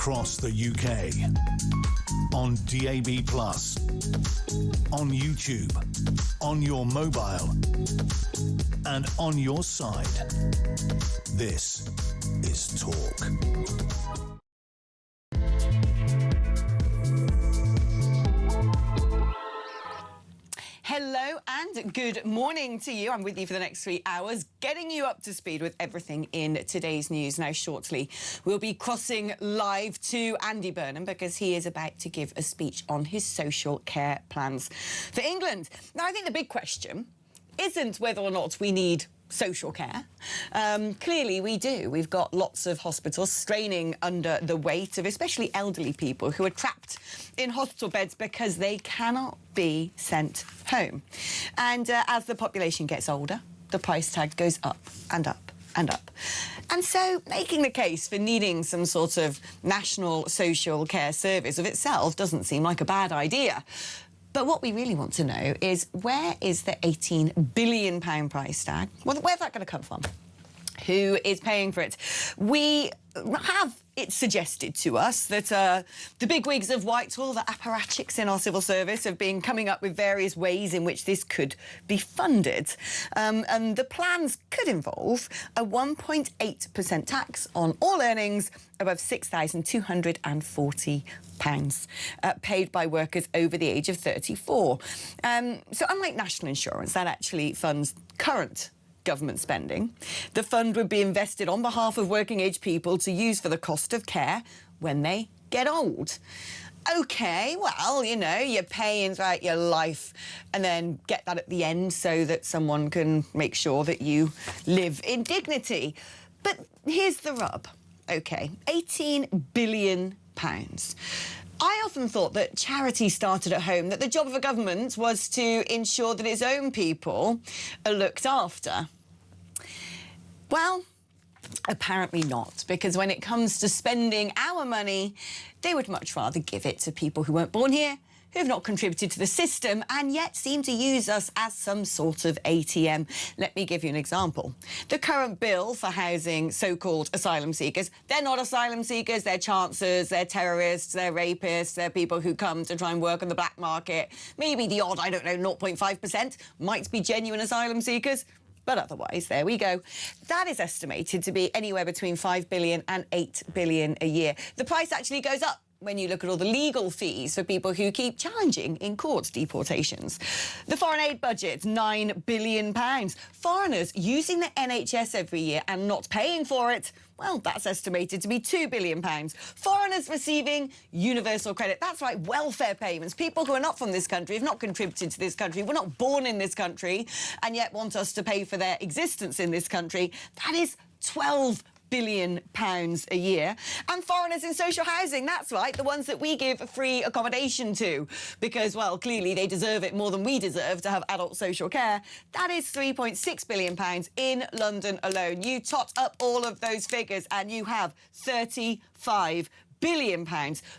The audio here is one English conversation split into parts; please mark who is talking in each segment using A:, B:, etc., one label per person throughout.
A: across the UK. On DAB+, on YouTube, on your mobile, and on your side. This is Talk.
B: Hello and good morning to you. I'm with you for the next 3 hours, getting you up to speed with everything in today's news. Now, shortly, we'll be crossing live to Andy Burnham because he is about to give a speech on his social care plans for England. Now, I think the big question isn't whether or not we need social care. Clearly we do. We've got lots of hospitals straining under the weight of especially elderly people who are trapped in hospital beds because they cannot be sent home. And as the population gets older, the price tag goes up and up and up. And so making the case for needing some sort of national social care service of itself doesn't seem like a bad idea. But what we really want to know is, where is the £18 billion price tag? Well, where's that going to come from? Who is paying for it? We have it suggested to us that the bigwigs of Whitehall, the apparatchiks in our civil service, have been coming up with various ways in which this could be funded. And the plans could involve a 1.8% tax on all earnings above £6,240. Paid by workers over the age of 34. So unlike national insurance, that actually funds current government spending. The fund would be invested on behalf of working-age people to use for the cost of care when they get old. OK, well, you know, you're paying throughout your life and then get that at the end so that someone can make sure that you live in dignity. But here's the rub. OK, £18 billion. I often thought that charity started at home, that the job of a government was to ensure that its own people are looked after. Well, apparently not, because when it comes to spending our money, they would much rather give it to people who weren't born here, who have not contributed to the system and yet seem to use us as some sort of ATM. Let me give you an example. The current bill for housing so-called asylum seekers, they're not asylum seekers, they're chancers, they're terrorists, they're rapists, they're people who come to try and work on the black market. Maybe the odd, I don't know, 0.5% might be genuine asylum seekers. But otherwise, there we go. That is estimated to be anywhere between £5 billion and £8 billion a year. The price actually goes up when you look at all the legal fees for people who keep challenging in court deportations. The foreign aid budget, £9 billion. Foreigners using the NHS every year and not paying for it, well, that's estimated to be £2 billion. Foreigners receiving universal credit. That's right, welfare payments. People who are not from this country, have not contributed to this country, were not born in this country, and yet want us to pay for their existence in this country. That is £12 billion a year. And foreigners in social housing, that's right, the ones that we give free accommodation to, because, well, clearly they deserve it more than we deserve to have adult social care. That is £3.6 billion in London alone. You tot up all of those figures and you have £35 billion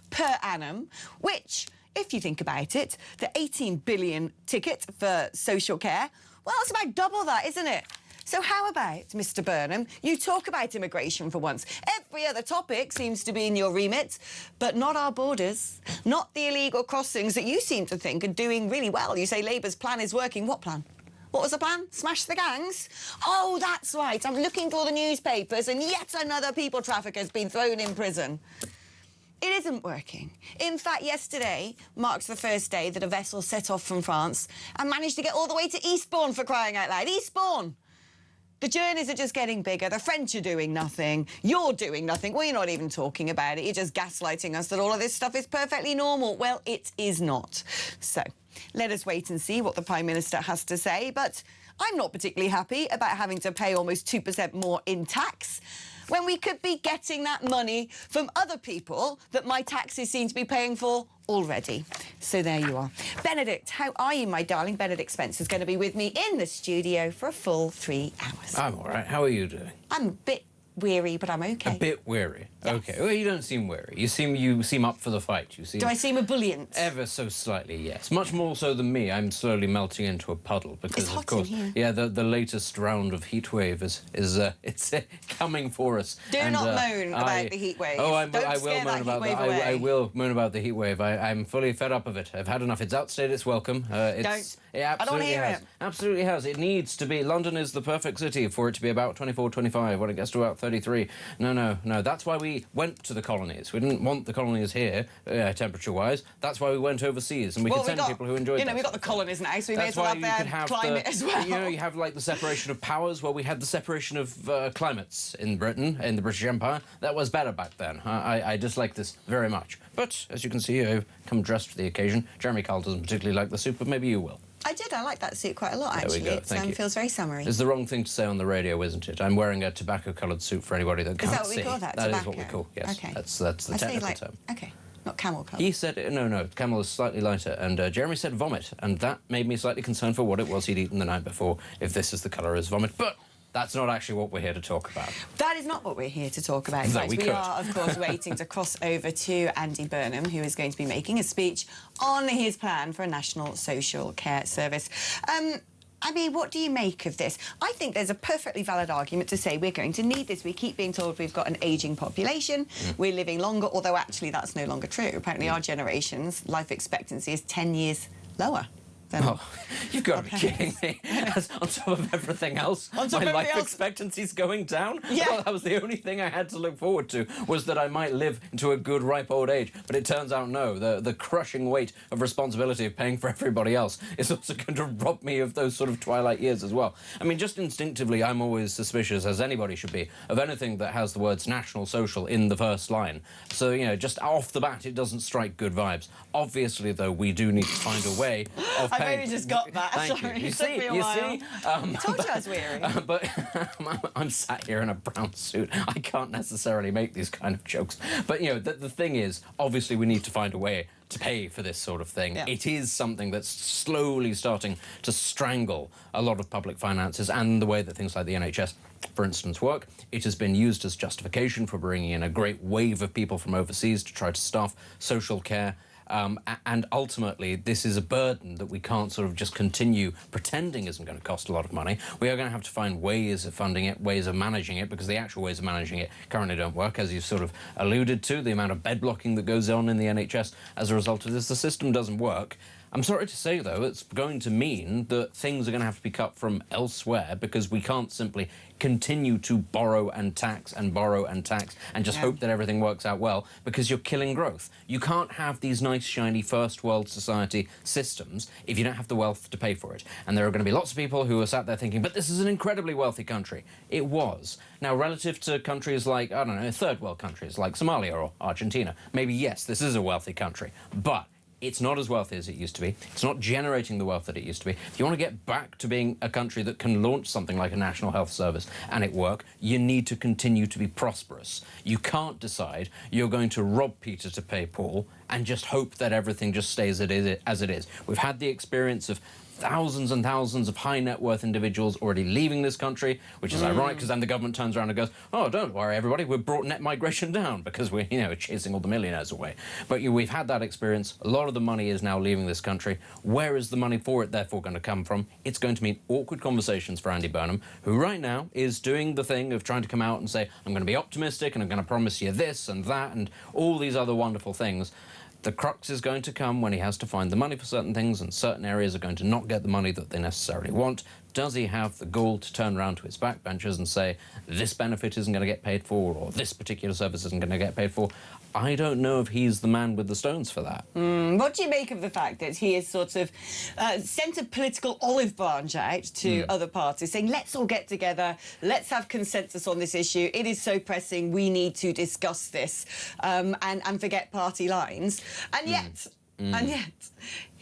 B: per annum, which, if you think about it, the 18 billion ticket for social care, well, it's about double that, isn't it? So how about, Mr. Burnham, you talk about immigration for once. Every other topic seems to be in your remit, but not our borders, not the illegal crossings that you seem to think are doing really well. You say Labour's plan is working. What plan? What was the plan? Smash the gangs? Oh, that's right. I'm looking through the newspapers and yet another people trafficker's been thrown in prison. It isn't working. In fact, yesterday marks the first day that a vessel set off from France and managed to get all the way to Eastbourne, for crying out loud. Eastbourne! The journeys are just getting bigger. The French are doing nothing. You're doing nothing. Well, you're not even talking about it. You're just gaslighting us that all of this stuff is perfectly normal. Well, it is not. So let us wait and see what the Prime Minister has to say. But I'm not particularly happy about having to pay almost 2% more in tax when we could be getting that money from other people that my taxes seem to be paying for already. So there you are. Benedict, how are you, my darling? Benedict Spencer's going to be with me in the studio for a full 3 hours.
C: I'm all right. How are you doing?
B: I'm a bit weary, but I'm OK.
C: A bit weary?
B: Yes.
C: Okay. Well, you don't seem weary. You seem up for the fight. You seem.
B: Do I seem ebullient?
C: Ever so slightly, yes. Much more so than me. I'm slowly melting into a puddle because,
B: It's hot
C: of course,
B: in here.
C: yeah, the latest round of heat wave is it's coming for us.
B: Do not moan about the heat wave.
C: Oh, I
B: Don't
C: will
B: scare
C: moan
B: that
C: about
B: heat wave
C: that.
B: away.
C: I will moan about the heat wave. I'm fully fed up of it. I've had enough. It's outstayed its welcome.
B: Don't.
C: It absolutely
B: hear
C: has.
B: it.
C: Absolutely has. It needs to be. London is the perfect city for it to be about 24, 25. When it gets to about 33, no. That's why we went to the colonies. We didn't want the colonies here, temperature-wise. That's why we went overseas, and we could send people who enjoyed.
B: You know, we got the colonies now, so we may as well have their climate as well.
C: You know, you have like the separation of powers. Well, we had the separation of climates in Britain, in the British Empire. That was better back then. I dislike this very much. But as you can see, I've come dressed for the occasion. Jeremy Kyle doesn't particularly like the suit, but maybe you will.
B: I did. I like that suit quite a lot, actually.
C: There we go. Thank you.
B: It feels very summery.
C: It's the wrong thing to say on the radio, isn't it? I'm wearing a tobacco-coloured suit for anybody that can't see.
B: Is that what we call that?
C: That
B: tobacco?
C: is what we call, yes.
B: Okay.
C: That's the technical term.
B: Okay, not camel colour.
C: He said, no, camel is slightly lighter, and Jeremy said vomit, and that made me slightly concerned for what it was he'd eaten the night before, if this is the colour as vomit. But that's not actually what we're here to talk about.
B: That is not what we're here to talk about. In
C: Though
B: fact,
C: we
B: we
C: could.
B: are, of course, waiting to cross over to Andy Burnham, who is going to be making a speech on his plan for a national social care service. I mean, what do you make of this? I think there's a perfectly valid argument to say we're going to need this. We keep being told we've got an ageing population, we're living longer, although actually that's no longer true. Apparently our generation's life expectancy is 10 years lower.
C: Oh, you've got to be kidding me. On top of everything else, my life expectancy's going down?
B: Yeah.
C: Well, that was the only thing I had to look forward to, was that I might live into a good, ripe old age. But it turns out, no, the crushing weight of responsibility of paying for everybody else is also going to rob me of those sort of twilight years as well. I mean, just instinctively, I'm always suspicious, as anybody should be, of anything that has the words national social in the first line. So, you know, just off the bat, it doesn't strike good vibes. Obviously, though, we do need to find a way of paying...
B: I've only just got that.
C: Thank
B: Sorry,
C: you.
B: it took me a while. I told you I was weary.
C: But I'm sat here in a brown suit. I can't necessarily make these kind of jokes. But, you know, the thing is, obviously we need to find a way to pay for this sort of thing. Yeah. It is something that's slowly starting to strangle a lot of public finances and the way that things like the NHS, for instance, work. It has been used as justification for bringing in a great wave of people from overseas to try to staff social care. And ultimately, this is a burden that we can't sort of just continue pretending isn't going to cost a lot of money. We are going to have to find ways of funding it, ways of managing it, because the actual ways of managing it currently don't work, as you've sort of alluded to, the amount of bed blocking that goes on in the NHS as a result of this. The system doesn't work. I'm sorry to say, though, it's going to mean that things are going to have to be cut from elsewhere, because we can't simply continue to borrow and tax and borrow and tax and just hope that everything works out well, because you're killing growth. You can't have these nice, shiny first world society systems if you don't have the wealth to pay for it. And there are going to be lots of people who are sat there thinking, but this is an incredibly wealthy country. It was. Now, relative to countries like, I don't know, third world countries like Somalia or Argentina, maybe, yes, this is a wealthy country, but it's not as wealthy as it used to be. It's not generating the wealth that it used to be. If you want to get back to being a country that can launch something like a national health service and it work, you need to continue to be prosperous. You can't decide you're going to rob Peter to pay Paul and just hope that everything just stays as it is. We've had the experience of thousands and thousands of high net worth individuals already leaving this country, which is ironic, because then the government turns around and goes, oh, don't worry, everybody, we've brought net migration down because we're, you know, chasing all the millionaires away. But we've had that experience. A lot of the money is now leaving this country. Where is the money for it, therefore, going to come from? It's going to mean awkward conversations for Andy Burnham, who right now is doing the thing of trying to come out and say, I'm going to be optimistic and I'm going to promise you this and that and all these other wonderful things. The crux is going to come when he has to find the money for certain things, and certain areas are going to not get the money that they necessarily want. Does he have the gall to turn around to his backbenchers and say, this benefit isn't going to get paid for, or this particular service isn't going to get paid for? I don't know if he's the man with the stones for that.
B: What do you make of the fact that he has sort of sent a political olive branch out to other parties, saying, let's all get together, let's have consensus on this issue, it is so pressing, we need to discuss this, and forget party lines. And yet,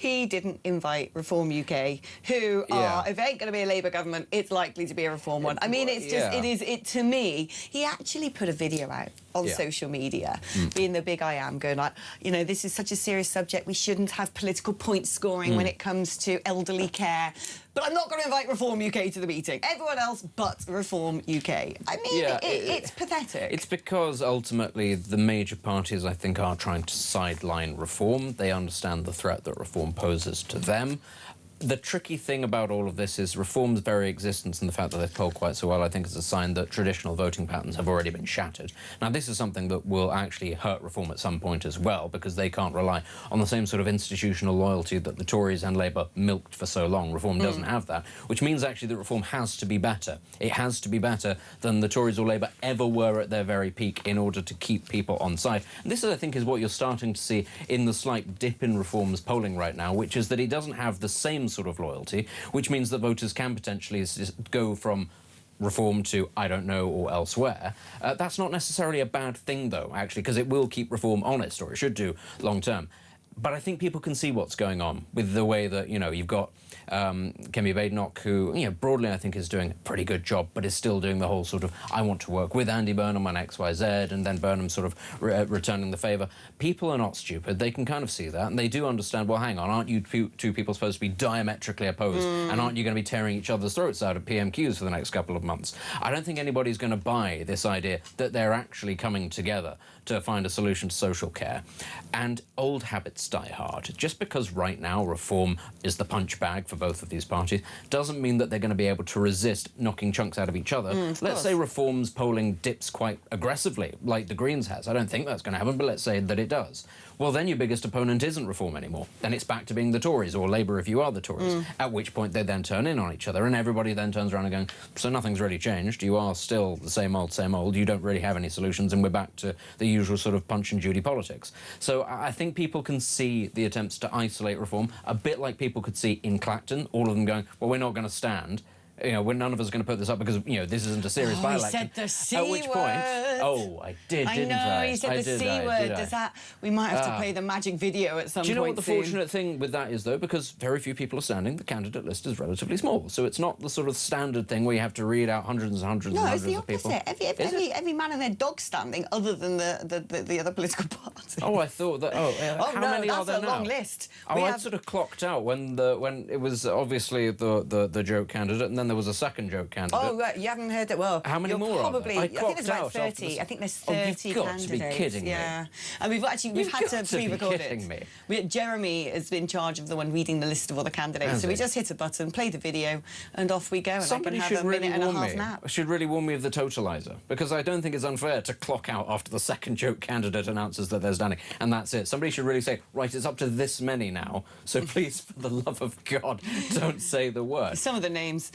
B: he didn't invite Reform UK, who are, if it ain't going to be a Labour government, it's likely to be a Reform one. I mean, it's just, to me, he actually put a video out on social media, being the big I am, going like, you know, this is such a serious subject, we shouldn't have political point scoring when it comes to elderly care, but I'm not going to invite Reform UK to the meeting. Everyone else but Reform UK. I mean, it's pathetic.
C: It's because ultimately the major parties, I think, are trying to sideline reform. They understand the threat that reform poses to them. The tricky thing about all of this is reform's very existence and the fact that they've polled quite so well, I think, is a sign that traditional voting patterns have already been shattered. Now, this is something that will actually hurt reform at some point as well, because they can't rely on the same sort of institutional loyalty that the Tories and Labour milked for so long. Reform doesn't have that, which means actually that reform has to be better. It has to be better than the Tories or Labour ever were at their very peak in order to keep people on side. And this, I think, is what you're starting to see in the slight dip in reform's polling right now, which is that it doesn't have the same sort of loyalty, which means that voters can potentially go from reform to I don't know or elsewhere. That's not necessarily a bad thing, though, actually, because it will keep reform honest, or it should do long term. But I think people can see what's going on with the way that, you know, you've got Kemi Badenoch, who, you know, broadly I think is doing a pretty good job, but is still doing the whole sort of, I want to work with Andy Burnham on XYZ, and then Burnham sort of returning the favour. People are not stupid. They can kind of see that, and they do understand, well, hang on, aren't you two people supposed to be diametrically opposed, and aren't you going to be tearing each other's throats out of PMQs for the next couple of months? I don't think anybody's going to buy this idea that they're actually coming together to find a solution to social care. And old habits die hard. Just because right now reform is the punch bag for both of these parties doesn't mean that they're going to be able to resist knocking chunks out of each other. Let's say reform's polling dips quite aggressively, like the Greens has. I don't think that's going to happen, but let's say that it does. Well, then your biggest opponent isn't reform anymore. Then it's back to being the Tories, or Labour if you are the Tories, at which point they then turn in on each other, and everybody then turns around and going, so nothing's really changed. You are still the same old, same old. You don't really have any solutions, and we're back to the usual sort of Punch and Judy politics. So I think people can see the attempts to isolate reform, a bit like people could see in Clacton, all of them going, well, we're not going to stand. You know, none of us are going to put this up because, you know, this isn't a serious by-election.
B: He said the C
C: word. At which point... I didn't I?
B: I know, he said the C word. Does that... We might have to play the magic video at some point.
C: Do you know what the
B: soon.
C: fortunate thing with that is, though? Because very few people are standing, the candidate list is relatively small. So it's not the sort of standard thing where you have to read out hundreds and hundreds and hundreds of people.
B: No, it's the opposite. Every man and their dog standing, other than the other political party.
C: Oh, I thought that... how many are there now?
B: That's a long list.
C: I sort of clocked out when it was obviously the joke candidate, and then there was a second joke candidate.
B: Oh, right, you haven't heard it. Well,
C: how many more
B: probably,
C: are there?
B: I think there's about 30. I think there's 30
C: you've got
B: candidates.
C: To be kidding me.
B: And we've had to pre-record it. Jeremy has been in charge of the one reading the list of all the candidates. So we just hit a button, play the video, and off we go. And
C: somebody
B: I can have a minute and a half nap.
C: Should really warn me of the totalizer, because I don't think it's unfair to clock out after the second joke candidate announces that they're standing, and that's it. Somebody should really say, right, it's up to this many now, so please, for the love of God, don't say the word.
B: Some of the names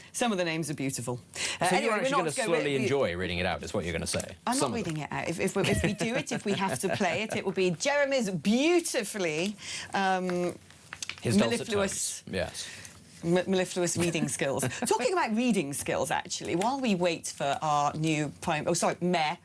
B: are beautiful.
C: So anyway, you're actually going to slowly enjoy reading it out, is what you're going to say.
B: I'm not reading it out. If we do it, if we have to play it, it will be Jeremy's beautifully mellifluous.
C: Yes.
B: Mellifluous reading skills. Talking about reading skills, actually, while we wait for our new mayor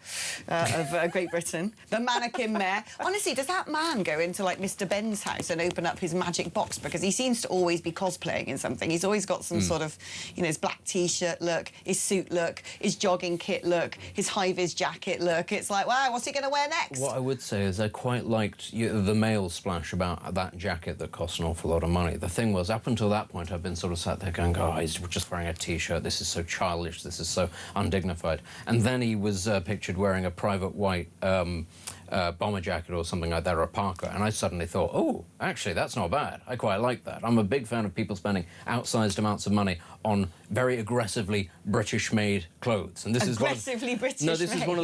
B: of Great Britain, the mannequin mayor. Honestly, does that man go into, like, Mr. Ben's house and open up his magic box? Because he seems to always be cosplaying in something. He's always got some sort of, you know, his black T-shirt look, his suit look, his jogging kit look, his high-vis jacket look. It's like, wow, what's he going to wear next?
C: What I would say is I quite liked the mail splash about that jacket that cost an awful lot of money. The thing was, up until that point, I've been sort of sat there going, oh, he's just wearing a T-shirt, this is so childish, this is so undignified. And then he was pictured wearing a private white bomber jacket or something like that, or a parka, and I suddenly thought, oh, actually, that's not bad. I quite like that. I'm a big fan of people spending outsized amounts of money on very aggressively British-made clothes. And this is one of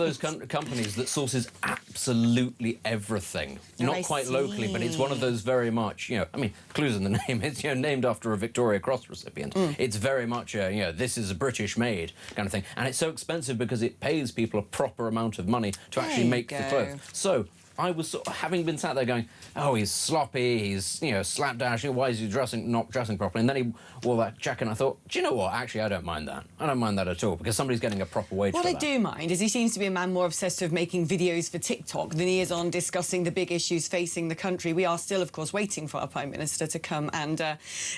C: those companies that sources absolutely everything. Not quite locally, but it's one of those very much, you know, I mean, clues in the name. It's, you know, named after a Victoria Cross recipient. It's very much a, you know, this is a British-made kind of thing. And it's so expensive because it pays people a proper amount of money to actually make the clothes. So, I was sort of, having been sat there going, oh, he's sloppy, he's, you know, slapdash, why is he not dressing properly? And then he wore that jacket, and I thought, do you know what? Actually, I don't mind that. I don't mind that at all, because somebody's getting a proper wage for that.
B: What I do mind is he seems to be a man more obsessed with making videos for TikTok than he is on discussing the big issues facing the country. We are still, of course, waiting for our Prime Minister to come and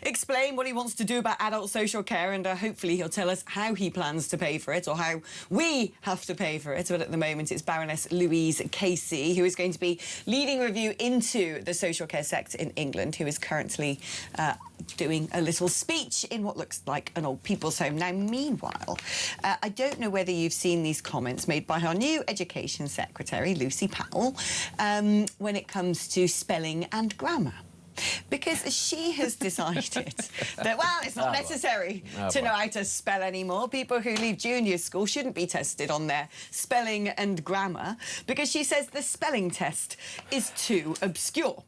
B: explain what he wants to do about adult social care, and hopefully he'll tell us how he plans to pay for it, or how we have to pay for it. But at the moment, it's Baroness Louise Casey, who is going to be leading a review into the social care sector in England, who is currently doing a little speech in what looks like an old people's home. Now, meanwhile, I don't know whether you've seen these comments made by our new Education Secretary, Lucy Powell, when it comes to spelling and grammar. Because she has decided that, well, it's not necessary to know how to spell anymore. People who leave junior school shouldn't be tested on their spelling and grammar, because she says the spelling test is too obscure.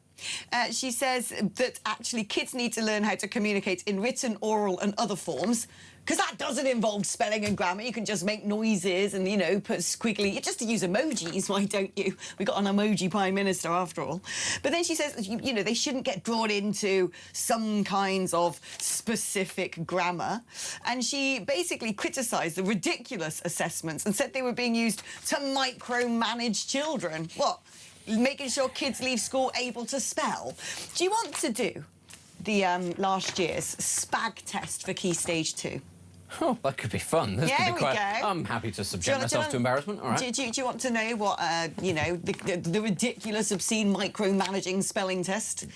B: She says that actually kids need to learn how to communicate in written, oral and other forms, because that doesn't involve spelling and grammar. You can just make noises and, you know, put squiggly... Just to use emojis, why don't you? We got an emoji Prime Minister, after all. But then she says, you know, they shouldn't get drawn into some kinds of specific grammar. And she basically criticised the ridiculous assessments and said they were being used to micromanage children. What? Making sure kids leave school able to spell? Do you want to do the last year's SPAG test for Key Stage 2?
C: Oh, that could be fun. This could be quite... I'm happy to subject myself to embarrassment. All right.
B: Do you want to know what, you know, the ridiculous, obscene, micromanaging spelling test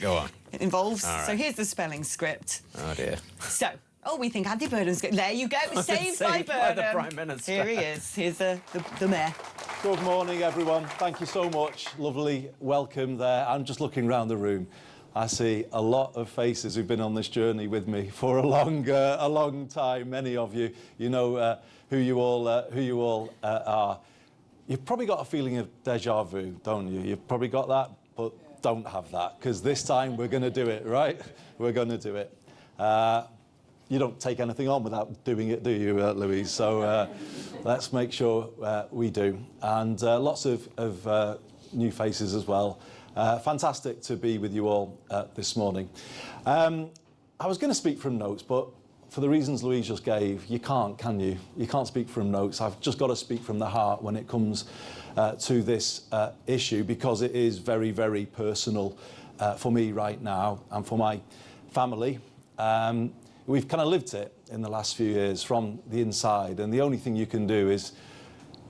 B: involves?
C: All right.
B: So here's the spelling script.
C: Oh, dear.
B: So, we think Andy Burnham's good. There you go, saved by Burnham.
C: By the Prime Minister.
B: Here he is. Here's the Mayor.
D: Good morning, everyone. Thank you so much. Lovely welcome there. I'm just looking around the room. I see a lot of faces who've been on this journey with me for a long time. Many of you, you know who you all are. You've probably got a feeling of déjà vu, don't you? You've probably got that, but don't have that, because this time we're going to do it, right? We're going to do it. You don't take anything on without doing it, do you, Louise? So let's make sure we do. And lots of new faces as well. Fantastic to be with you all this morning. I was going to speak from notes, but for the reasons Louise just gave, you can't, can you? You can't speak from notes. I've just got to speak from the heart when it comes to this issue, because it is very, very personal for me right now and for my family. We've kind of lived it in the last few years from the inside, and the only thing you can do is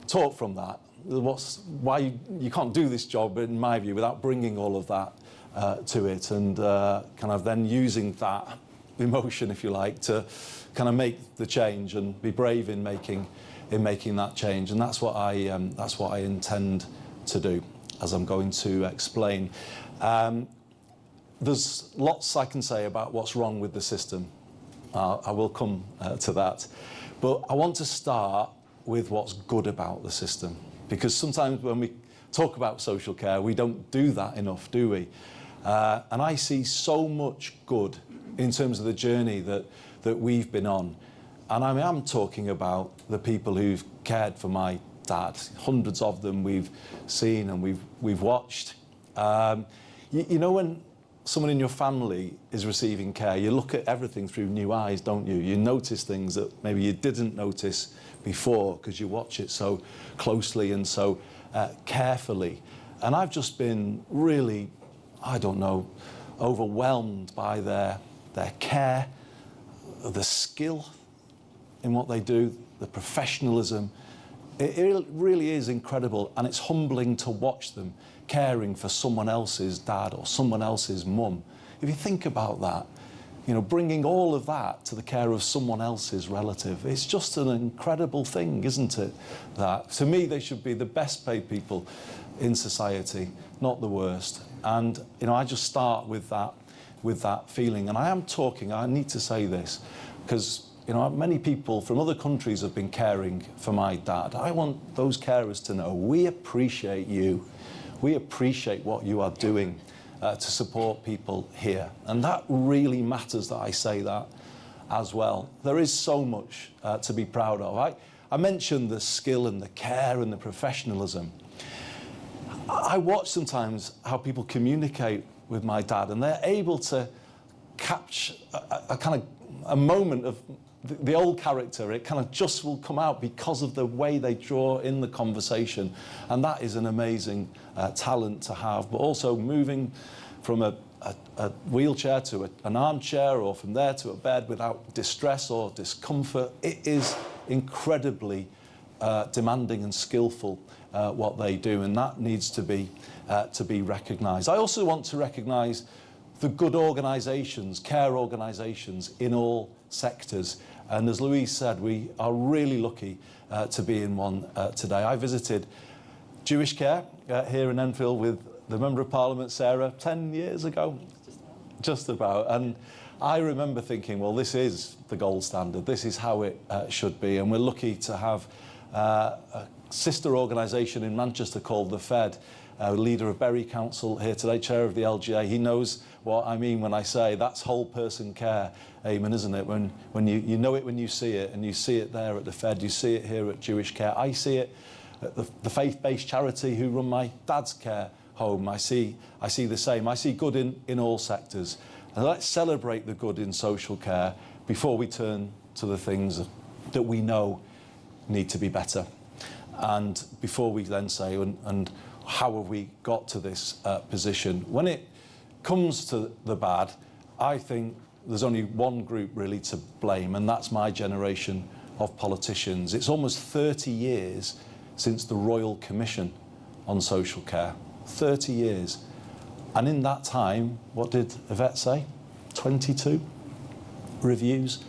D: talk from that. Why you can't do this job, in my view, without bringing all of that to it, and kind of then using that emotion, if you like, to kind of make the change and be brave in making that change. And that's what I intend to do, as I'm going to explain. There's lots I can say about what's wrong with the system. I will come to that. But I want to start with what's good about the system, because sometimes when we talk about social care, we don't do that enough, do we? And I see so much good in terms of the journey that we've been on. And I mean, I'm talking about the people who've cared for my dad. Hundreds of them we've seen and we've watched. You know, when someone in your family is receiving care, you look at everything through new eyes, don't you? You notice things that maybe you didn't notice before, because you watch it so closely and so carefully. And I've just been really, I don't know, overwhelmed by their care, the skill in what they do, the professionalism. It really is incredible, and it's humbling to watch them caring for someone else's dad or someone else's mum. If you think about that, you know, bringing all of that to the care of someone else's relative, it's just an incredible thing, isn't it? That, to me, they should be the best paid people in society, not the worst. And, you know, I just start with that feeling. And I need to say this, because, you know, many people from other countries have been caring for my dad. I want those carers to know we appreciate you. We appreciate what you are doing to support people here. And that really matters that I say that as well. There is so much to be proud of. I mentioned the skill and the care and the professionalism. I watch sometimes how people communicate with my dad, and they're able to catch a moment of the old character. It kind of just will come out because of the way they draw in the conversation, and that is an amazing talent to have. But also moving from a wheelchair to an armchair, or from there to a bed without distress or discomfort, it is incredibly demanding and skillful what they do, and that needs to be recognised. I also want to recognise the good organisations, care organisations in all sectors, and as Louise said, we are really lucky to be in one today. I visited Jewish Care here in Enfield with the Member of Parliament, Sarah, 10 years ago, just about, and I remember thinking, well, this is the gold standard, this is how it should be, and we're lucky to have a sister organisation in Manchester called the Fed, leader of Bury Council here today, chair of the LGA. He knows what I mean when I say that's whole person care, Eamon, isn't it? When you know it when you see it, and you see it there at the Fed, you see it here at Jewish Care. I see it at the faith-based charity who run my dad's care home. I see the same. I see good in all sectors. And let's celebrate the good in social care before we turn to the things that we know need to be better. And before we then say, and how have we got to this position? When it comes to the bad, I think there's only one group really to blame, and that's my generation of politicians. It's almost 30 years since the Royal Commission on Social Care. 30 years. And in that time, what did Yvette say? 22 reviews.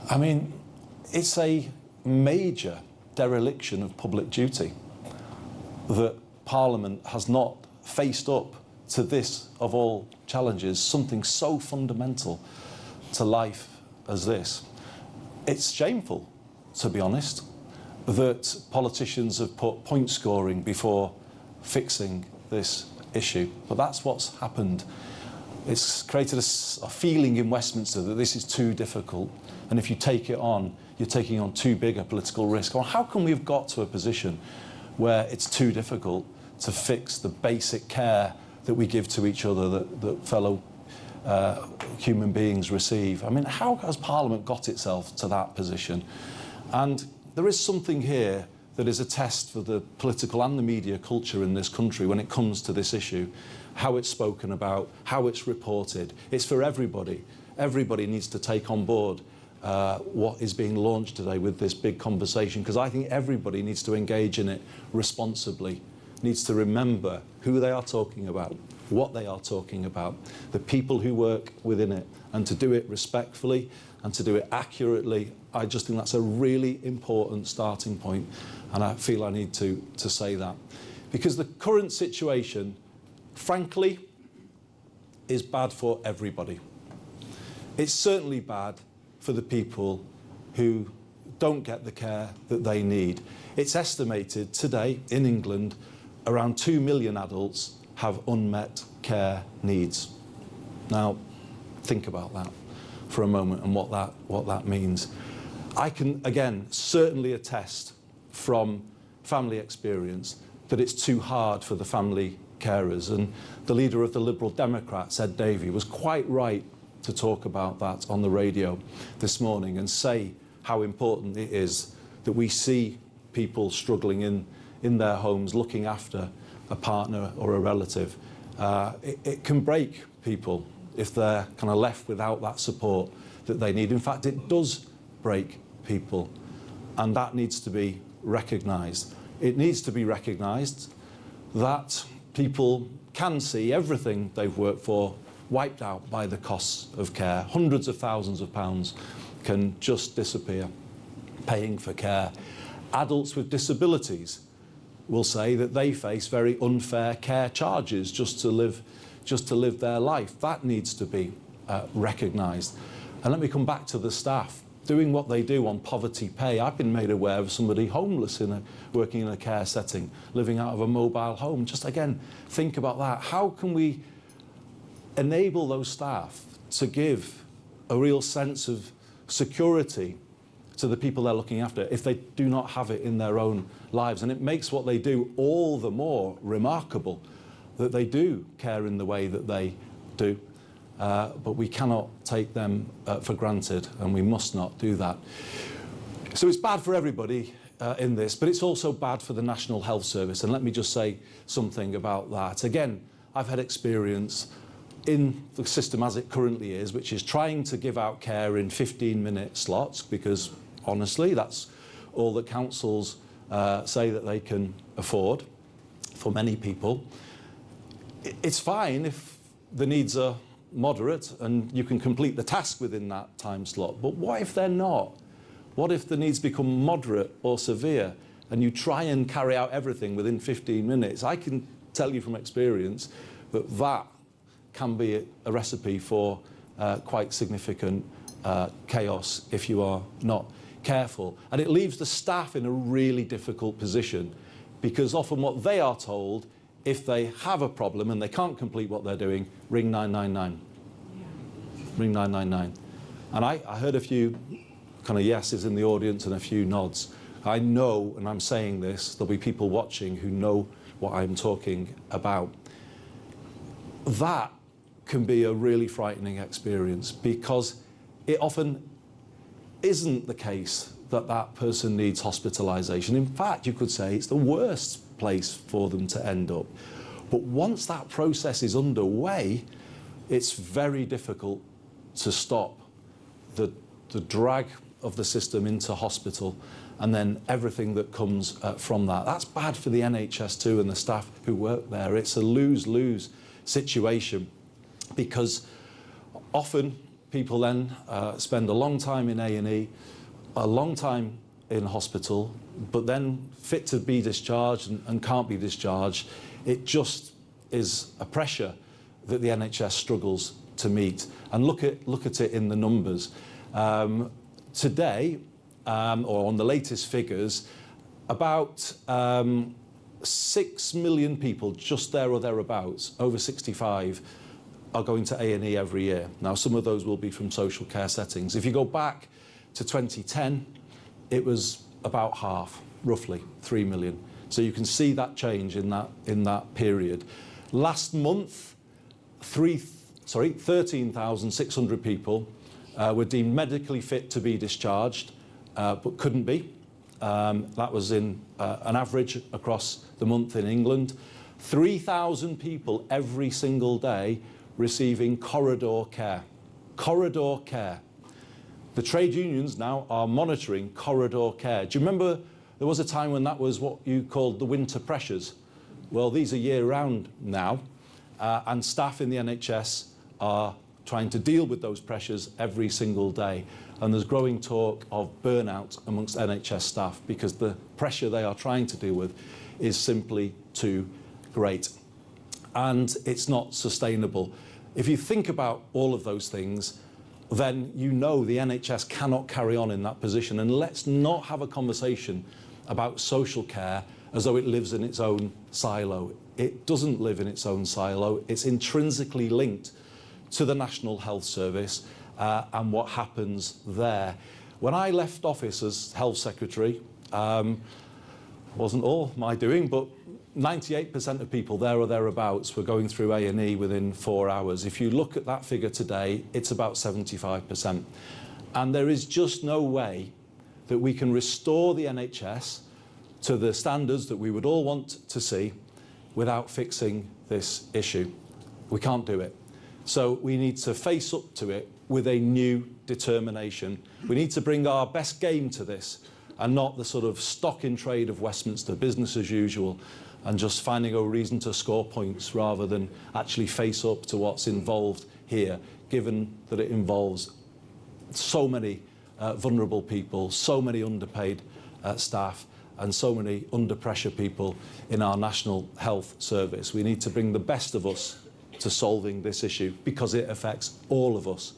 D: I mean, it's a major dereliction of public duty that Parliament has not faced up to this, of all challenges, something so fundamental to life as this. It's shameful, to be honest, that politicians have put point scoring before fixing this issue, but that's what's happened. It's created a feeling in Westminster that this is too difficult, and if you take it on, you're taking on too big a political risk. Or how can we have got to a position where it's too difficult to fix the basic care that we give to each other, that fellow human beings receive? I mean, how has Parliament got itself to that position? And there is something here that is a test for the political and the media culture in this country when it comes to this issue, how it's spoken about, how it's reported. It's for everybody. Everybody needs to take on board what is being launched today with this big conversation, because I think everybody needs to engage in it responsibly, needs to remember who they are talking about, what they are talking about, the people who work within it, and to do it respectfully and to do it accurately. I just think that's a really important starting point, and I feel I need to say that. Because the current situation, frankly, is bad for everybody. It's certainly bad for the people who don't get the care that they need. It's estimated today in England around 2 million adults have unmet care needs. Now, think about that for a moment and what that means. I can, again, certainly attest from family experience that it's too hard for the family carers, and the leader of the Liberal Democrats, Ed Davey, was quite right to talk about that on the radio this morning and say how important it is that we see people struggling in their homes looking after a partner or a relative. It can break people if they're kind of left without that support that they need. In fact, it does break people, and that needs to be recognised. It needs to be recognised that people can see everything they've worked for wiped out by the costs of care. Hundreds of thousands of pounds can just disappear paying for care. Adults with disabilities will say that they face very unfair care charges just to live their life. That needs to be recognised. And let me come back to the staff doing what they do on poverty pay. I've been made aware of somebody homeless working in a care setting, living out of a mobile home. Just again, think about that. How can we enable those staff to give a real sense of security to the people they're looking after if they do not have it in their own lives. And it makes what they do all the more remarkable, that they do care in the way that they do. But we cannot take them for granted, and we must not do that. So it's bad for everybody in this, but it's also bad for the National Health Service. And let me just say something about that. Again, I've had experience in the system as it currently is, which is trying to give out care in 15-minute slots, because honestly, that's all that councils say that they can afford for many people. It's fine if the needs are moderate and you can complete the task within that time slot, but what if they're not? What if the needs become moderate or severe and you try and carry out everything within 15 minutes? I can tell you from experience that that can be a recipe for quite significant chaos if you are not careful. And it leaves the staff in a really difficult position, because often what they are told, if they have a problem and they can't complete what they're doing, ring 999. Yeah. Ring 999. And I heard a few kind of yeses in the audience and a few nods. I know, and I'm saying this, there'll be people watching who know what I'm talking about. That can be a really frightening experience, because it often isn't the case that that person needs hospitalisation. In fact, you could say it's the worst place for them to end up. But once that process is underway, it's very difficult to stop the drag of the system into hospital and then everything that comes from that. That's bad for the NHS too and the staff who work there. It's a lose-lose situation, because often people then spend a long time in A&E, a long time in hospital, but then fit to be discharged and can't be discharged. It just is a pressure that the NHS struggles to meet. And look at it in the numbers. Today, or on the latest figures, about 6 million people, just there or thereabouts, over 65, are going to A&E every year. Now, some of those will be from social care settings. If you go back to 2010, it was about half, roughly 3 million. So you can see that change in that period. Last month, 13,600 people were deemed medically fit to be discharged, but couldn't be. That was in an average across the month in England. 3,000 people every single day receiving corridor care. Corridor care. The trade unions now are monitoring corridor care. Do you remember there was a time when that was what you called the winter pressures? Well, these are year-round now, and staff in the NHS are trying to deal with those pressures every single day. And there's growing talk of burnout amongst NHS staff, because the pressure they are trying to deal with is simply too great. And it's not sustainable. If you think about all of those things, then you know the NHS cannot carry on in that position. And let's not have a conversation about social care as though it lives in its own silo. It doesn't live in its own silo. It's intrinsically linked to the National Health Service and what happens there. When I left office as Health Secretary, wasn't all my doing, but 98% of people there or thereabouts were going through A&E within 4 hours. If you look at that figure today, it's about 75%. And there is just no way that we can restore the NHS to the standards that we would all want to see without fixing this issue. We can't do it. So we need to face up to it with a new determination. We need to bring our best game to this, and not the sort of stock in trade of Westminster, business as usual, and just finding a reason to score points rather than actually face up to what's involved here, given that it involves so many vulnerable people, so many underpaid staff, and so many under pressure people in our National Health Service. We need to bring the best of us to solving this issue, because it affects all of us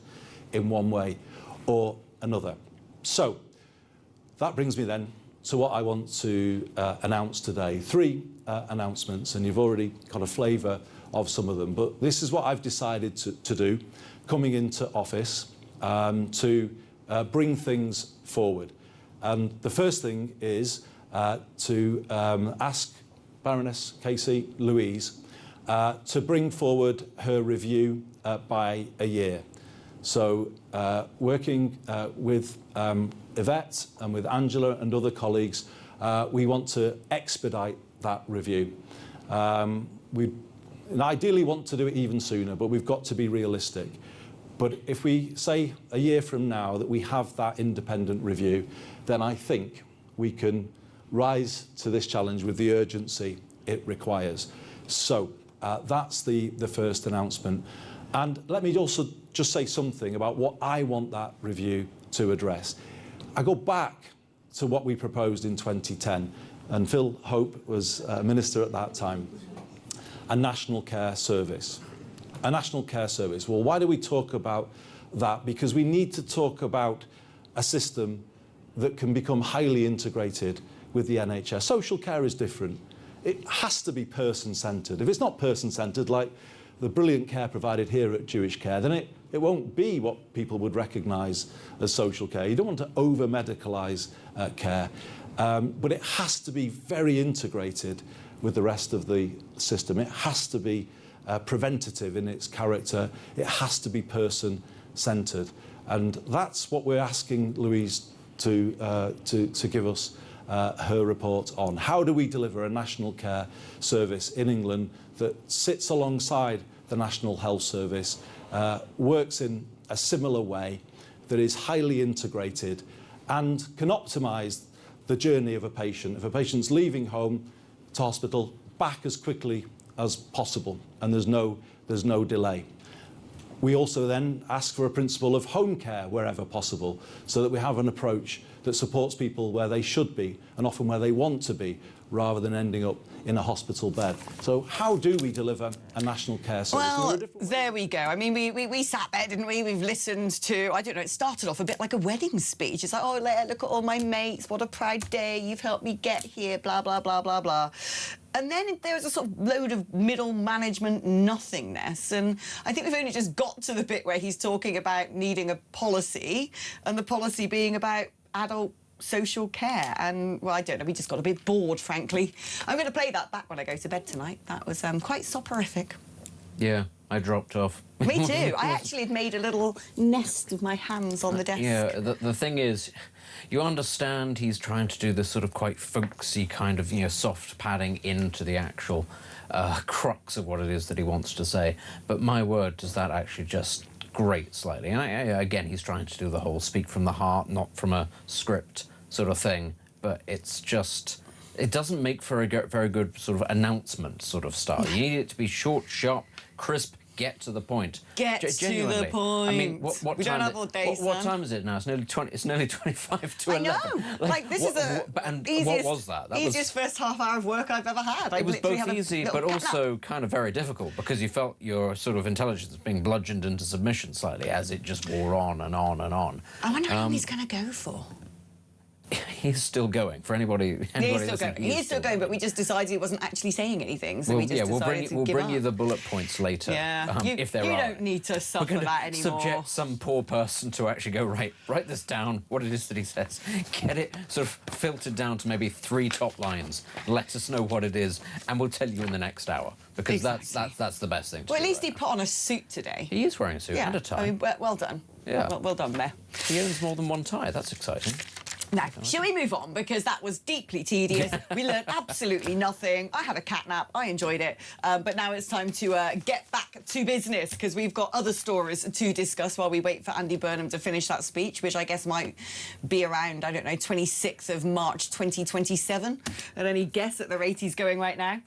D: in one way or another. So that brings me then to what I want to announce today. 3 announcements, and you've already got a flavour of some of them, but this is what I've decided to do coming into office, to bring things forward. And the first thing is to ask Baroness Casey Louise to bring forward her review by a year. So working with Yvette and with Angela and other colleagues, we want to expedite that review. We ideally want to do it even sooner, but we've got to be realistic. But if we say a year from now that we have that independent review, then I think we can rise to this challenge with the urgency it requires. So that's the first announcement. And let me also just say something about what I want that review to address. I go back to what we proposed in 2010, and Phil Hope was Minister at that time, a national care service. A national care service. Well, why do we talk about that? Because we need to talk about a system that can become highly integrated with the NHS. Social care is different. It has to be person-centred. If it's not person-centred, like the brilliant care provided here at Jewish Care, then it won't be what people would recognise as social care. You don't want to over-medicalise care, but it has to be very integrated with the rest of the system. It has to be preventative in its character. It has to be person-centred. And that's what we're asking Louise to give us her report on. How do we deliver a national care service in England that sits alongside the National Health Service, works in a similar way, that is highly integrated and can optimise the journey of a patient. If a patient's leaving home to hospital, back as quickly as possible, and there's no delay. We also then ask for a principle of home care wherever possible, so that we have an approach that supports people where they should be and often where they want to be, rather than ending up in a hospital bed. So how do we deliver a national care service?
B: Well, there we go. I mean, we sat there, didn't we? We've listened to, I don't know, it started off a bit like a wedding speech. It's like, oh, look at all my mates, what a proud day, you've helped me get here, blah, blah, blah, blah, blah. And then there was a sort of load of middle management nothingness. And I think we've only just got to the bit where he's talking about needing a policy, and the policy being about adult social care. And, well, I don't know, we just got a bit bored, frankly. I'm going to play that back when I go to bed tonight. That was quite soporific.
C: Yeah, I dropped off.
B: Me too. I actually had made a little nest with my hands on the desk.
C: Yeah, the thing is, you understand he's trying to do this sort of quite folksy kind of, soft padding into the actual crux of what it is that he wants to say. But my word, does that actually just grate slightly. And again, he's trying to do the whole speak from the heart, not from a script sort of thing. But it's just, it doesn't make for a very good sort of announcement sort of style. You need it to be short, sharp, crisp, get to the point.
B: Get to the point.
C: I mean, what
B: we
C: time
B: don't have all day,
C: what time is it now? It's nearly 25 to 11.
B: I know. Like this is
C: and
B: easiest,
C: what was that? That
B: easiest first half hour of work I've ever had.
C: It was both easy, but also kind of very difficult, because you felt your sort of intelligence being bludgeoned into submission slightly as it just wore on and on and on.
B: I wonder how long he's going to go for.
C: He's still going. For anybody
B: He's still going, but we just decided he wasn't actually saying anything, so we just decided to
C: we'll
B: give
C: bring
B: up.
C: you the bullet points later.
B: Yeah,
C: if there are.
B: You don't need to suffer that anymore.
C: Subject some poor person to actually go, write this down, what it is that he says. Get it sort of filtered down to maybe 3 top lines. Let us know what it is, and we'll tell you in the next hour, because that's the best thing to do.
B: Well, at least he put on a suit today.
C: He is wearing a suit and a tie.
B: I mean, well done.
C: Yeah.
B: Well done, Mayor.
C: He owns more than one tie. That's exciting.
B: Now, shall we move on? Because that was deeply tedious. We learned absolutely nothing. I had a cat nap. I enjoyed it. But now it's time to get back to business, because we've got other stories to discuss while we wait for Andy Burnham to finish that speech, which I guess might be around, I don't know, 26th of March 2027. At any guess at the rate he's going right now.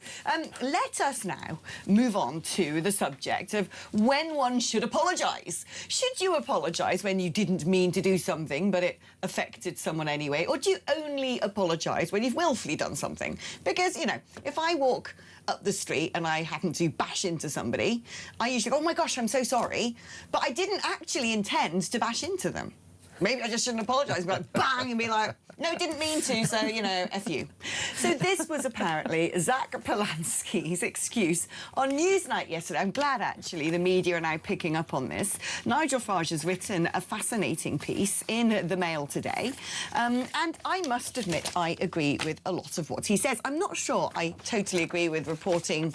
B: Let us now move on to the subject of when one should apologise. Should you apologise when you didn't mean to do something, but it affected someone anyway, or do you only apologise when you've willfully done something? Because, if I walk up the street and I happen to bash into somebody, I usually go, oh my gosh, I'm so sorry, but I didn't actually intend to bash into them. maybe I just shouldn't apologise, but bang, and be like, no, didn't mean to, so, you know, F you. So this was apparently Zack Polanski's excuse on Newsnight yesterday. I'm glad, actually, the media are now picking up on this. Nigel Farage has written a fascinating piece in the Mail today, and I must admit I agree with a lot of what he says. I'm not sure I totally agree with reporting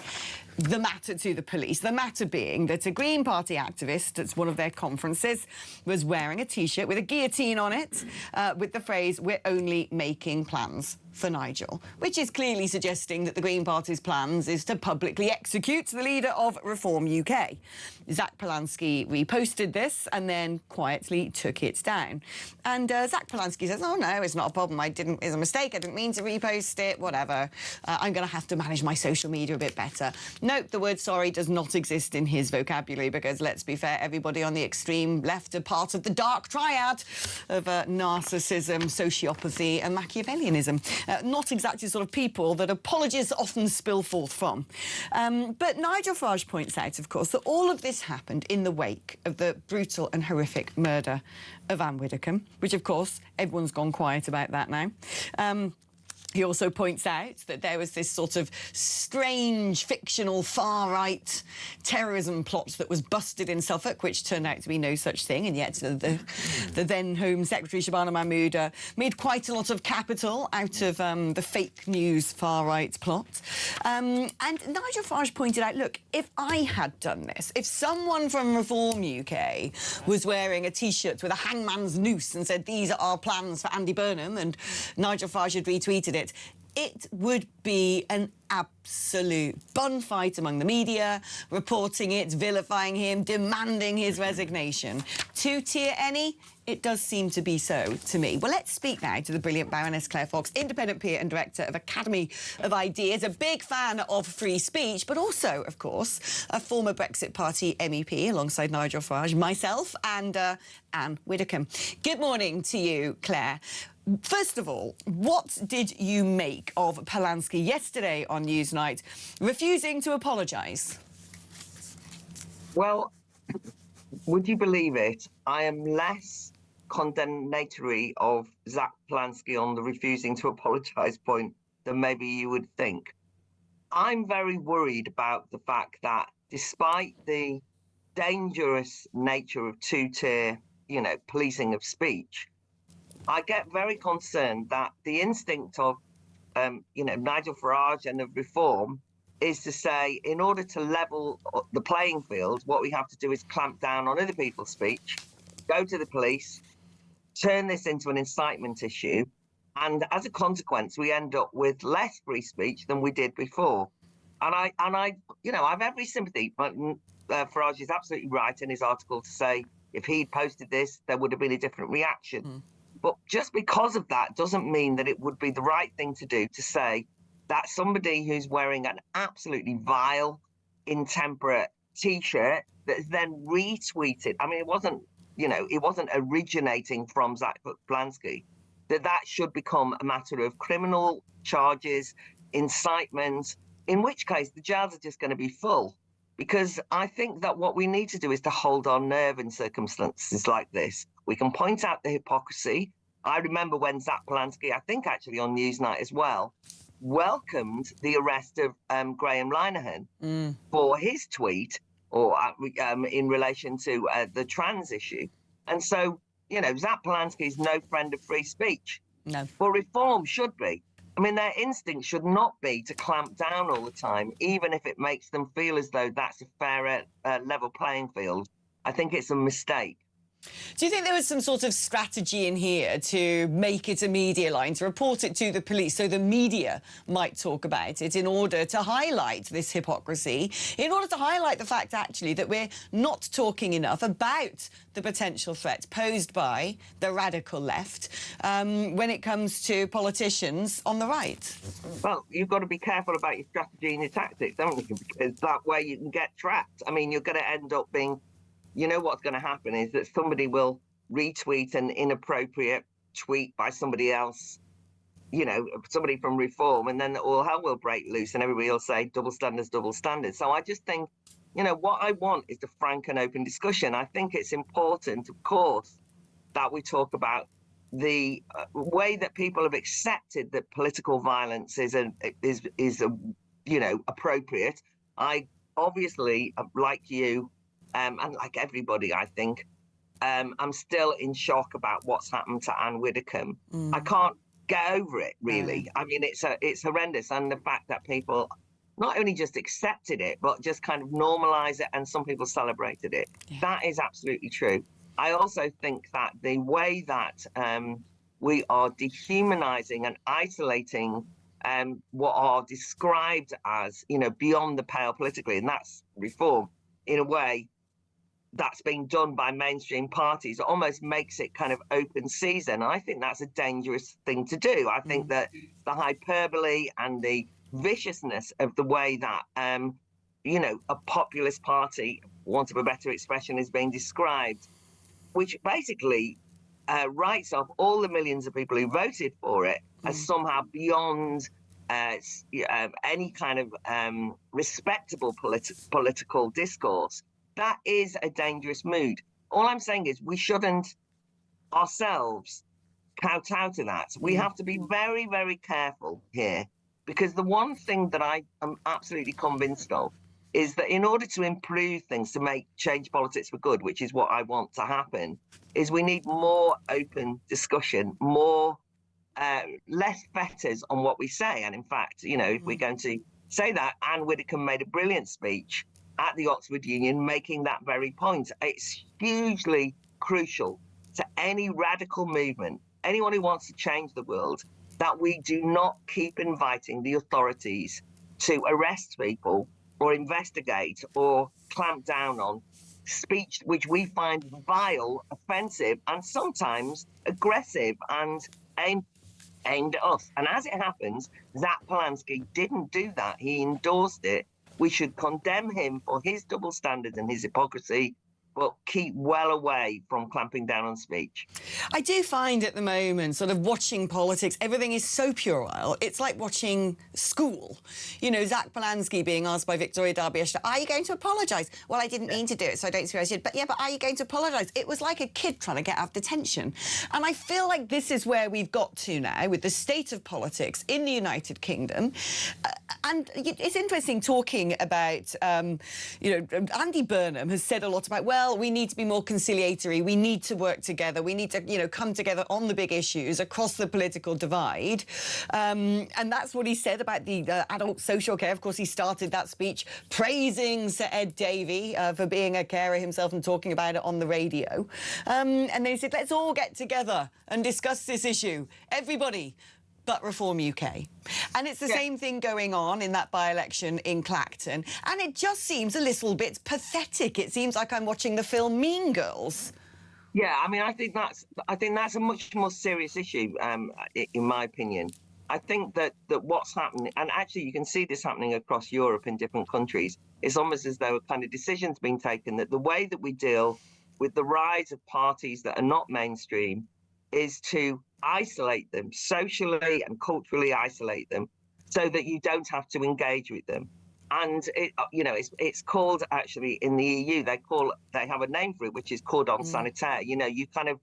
B: the matter to the police. The matter being that a Green Party activist at one of their conferences was wearing a T-shirt with a guillotine on it with the phrase, "We're only making plans for Nigel," which is clearly suggesting that the Green Party's plans is to publicly execute the leader of Reform UK. Zack Polanski reposted this and then quietly took it down. And Zack Polanski says, oh, no, it's not a problem. It's a mistake. I didn't mean to repost it, whatever. I'm going to have to manage my social media a bit better. Nope, the word sorry does not exist in his vocabulary because, let's be fair, everybody on the extreme left are part of the dark triad of narcissism, sociopathy and Machiavellianism. Not exactly the sort of people that apologies often spill forth from. But Nigel Farage points out, of course, that all of this happened in the wake of the brutal and horrific murder of Anne Widdecombe, which, of course, everyone's gone quiet about that now. He also points out that there was this sort of strange, fictional, far-right terrorism plot that was busted in Suffolk, which turned out to be no such thing, and yet the then Home Secretary Shabana Mahmood made quite a lot of capital out of the fake news far-right plot. And Nigel Farage pointed out, look, if I had done this, if someone from Reform UK was wearing a T-shirt with a hangman's noose and said, these are our plans for Andy Burnham, and Nigel Farage had retweeted it, it would be an absolute bun fight among the media, reporting it, vilifying him, demanding his resignation. Two-tier any? It does seem to be so to me. Well, let's speak now to the brilliant Baroness Claire Fox, independent peer and director of Academy of Ideas, a big fan of free speech, but also, of course, a former Brexit Party MEP alongside Nigel Farage, myself and Anne Widdecombe. Good morning to you, Claire. First of all, what did you make of Polanski yesterday on Newsnight refusing to apologise?
E: Well, would you believe it? I am less condemnatory of Zack Polanski on the refusing to apologise point than maybe you would think. I'm very worried about the fact that despite the dangerous nature of two-tier, policing of speech, I get very concerned that the instinct of, Nigel Farage and of Reform is to say, in order to level the playing field, what we have to do is clamp down on other people's speech, go to the police, turn this into an incitement issue, and as a consequence, we end up with less free speech than we did before. And I have every sympathy. But Farage is absolutely right in his article to say if he'd posted this, there would have been a different reaction. Mm. But just because of that doesn't mean that it would be the right thing to do to say that somebody who's wearing an absolutely vile, intemperate T-shirt that's then retweeted. I mean, it wasn't originating from Zack Polanski, that should become a matter of criminal charges, incitement, in which case the jails are just going to be full. Because I think that what we need to do is to hold our nerve in circumstances like this. We can point out the hypocrisy. I remember when Zack Polanski, I think actually on Newsnight as well, welcomed the arrest of Graham Linehan for his tweet or in relation to the trans issue. And so, Zack Polanski is no friend of free speech.
B: No.
E: But Reform should be. I mean, their instinct should not be to clamp down all the time, even if it makes them feel as though that's a fair, level playing field. I think it's a mistake.
B: Do you think there was some sort of strategy in here to make it a media line, to report it to the police so the media might talk about it in order to highlight this hypocrisy, in order to highlight the fact, actually, that we're not talking enough about the potential threat posed by the radical left when it comes to politicians on the right?
E: Well, you've got to be careful about your strategy and your tactics, haven't you? Because that way you can get trapped. I mean, you're going to end up being... what's going to happen is that somebody will retweet an inappropriate tweet by somebody else, somebody from Reform, and then all hell will break loose and everybody will say double standards, double standards. So I just think, what I want is a frank and open discussion. I think it's important, of course, that we talk about the way that people have accepted that political violence is appropriate. I obviously, like you, and like everybody, I think, I'm still in shock about what's happened to Anne Widdecombe. I can't get over it, really. I mean, it's horrendous, and the fact that people not only just accepted it, but just kind of normalize it, and some people celebrated it. Yeah. That is absolutely true. I also think that the way that we are dehumanizing and isolating what are described as, beyond the pale politically, and that's reform, in a way that's being done by mainstream parties, it almost makes it kind of open season. And I think that's a dangerous thing to do. I think that the hyperbole and the viciousness of the way that, a populist party, for want of a better expression, is being described, which basically writes off all the millions of people who voted for it as somehow beyond any kind of respectable political discourse. That is a dangerous mood. All I'm saying is we shouldn't ourselves kowtow to that. We have to be very, very careful here, because the one thing that I am absolutely convinced of is that in order to improve things, to make change politics for good, which is what I want to happen, is we need more open discussion, more less fetters on what we say. And in fact, if we're going to say that, Anne Widdecombe made a brilliant speech at the Oxford Union making that very point. It's hugely crucial to any radical movement, anyone who wants to change the world, that we do not keep inviting the authorities to arrest people or investigate or clamp down on speech which we find vile, offensive, and sometimes aggressive and aimed at us. And as it happens, Zack Polanski didn't do that. He endorsed it. We should condemn him for his double standards and his hypocrisy, but keep well away from clamping down on speech.
B: I do find at the moment, sort of watching politics, everything is so puerile. It's like watching school. Zack Polanski being asked by Victoria Derby yesterday, are you going to apologise? Well, I didn't mean to do it, so I don't see what I should. But are you going to apologise? It was like a kid trying to get out of detention. And I feel like this is where we've got to now with the state of politics in the United Kingdom. And it's interesting talking about, Andy Burnham has said a lot about, well, we need to be more conciliatory. We need to work together. We need to, come together on the big issues across the political divide. And that's what he said about the adult social care. Of course, he started that speech praising Sir Ed Davey for being a carer himself and talking about it on the radio. And then he said, let's all get together and discuss this issue. Everybody. But Reform UK. And it's the same thing going on in that by-election in Clacton. And it just seems a little bit pathetic. It seems like I'm watching the film Mean Girls.
E: Yeah, I mean, I think that's a much more serious issue, in my opinion. I think that what's happening, and actually you can see this happening across Europe in different countries, it's almost as though a kind of decision's being taken that the way that we deal with the rise of parties that are not mainstream is to isolate them, socially and culturally isolate them, so that you don't have to engage with them. And it's called, actually, in the EU, they have a name for it, which is cordon sanitaire. You kind of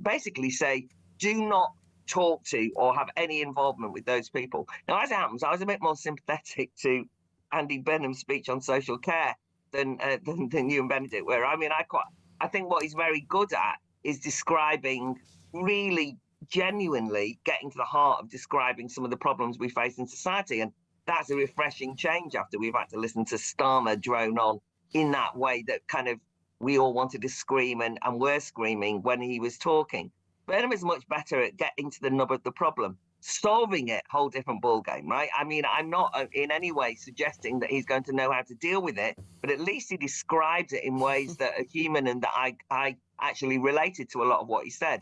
E: basically say, do not talk to or have any involvement with those people. Now, as it happens, I was a bit more sympathetic to Andy Burnham's speech on social care than you and Benedict were. I mean, I think what he's very good at is describing, really genuinely getting to the heart of describing some of the problems we face in society. And that's a refreshing change after we've had to listen to Starmer drone on in that way that kind of we all wanted to scream and were screaming when he was talking. Burnham is much better at getting to the nub of the problem. Solving it, whole different ballgame, right? I mean, I'm not in any way suggesting that he's going to know how to deal with it, but at least he describes it in ways that are human and that I actually related to a lot of what he said.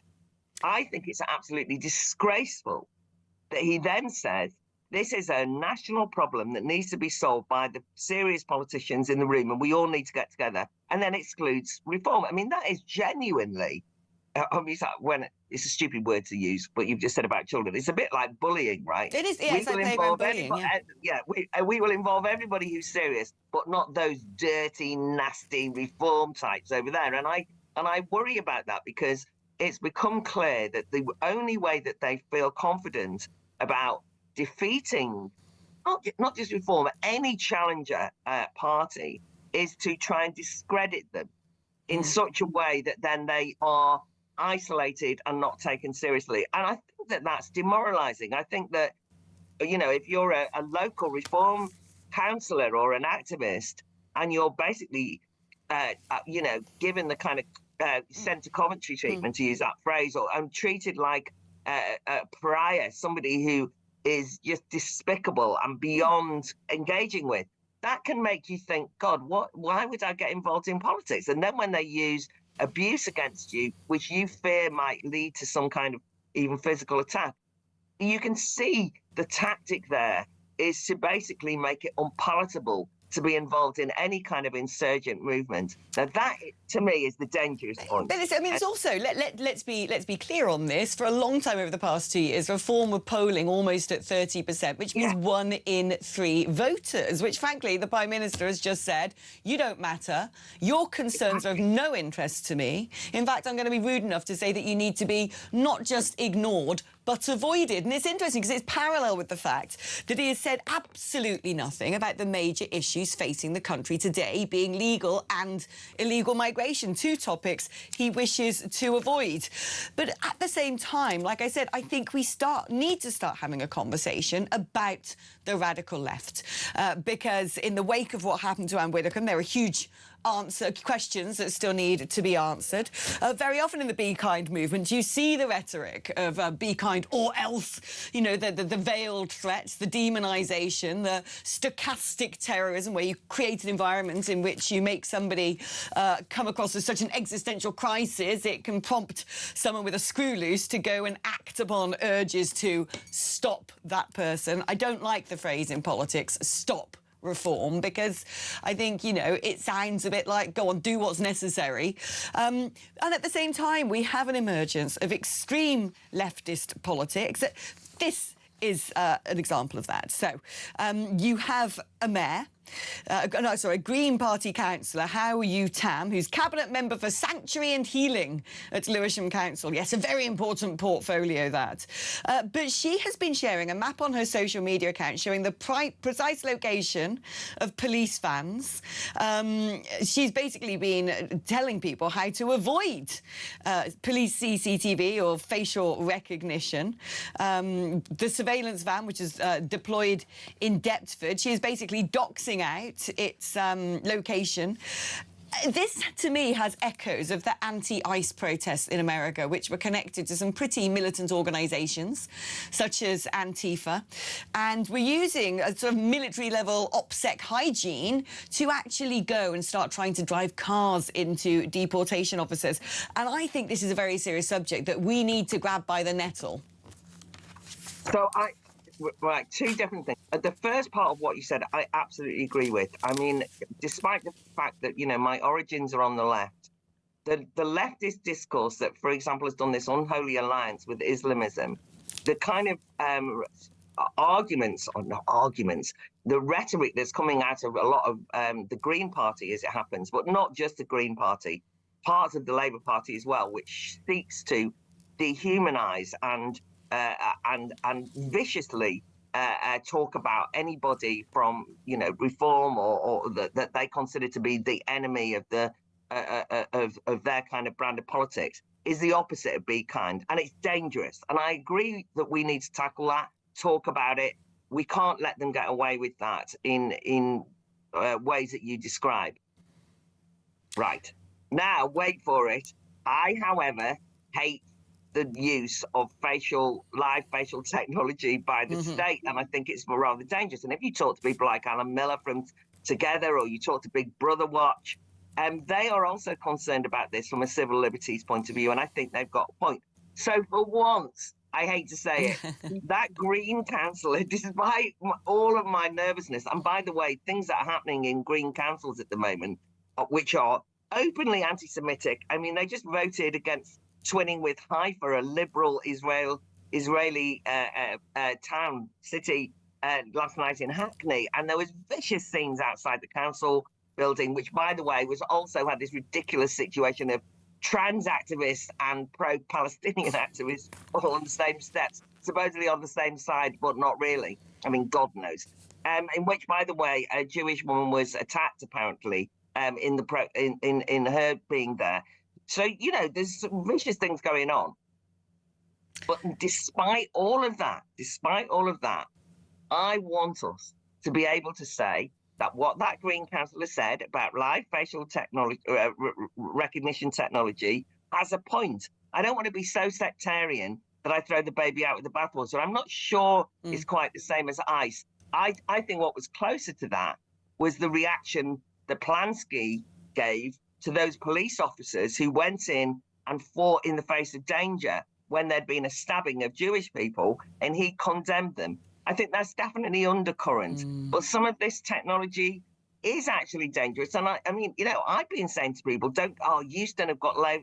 E: I think it's absolutely disgraceful that he then said, this is a national problem that needs to be solved by the serious politicians in the room, and we all need to get together, and then excludes reform. I mean, that is genuinely, it's a stupid word to use, but you've just said about children. It's a bit like bullying, right?
B: It is, yeah, it's like playground bullying,
E: we will involve everybody who's serious, but not those dirty, nasty reform types over there. And I worry about that, because it's become clear that the only way that they feel confident about defeating not just Reform, any challenger party is to try and discredit them in such a way that then they are isolated and not taken seriously. And I think that that's demoralizing. I think that, you know, if you're a local Reform councillor or an activist and you're basically, you know, given the kind of centre Coventry treatment, to use that phrase, or treated like a pariah, somebody who is just despicable and beyond engaging with, that can make you think, God, why would I get involved in politics? And then when they use abuse against you, which you fear might lead to some kind of even physical attack, you can see the tactic there is to basically make it unpalatable to be involved in any kind of insurgent movement. Now that, to me, is the dangerous point.
B: But it's, I mean, it's also, let's be clear on this. For a long time over the past 2 years, Reform were polling almost at 30%, which means 1 in 3 voters, which, frankly, the Prime Minister has just said, you don't matter. Your concerns are of no interest to me. In fact, I'm going to be rude enough to say that you need to be not just ignored, but avoided. And it's interesting because it's parallel with the fact that he has said absolutely nothing about the major issues facing the country today, being legal and illegal migration, 2 topics he wishes to avoid. But at the same time, like I said, I think we need to start having a conversation about the radical left, because in the wake of what happened to Anne Widdecombe, there are huge questions that still need to be answered. Very often in the Be Kind movement, you see the rhetoric of be kind or else, you know, the veiled threats, the demonisation, the stochastic terrorism, where you create an environment in which you make somebody come across as such an existential crisis, it can prompt someone with a screw loose to go and act upon urges to stop that person. I don't like the phrase in politics, stop Reform, because I think, you know, it sounds a bit like, go on, do what's necessary. And at the same time, we have an emergence of extreme leftist politics. This is an example of that. So you have a mayor, a Green Party councillor, How You Tam, who's cabinet member for Sanctuary and Healing at Lewisham Council. Yes, a very important portfolio, that. But she has been sharing a map on her social media account showing the precise location of police vans. She's basically been telling people how to avoid police CCTV or facial recognition. The surveillance van, which is deployed in Deptford, she is basically doxing out its location. This, to me, has echoes of the anti-ICE protests in America, which were connected to some pretty militant organisations, such as Antifa. And we're using a sort of military-level OPSEC hygiene to actually go and start trying to drive cars into deportation officers. And I think this is a very serious subject that we need to grab by the nettle.
E: So Right, 2 different things. The first part of what you said, I absolutely agree with. I mean, despite the fact that, you know, my origins are on the left, the leftist discourse that, for example, has done this unholy alliance with Islamism, the kind of the rhetoric that's coming out of a lot of the Green Party, as it happens, but not just the Green Party, parts of the Labour Party as well, which seeks to dehumanise and viciously talk about anybody from, you know, Reform or that they consider to be the enemy of the of their kind of brand of politics, is the opposite of Be Kind, and it's dangerous. And I agree that we need to tackle that, talk about it. We can't let them get away with that in ways that you describe. Right now, wait for it. I, however, hate the use of live facial technology by the state, and I think it's rather dangerous. And if you talk to people like Alan Miller from Together, or you talk to Big Brother Watch, they are also concerned about this from a civil liberties point of view, and I think they've got a point. So for once, I hate to say it, that Green councillor, despite all of my nervousness, and by the way, things that are happening in Green councils at the moment, which are openly anti-Semitic. I mean, they just voted against twinning with Haifa, a liberal Israeli town, city, last night in Hackney, and there was vicious scenes outside the council building, which, by the way, was also had this ridiculous situation of trans activists and pro-Palestinian activists all on the same steps, supposedly on the same side, but not really. I mean, God knows. In which, by the way, a Jewish woman was attacked, apparently, in her being there. So, you know, there's some vicious things going on. But despite all of that, I want us to be able to say that what that Green councillor said about live facial technology, recognition technology has a point. I don't want to be so sectarian that I throw the baby out with the bathwater. I'm not sure it's quite the same as ICE. I think what was closer to that was the reaction that Polanski gave to those police officers who went in and fought in the face of danger when there'd been a stabbing of Jewish people, and he condemned them. I think that's definitely undercurrent. But some of this technology is actually dangerous. And I mean, you know, I've been saying to people, Euston have got live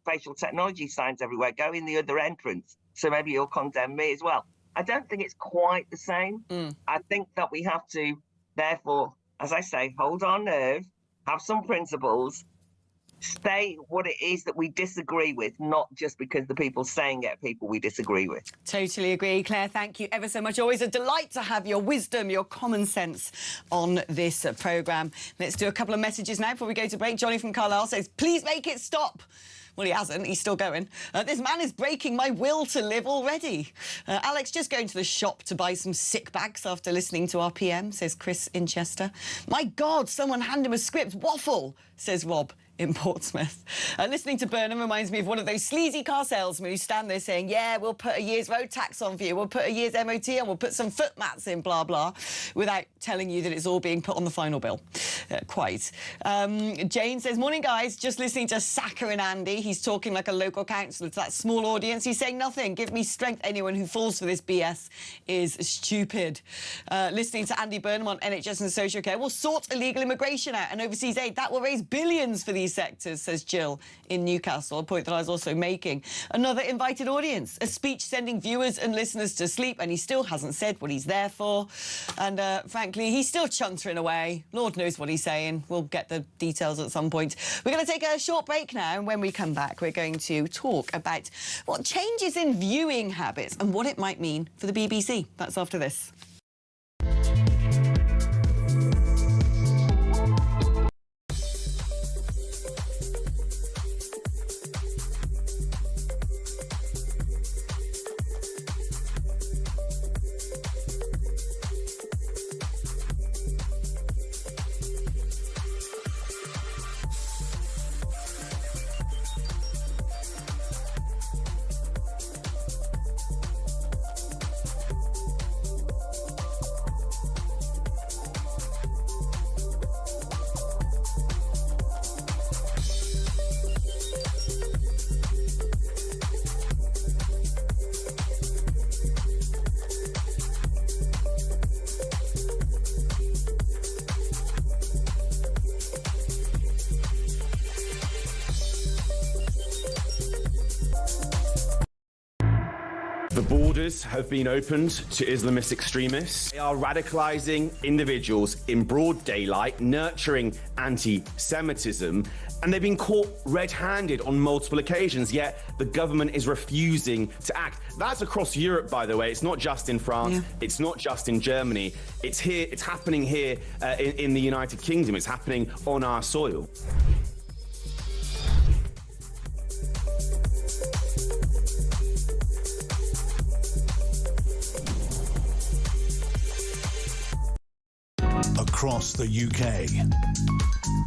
E: facial technology signs everywhere, go in the other entrance. So maybe you'll condemn me as well. I don't think it's quite the same. I think that we have to, therefore, as I say, hold our nerve, have some principles, say what it is that we disagree with, not just because the people saying it are people we disagree with.
B: Totally agree. Claire, thank you ever so much. Always a delight to have your wisdom, your common sense on this programme. Let's do a couple of messages now before we go to break. Johnny from Carlisle says, please make it stop. Well, he hasn't. He's still going. This man is breaking my will to live already. Alex, just going to the shop to buy some sick bags after listening to our PM, says Chris in Chester. My God, someone hand him a script. Waffle, says Rob in Portsmouth. Listening to Burnham reminds me of one of those sleazy car salesmen who stand there saying, yeah, we'll put a year's road tax on for you, we'll put a year's MOT on, we'll put some foot mats in, blah, blah, without telling you that it's all being put on the final bill. Quite. Jane says, morning, guys. Just listening to Saka and Andy. He's talking like a local councillor to that small audience. He's saying nothing. Give me strength. Anyone who falls for this BS is stupid. Listening to Andy Burnham on NHS and social care. We'll sort illegal immigration out and overseas aid. That will raise billions for these sectors, says Jill in Newcastle, a point that I was also making. Another invited audience, a speech sending viewers and listeners to sleep, and he still hasn't said what he's there for. And frankly, he's still chuntering away. Lord knows what he's saying. We'll get the details at some point. We're going to take a short break now, and when we come back, we're going to talk about what changes in viewing habits and what it might mean for the BBC. That's after this.
F: The borders have been opened to Islamist extremists. They are radicalising individuals in broad daylight, nurturing anti-Semitism, and they've been caught red-handed on multiple occasions, yet the government is refusing to act. That's across Europe, by the way. It's not just in France. It's not just in Germany. It's here. It's happening here in the United Kingdom. It's happening on our soil.
A: Across the UK,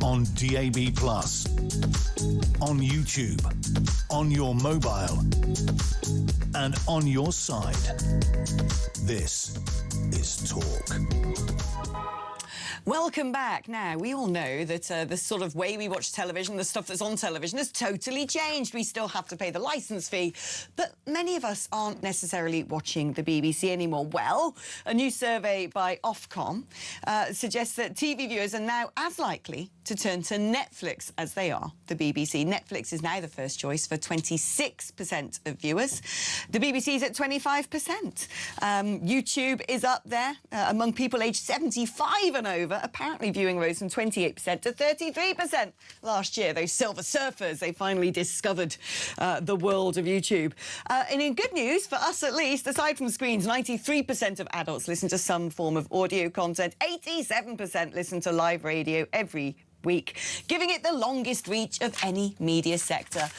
A: on DAB+, on YouTube, on your mobile, and on your side. This is Talk.
B: Welcome back. Now, we all know that the sort of way we watch television, the stuff that's on television, has totally changed. We still have to pay the licence fee, but many of us aren't necessarily watching the BBC anymore. Well, a new survey by Ofcom suggests that TV viewers are now as likely to turn to Netflix as they are the BBC. Netflix is now the first choice for 26% of viewers. The BBC's at 25%. YouTube is up there among people aged 75 and over. however, apparently viewing rose from 28% to 33% last year. Those silver surfers, they finally discovered the world of YouTube. And in good news, for us at least, aside from screens, 93% of adults listen to some form of audio content. 87% listen to live radio every week, giving it the longest reach of any media sector.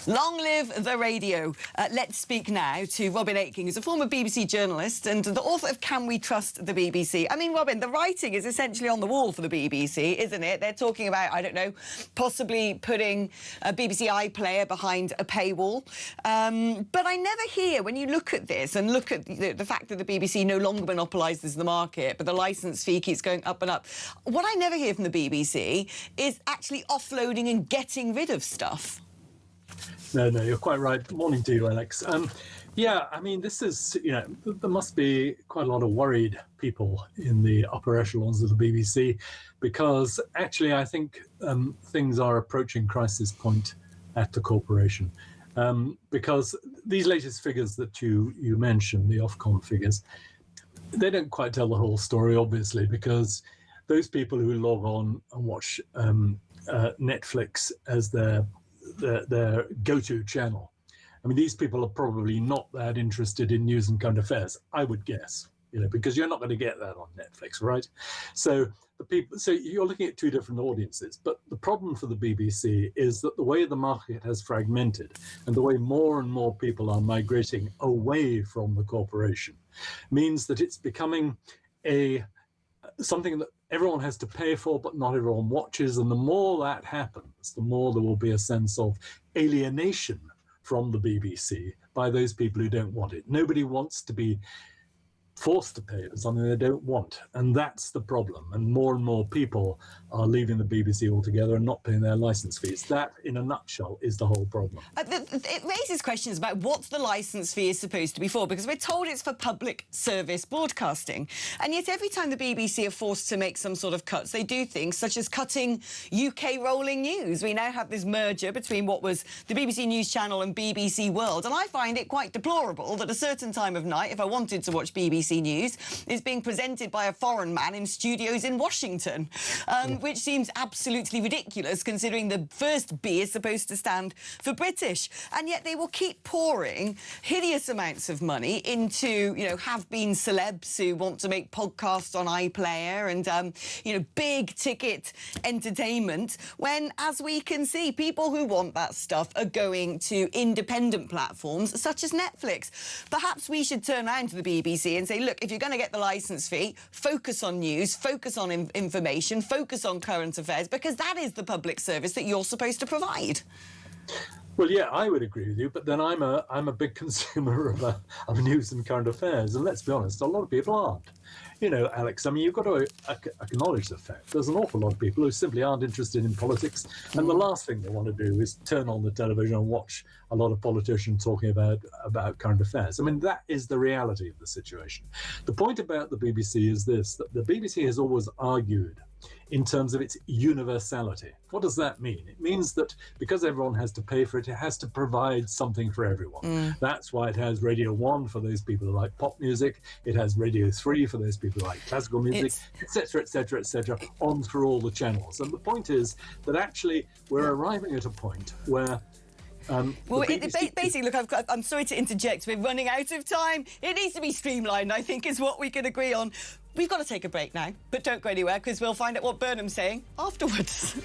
B: Long live the radio. Let's speak now to Robin Aitken, who's a former BBC journalist and the author of Can We Trust the BBC? I mean, Robin, the writing is essentially on the wall for the BBC, isn't it? They're talking about, I don't know, possibly putting a BBC iPlayer behind a paywall. But I never hear, when you look at this and look at the fact that the BBC no longer monopolises the market, but the licence fee keeps going up and up, what I never hear from the BBC is actually offloading and getting rid of stuff.
G: No, you're quite right. Good morning to you, Alex. Yeah, I mean, this is, there must be quite a lot of worried people in the upper echelons of the BBC, because actually I think things are approaching crisis point at the corporation. Because these latest figures that you mentioned, the Ofcom figures, they don't quite tell the whole story, obviously, because those people who log on and watch Netflix as their go-to channel, I mean, these people are probably not that interested in news and current affairs, I would guess, because you're not going to get that on Netflix, right? So you're looking at two different audiences. But the problem for the BBC is that the way the market has fragmented and the way more and more people are migrating away from the corporation means that it's becoming something that everyone has to pay for, but not everyone watches. And the more that happens, the more there will be a sense of alienation from the BBC by those people who don't want it. Nobody wants to be forced to pay for something they don't want. And that's the problem. And more people are leaving the BBC altogether and not paying their licence fees. That, in a nutshell, is the whole problem.
B: It raises questions about what the licence fee is supposed to be for, because we're told it's for public service broadcasting. And yet every time the BBC are forced to make some sort of cuts, they do things such as cutting UK rolling news. We now have this merger between what was the BBC News Channel and BBC World. And I find it quite deplorable that a certain time of night, if I wanted to watch BBC News, is being presented by a foreign man in studios in Washington, which seems absolutely ridiculous considering the first B is supposed to stand for British. And yet they will keep pouring hideous amounts of money into, have-been celebs who want to make podcasts on iPlayer and, big ticket entertainment, when, as we can see, people who want that stuff are going to independent platforms such as Netflix. Perhaps we should turn around to the BBC and say, look, if you're going to get the licence fee, focus on news, focus on information, focus on current affairs, because that is the public service that you're supposed to provide.
G: Well, yeah, I would agree with you, but then I'm a big consumer of news and current affairs, and let's be honest, a lot of people aren't. Alex, I mean, you've got to acknowledge the fact there's an awful lot of people who simply aren't interested in politics, and the last thing they want to do is turn on the television and watch a lot of politicians talking about current affairs. I mean, that is the reality of the situation. The point about the BBC is this, that the BBC has always argued in terms of its universality. What does that mean? It means that because everyone has to pay for it, it has to provide something for everyone. That's why it has Radio 1 for those people who like pop music, it has Radio 3 for those people who like classical music, etc., etc., etc., on through all the channels. And the point is that actually we're arriving at a point where
B: basically, look, I'm sorry to interject. We're running out of time. It needs to be streamlined, I think, is what we can agree on. We've got to take a break now, but don't go anywhere, because we'll find out what Burnham's saying afterwards.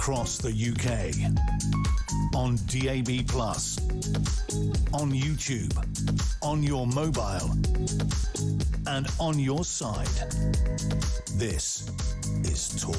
A: across the UK. On DAB+, on YouTube, on your mobile, and on your side. This is Talk.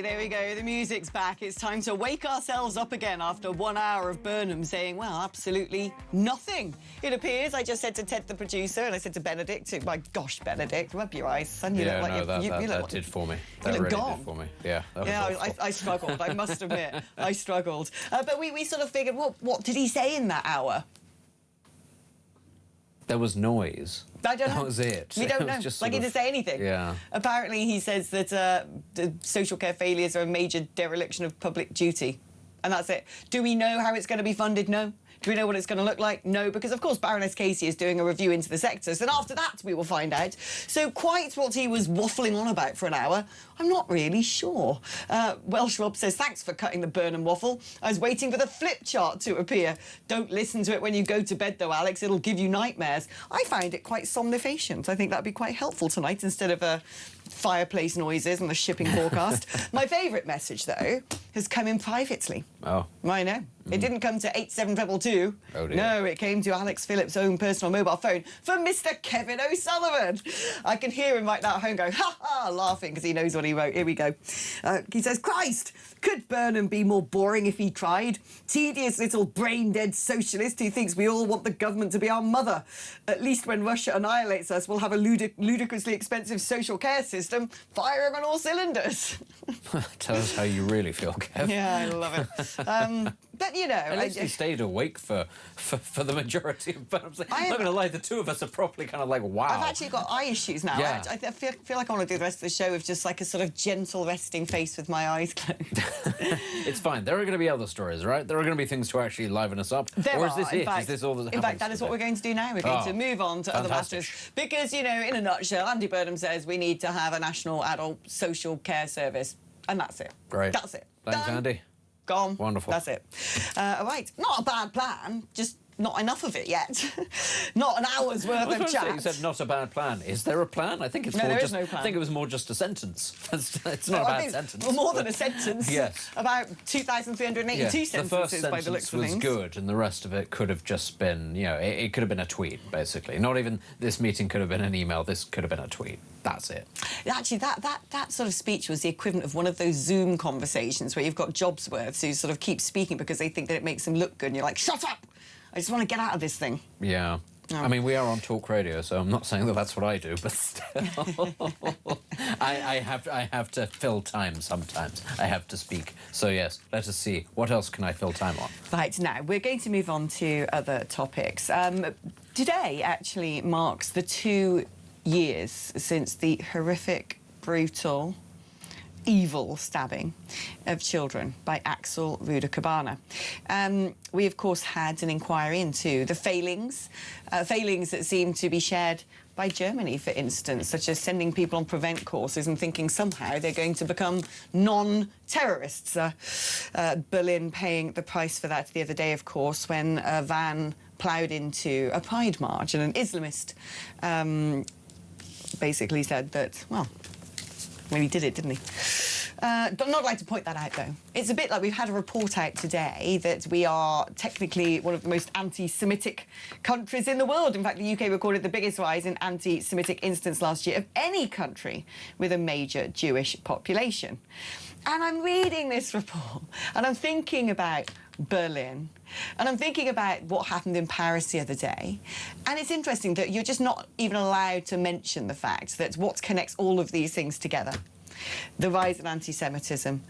B: There we go, the music's back. It's time to wake ourselves up again after 1 hour of Burnham saying, well, absolutely nothing. It appears, I just said to Ted, the producer, and I said to Benedict, my gosh, Benedict, rub your eyes, son. You look like
C: that did for me. That really did for me. Yeah, that was
B: I struggled, I must admit. I struggled. But we sort of figured, what did he say in that hour?
C: There was noise.
B: I don't know.
C: That was it.
B: We don't know. Like, he didn't say anything.
C: Yeah.
B: Apparently, he says that the social care failures are a major dereliction of public duty. And that's it. Do we know how it's going to be funded? No. Do we know what it's going to look like? No, because, of course, Baroness Casey is doing a review into the sector. So then after that, we will find out. So quite what he was waffling on about for an hour, I'm not really sure. Welsh Rob says, thanks for cutting the Burnham waffle. I was waiting for the flip chart to appear. Don't listen to it when you go to bed, though, Alex. It'll give you nightmares. I find it quite somnifacient. I think that'd be quite helpful tonight instead of fireplace noises and the shipping forecast. My favourite message, though, has come in privately.
C: Oh.
B: I know. It didn't come to 87222.
C: Oh, dear.
B: No, it came to Alex Phillips' own personal mobile phone from Mr. Kevin O'Sullivan. I can hear him right now at home going, ha-ha, laughing because he knows what he wrote. Here we go. He says, Christ, could Burnham be more boring if he tried? Tedious little brain-dead socialist who thinks we all want the government to be our mother. At least when Russia annihilates us, we'll have a ludicrously expensive social care system. Fire him on all cylinders.
C: Tell us how you really feel, Kev.
B: Yeah, I love it. But, you know...
C: At least he stayed awake for the majority of Burnham's. I'm not going to lie, the two of us are properly kind of like, wow.
B: I've actually got eye issues now.
C: Yeah.
B: I feel like I want to do the rest of the show with just like a sort of gentle resting face with my eyes closed.
C: It's fine. There are going to be other stories, right? There are going to be things to actually liven us up.
B: Or
C: is this it? Is this all that
B: in fact, that is what we're going to do now. We're going to move on to other matters. Because, you know, in a nutshell, Andy Burnham says we need to have a national adult social care service. And that's it.
C: Great.
B: That's it.
C: Thanks,
B: Done.
C: Andy.
B: Gone.
C: Wonderful.
B: That's it. All right. Not a bad plan, just not enough of it yet. Not an hour's worth of chat.
C: You said not a bad plan. Is there a plan? I think it's
B: No,
C: more
B: there
C: just.
B: is no plan.
C: I think it was more just a sentence. It's not a bad sentence.
B: Well, more than a sentence.
C: Yes.
B: About 2,382 sentences by the looks of things.
C: The first sentence was good, and the rest of it could have just been, you know, it could have been a tweet, basically. Not even this meeting could have been an email. This could have been a tweet. That's it.
B: Actually, that sort of speech was the equivalent of one of those Zoom conversations where you've got Jobsworths who sort of keep speaking because they think that it makes them look good, and you're like, shut up! I just want to get out of this thing.
C: Yeah. Oh. I mean, we are on Talk Radio, so I'm not saying that that's what I do, but still, I have to fill time sometimes. I have to speak. So yes, let us see. What else can I fill time on? Right,
B: now, we're going to move on to other topics. Today actually marks the 2 years since the horrific, brutal, evil stabbing of children by Axel Ruder-Cabana. We, of course, had an inquiry into the failings that seem to be shared by Germany, for instance, such as sending people on prevent courses and thinking somehow they're going to become non-terrorists. Berlin paying the price for that the other day, of course, when a van ploughed into a pride march and an Islamist basically said that, well, he did it, didn't he? Not like to point that out, though. It's a bit like we've had a report out today that we are technically one of the most anti-Semitic countries in the world. In fact, the UK recorded the biggest rise in anti-Semitic incidents last year of any country with a major Jewish population. And I'm reading this report, and I'm thinking about Berlin, and I'm thinking about what happened in Paris the other day. And it's interesting that you're just not even allowed to mention the fact that what connects all of these things together, the rise of anti-Semitism,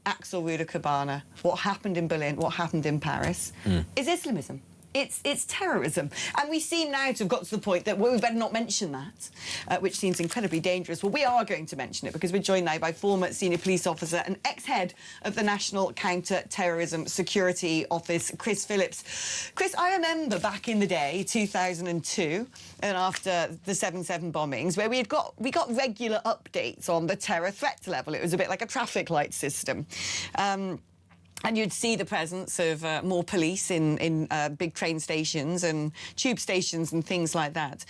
B: Axel Ruder-Cabana, what happened in Berlin, what happened in Paris, is Islamism. It's terrorism. And we seem now to have got to the point that, well, we better not mention that, which seems incredibly dangerous. Well, we are going to mention it because we're joined now by former senior police officer and ex-head of the National Counter-Terrorism Security Office, Chris Phillips. Chris, I remember back in the day, 2002, and after the 7/7 bombings, where we got regular updates on the terror threat level. It was a bit like a traffic light system. And you'd see the presence of more police in big train stations and tube stations and things like that.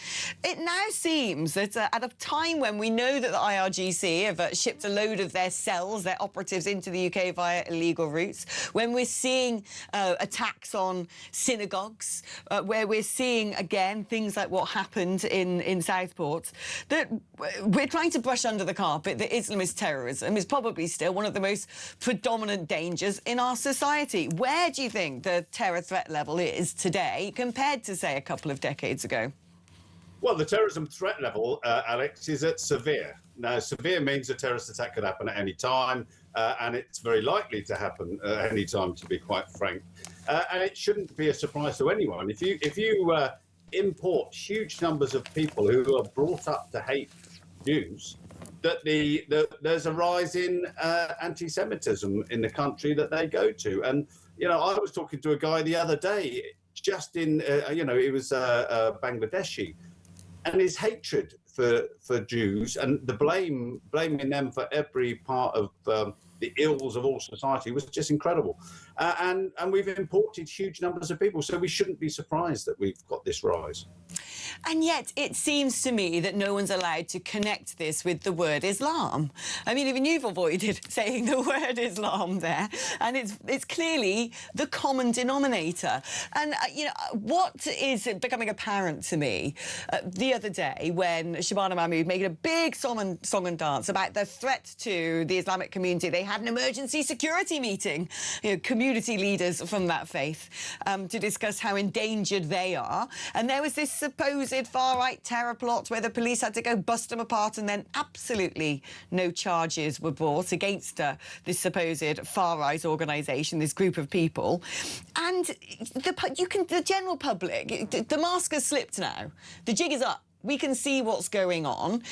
B: It now seems that at a time when we know that the IRGC have shipped a load of their cells, their operatives, into the UK via illegal routes, when we're seeing attacks on synagogues, where we're seeing, again, things like what happened in Southport, that we're trying to brush under the carpet that Islamist terrorism is probably still one of the most predominant dangers in our society. Where do you think the terror threat level is today compared to, say, a couple of decades ago?
H: Well, the terrorism threat level, Alex, is at severe. Now, severe means a terrorist attack could happen at any time, and it's very likely to happen at any time, to be quite frank. And it shouldn't be a surprise to anyone. If you import huge numbers of people who are brought up to hate Jews, that there's a rise in anti-Semitism in the country that they go to. And, you know, I was talking to a guy the other day, just in, you know, he was Bangladeshi, and his hatred for Jews and the blaming them for every part of the ills of all society was just incredible. And we've imported huge numbers of people, so we shouldn't be surprised that we've got this rise.
B: And yet it seems to me that no one's allowed to connect this with the word Islam. I mean, even you've avoided saying the word Islam there, and it's clearly the common denominator. And, you know, what is becoming apparent to me the other day when Shabana Mahmood made a big song and dance about the threat to the Islamic community. They had an emergency security meeting, you know, community leaders from that faith, to discuss how endangered they are. And there was this supposed far-right terror plot where the police had to go bust them apart, and then absolutely no charges were brought against this supposed far-right organisation, this group of people. And the general public, the mask has slipped now. The jig is up. We can see what's going on.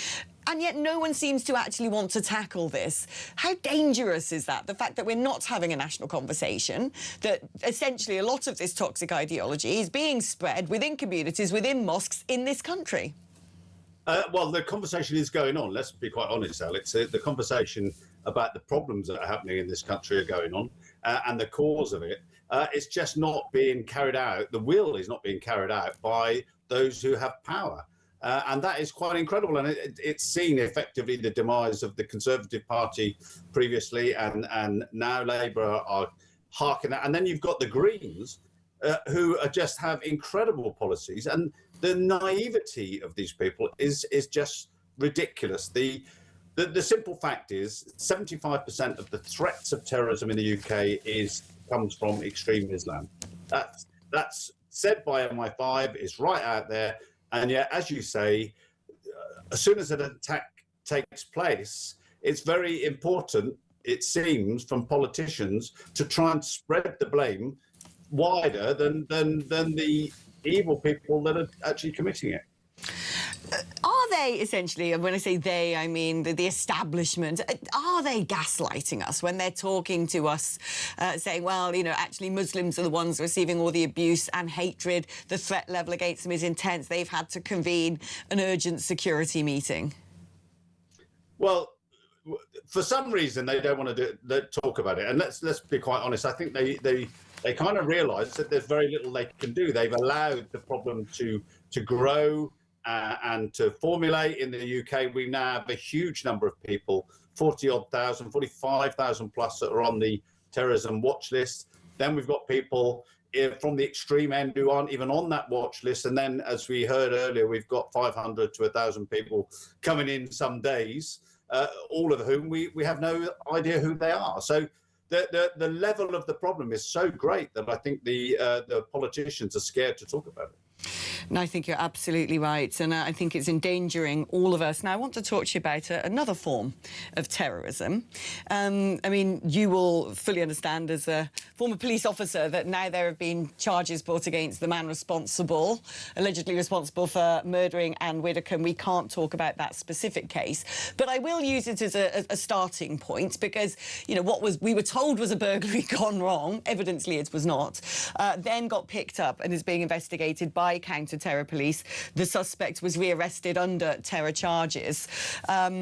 B: And yet no one seems to actually want to tackle this. How dangerous is that? The fact that we're not having a national conversation, that essentially a lot of this toxic ideology is being spread within communities, within mosques in this country.
H: Well, the conversation is going on. Let's be quite honest, Alex. The conversation about the problems that are happening in this country are going on, and the cause of it. It's just not being carried out. The will is not being carried out by those who have power. And that is quite incredible. And it's seen effectively the demise of the Conservative Party previously, and now Labour are harking at. And then you've got the Greens, who just have incredible policies. And the naivety of these people is just ridiculous. The simple fact is 75% of the threats of terrorism in the UK comes from extreme Islam. That's said by MI5, it's right out there. And yet, as you say, as soon as an attack takes place, it's very important, it seems, from politicians to try and spread the blame wider than the evil people that are actually committing it.
B: Are they essentially, and when I say they, I mean the establishment, are they gaslighting us when they're talking to us, saying, well, you know, actually Muslims are the ones receiving all the abuse and hatred, the threat level against them is intense, they've had to convene an urgent security meeting? Well,
H: for some reason, they don't want to talk about it. And let's be quite honest, I think they kind of realise that there's very little they can do. They've allowed the problem to grow and to formulate. In the UK, we now have a huge number of people, 40-odd thousand, 45,000 plus, that are on the terrorism watch list. Then we've got people from the extreme end who aren't even on that watch list. And then, as we heard earlier, we've got 500 to 1,000 people coming in some days, all of whom we have no idea who they are. So the level of the problem is so great that I think the politicians are scared to talk about it.
B: And I think you're absolutely right, and I think it's endangering all of us. Now, I want to talk to you about another form of terrorism. I mean, you will fully understand as a former police officer that now there have been charges brought against the man allegedly responsible for murdering Anne Widdecombe. We can't talk about that specific case, but I will use it as a starting point because, you know, what we were told was a burglary gone wrong, evidently it was not, then got picked up and is being investigated by counter counter-terror police. The suspect was rearrested under terror charges.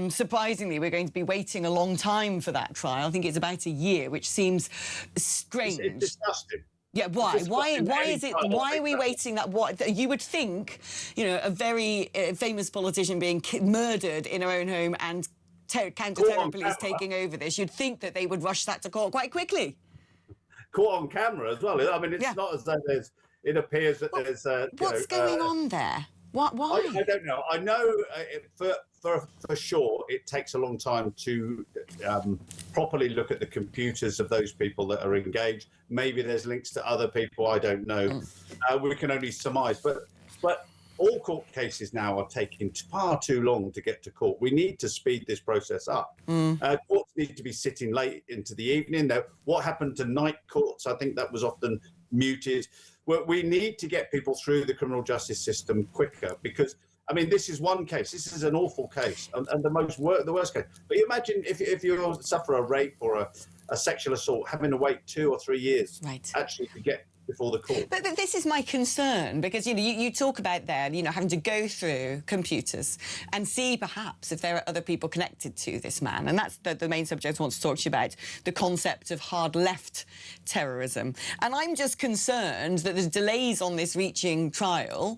B: Surprisingly, we're going to be waiting a long time for that trial. I think it's about a year, which seems strange.
H: It's disgusting.
B: Yeah, why? Why is it? Why are we waiting that? What you would think, you know, a very famous politician being murdered in her own home and counter-terror police taking over this, you'd think that they would rush that to court quite quickly.
H: Caught on camera as well. I mean, it's not as though it appears that there's...
B: what's going on there? Why?
H: I don't know. I know for sure it takes a long time to properly look at the computers of those people that are engaged. Maybe there's links to other people. I don't know. We can only surmise. But all court cases now are taking far too long to get to court. We need to speed this process up. Courts need to be sitting late into the evening. Now, what happened to night courts? I think that was often muted. We need to get people through the criminal justice system quicker because, I mean, this is one case. This is an awful case and the worst case. But you imagine if you suffer a rape or a sexual assault, having to wait 2 or 3 years actually to get before the court.
B: But this is my concern because, you know, you talk about there, you know, having to go through computers and see perhaps if there are other people connected to this man. And that's the main subject I want to talk to you about, the concept of hard left terrorism. And I'm just concerned that the delays on this reaching trial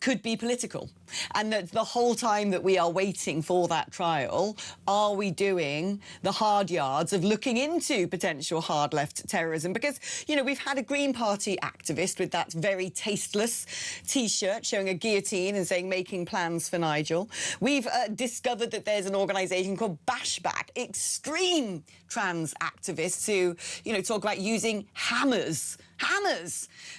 B: could be political. And that the whole time that we are waiting for that trial, are we doing the hard yards of looking into potential hard left terrorism? Because, you know, we've had a Green Party activist with that very tasteless T-shirt showing a guillotine and saying making plans for Nigel. We've discovered that there's an organisation called Bashback, extreme trans activists who, you know, talk about using hammers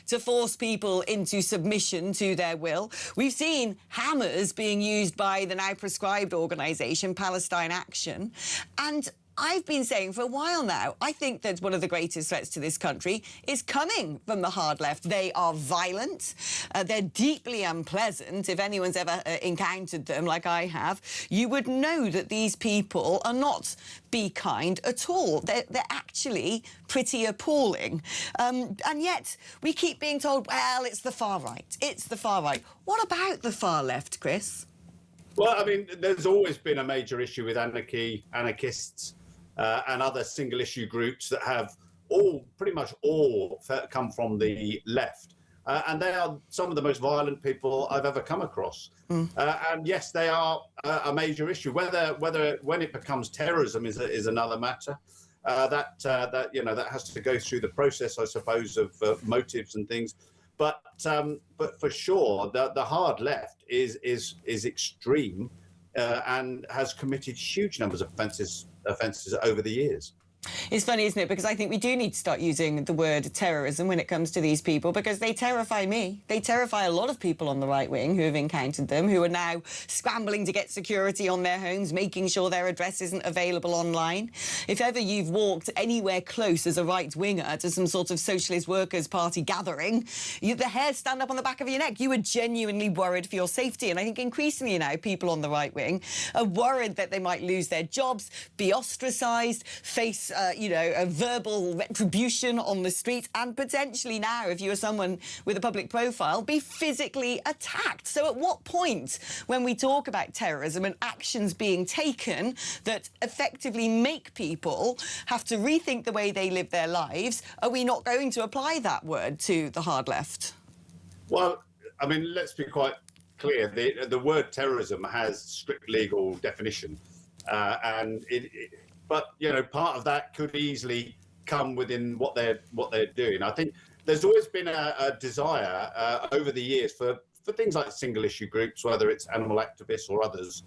B: to force people into submission to their will. We've seen hammers being used by the now proscribed organisation Palestine Action. And I've been saying for a while now, I think that one of the greatest threats to this country is coming from the hard left. They are violent. They're deeply unpleasant. If anyone's ever encountered them, like I have, you would know that these people are not be kind at all. They're actually pretty appalling. And yet we keep being told, well, it's the far right. It's the far right. What about the far left, Chris?
H: Well, I mean, there's always been a major issue with anarchists, and other single-issue groups that have pretty much all come from the left. And they are some of the most violent people I've ever come across. And yes, they are a major issue. Whether when it becomes terrorism is another matter. That you know, that has to go through the process, I suppose, of motives and things. But for sure, the hard left is extreme and has committed huge numbers of offences over the years.
B: It's funny, isn't it? Because I think we do need to start using the word terrorism when it comes to these people, because they terrify me. They terrify a lot of people on the right wing who have encountered them, who are now scrambling to get security on their homes, making sure their address isn't available online. If ever you've walked anywhere close as a right-winger to some sort of Socialist Workers' Party gathering, the hairs stand up on the back of your neck. You were genuinely worried for your safety. And I think increasingly now people on the right wing are worried that they might lose their jobs, be ostracised, face you know, a verbal retribution on the street, and potentially now, if you are someone with a public profile, be physically attacked. So at what point, when we talk about terrorism and actions being taken that effectively make people have to rethink the way they live their lives, are we not going to apply that word to the hard left?
H: Well, I mean, let's be quite clear. The word terrorism has strict legal definition, and but you know, part of that could easily come within what they're doing. I think there's always been a desire over the years for things like single issue groups, whether it's animal activists or others,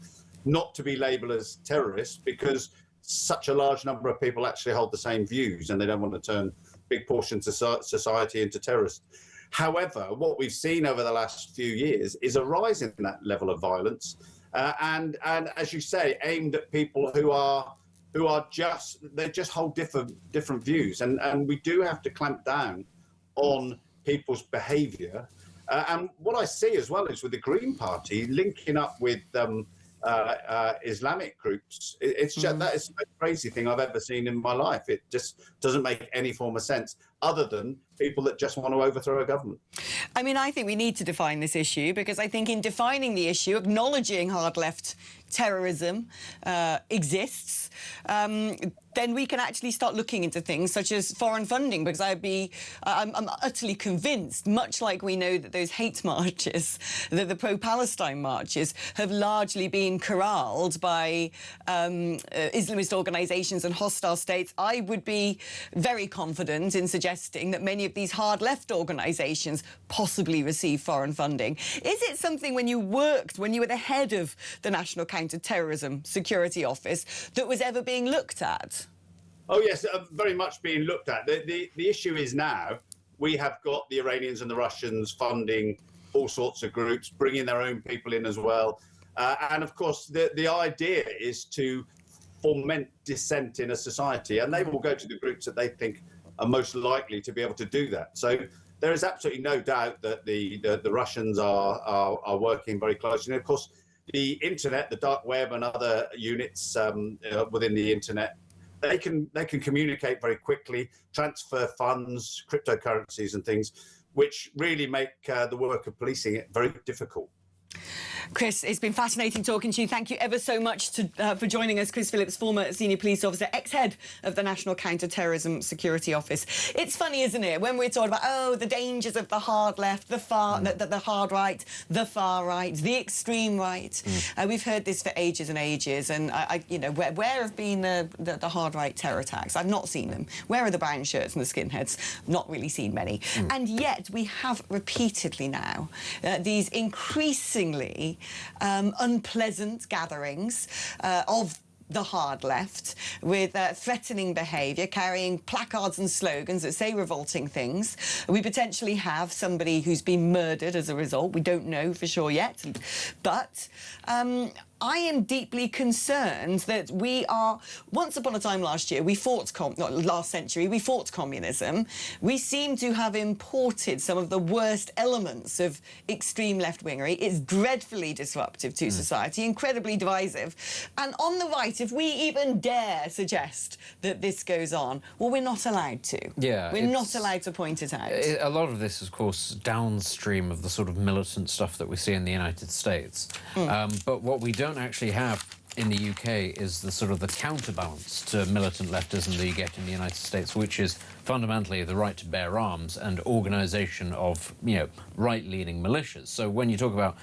H: not to be labelled as terrorists because such a large number of people actually hold the same views and they don't want to turn big portions of society into terrorists. However, what we've seen over the last few years is a rise in that level of violence, and as you say, aimed at people who just hold different views, and we do have to clamp down on people's behaviour. And what I see as well is with the Green Party linking up with Islamic groups. It's just that is the most crazy thing I've ever seen in my life. It just doesn't make any form of sense, other than people that just want to overthrow a government.
B: I mean, I think we need to define this issue, because I think in defining the issue, acknowledging hard left terrorism exists, then we can actually start looking into things such as foreign funding, because I'm utterly convinced, much like we know that those hate marches, that the pro-Palestine marches, have largely been corralled by Islamist organisations and hostile states. I would be very confident in suggesting that many of these hard left organisations possibly receive foreign funding. Is it something, when you were the head of the National Counter-Terrorism Security Office, that was ever being looked at?
H: Oh yes, very much being looked at. The issue is now we have got the Iranians and the Russians funding all sorts of groups, bringing their own people in as well. And of course, the idea is to foment dissent in a society, and they will go to the groups that they think are most likely to be able to do that. So there is absolutely no doubt that the Russians are working very closely. And of course, the internet, the dark web, and other units within the internet, they can communicate very quickly, transfer funds, cryptocurrencies and things, which really make the work of policing it very difficult.
B: Chris, it's been fascinating talking to you. Thank you ever so much for joining us. Chris Phillips, former senior police officer, ex-head of the National Counter-Terrorism Security Office. It's funny, isn't it, when we're talking about, the dangers of the hard left, the hard right, the far right, the extreme right. We've heard this for ages and ages, and where have been the hard right terror attacks? I've not seen them. Where are the brown shirts and the skinheads? Not really seen many. And yet we have repeatedly now these increasingly unpleasant gatherings of the hard left with threatening behaviour, carrying placards and slogans that say revolting things. We potentially have somebody who's been murdered as a result. We don't know for sure yet. But I am deeply concerned that we are, once upon a time last year, last century, we fought communism. We seem to have imported some of the worst elements of extreme left-wingery. It's dreadfully disruptive to society, incredibly divisive. And on the right, if we even dare suggest that this goes on, well, we're not allowed to.
C: Yeah.
B: We're not allowed to point it out.
C: A lot of this, of course, downstream of the sort of militant stuff that we see in the United States. But what we don't actually have in the UK is the sort of the counterbalance to militant leftism that you get in the United States, which is fundamentally the right to bear arms and organisation of, right-leaning militias. So when you talk about,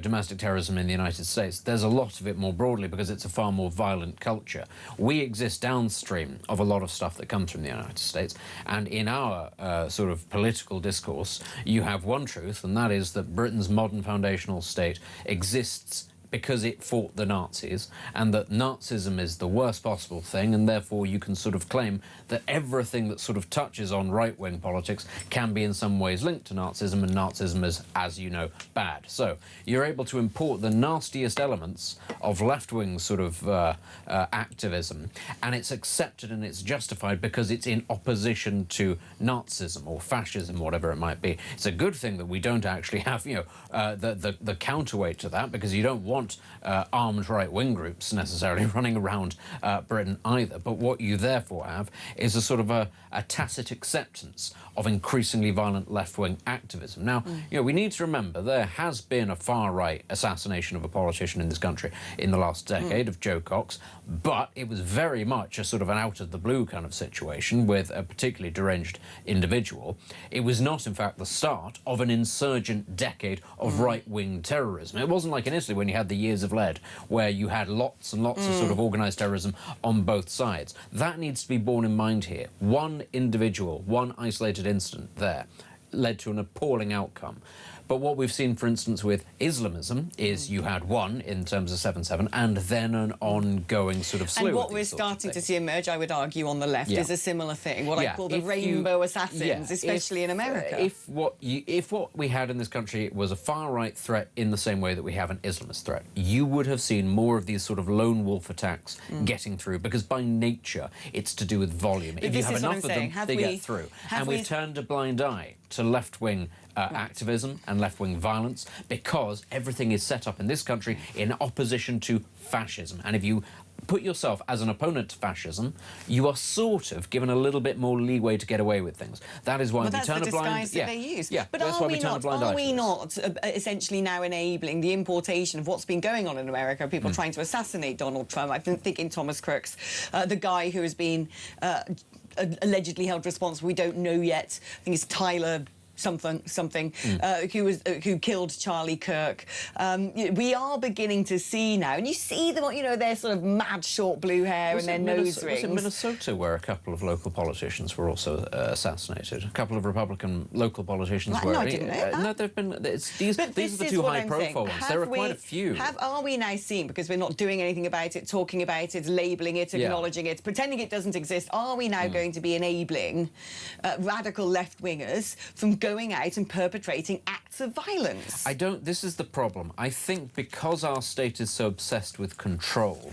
C: domestic terrorism in the United States, there's a lot of it more broadly because it's a far more violent culture. We exist downstream of a lot of stuff that comes from the United States, and in our sort of political discourse, you have one truth, and that is that Britain's modern foundational state exists because it fought the Nazis, and that Nazism is the worst possible thing, and therefore you can sort of claim that everything that sort of touches on right-wing politics can be in some ways linked to Nazism, and Nazism is, as you know, bad. So you're able to import the nastiest elements of left-wing sort of activism, and it's accepted and it's justified because it's in opposition to Nazism or fascism, whatever it might be. It's a good thing that we don't actually have, the counterweight to that, because you don't want armed right-wing groups necessarily running around Britain either. But what you therefore have is a sort of a tacit acceptance of increasingly violent left-wing activism. Now, we need to remember there has been a far-right assassination of a politician in this country in the last decade of Joe Cox, but it was very much a sort of an out-of-the-blue kind of situation with a particularly deranged individual. It was not, in fact, the start of an insurgent decade of right-wing terrorism. It wasn't like in Italy when you had the years of lead, where you had lots and lots of sort of organised terrorism on both sides. That needs to be borne in mind here. One individual, one isolated incident there led to an appalling outcome. But what we've seen, for instance, with Islamism is you had one in terms of 7/7 and then an ongoing sort of slew.
B: And what we're starting to see emerge, I would argue, on the left is a similar thing, what I call the rainbow assassins, especially in America.
C: If what we had in this country was a far-right threat in the same way that we have an Islamist threat, you would have seen more of these sort of lone wolf attacks getting through, because by nature it's to do with volume.
B: But
C: if you have enough of them, they get through. And we've turned a blind eye to left-wing activism and left-wing violence, because everything is set up in this country in opposition to fascism. And if you put yourself as an opponent to fascism, you are sort of given a little bit more leeway to get away with things. That is why we turn a blind...
B: That's the disguise that they use.
C: Yeah,
B: but
C: that's why we turn a blind eye to this.
B: Are we not essentially now enabling the importation of what's been going on in America? People trying to assassinate Donald Trump. I've been thinking Thomas Crooks, the guy who has been allegedly held responsible. We don't know yet. I think it's Tyler something who killed Charlie Kirk. We are beginning to see now, and you see them, you know, their sort of mad short blue hair and their nose rings.
C: Was it Minnesota where a couple of local politicians were also assassinated? A couple of Republican local politicians were.
B: No, I didn't know that.
C: No, they've been. These are the two high-profile ones. There are quite a few.
B: Are we now seeing, because we're not doing anything about it, talking about it, labelling it, acknowledging it, pretending it doesn't exist? Are we now going to be enabling radical left-wingers from going out and perpetrating acts of violence?
C: This is the problem. I think because our state is so obsessed with control,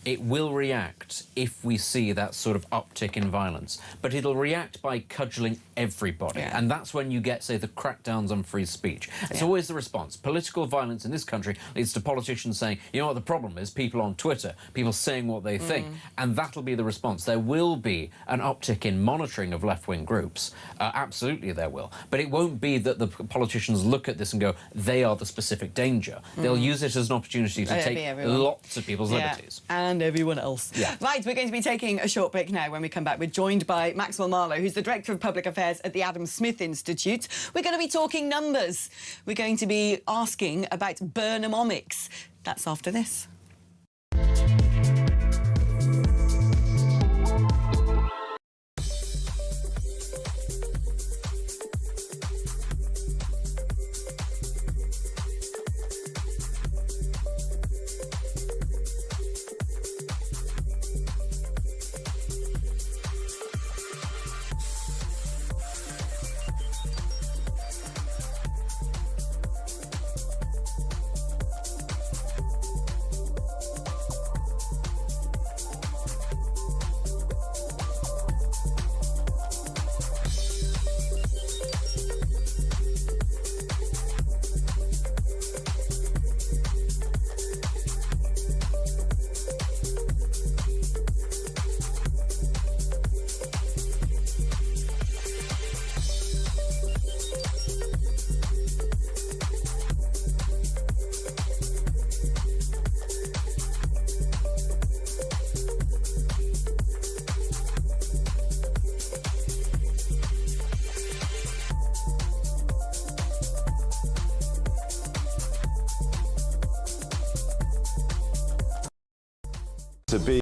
C: it will react if we see that sort of uptick in violence. But it'll react by cudgeling everybody.
B: Yeah.
C: And that's when you get, say, the crackdowns on free speech. It's always the response. Political violence in this country leads to politicians saying, you know what the problem is? People on Twitter, people saying what they think. And that'll be the response. There will be an uptick in monitoring of left-wing groups. Absolutely there will. But it won't be that the politicians look at this and go, they are the specific danger. They'll use it as an opportunity to take lots of people's liberties.
B: And everyone else. Right, we're going to be taking a short break now. When we come back, we're joined by Maxwell Marlowe, who's the Director of Public Affairs at the Adam Smith Institute. We're going to be talking numbers. We're going to be asking about Burnhamomics. That's after this.
D: To be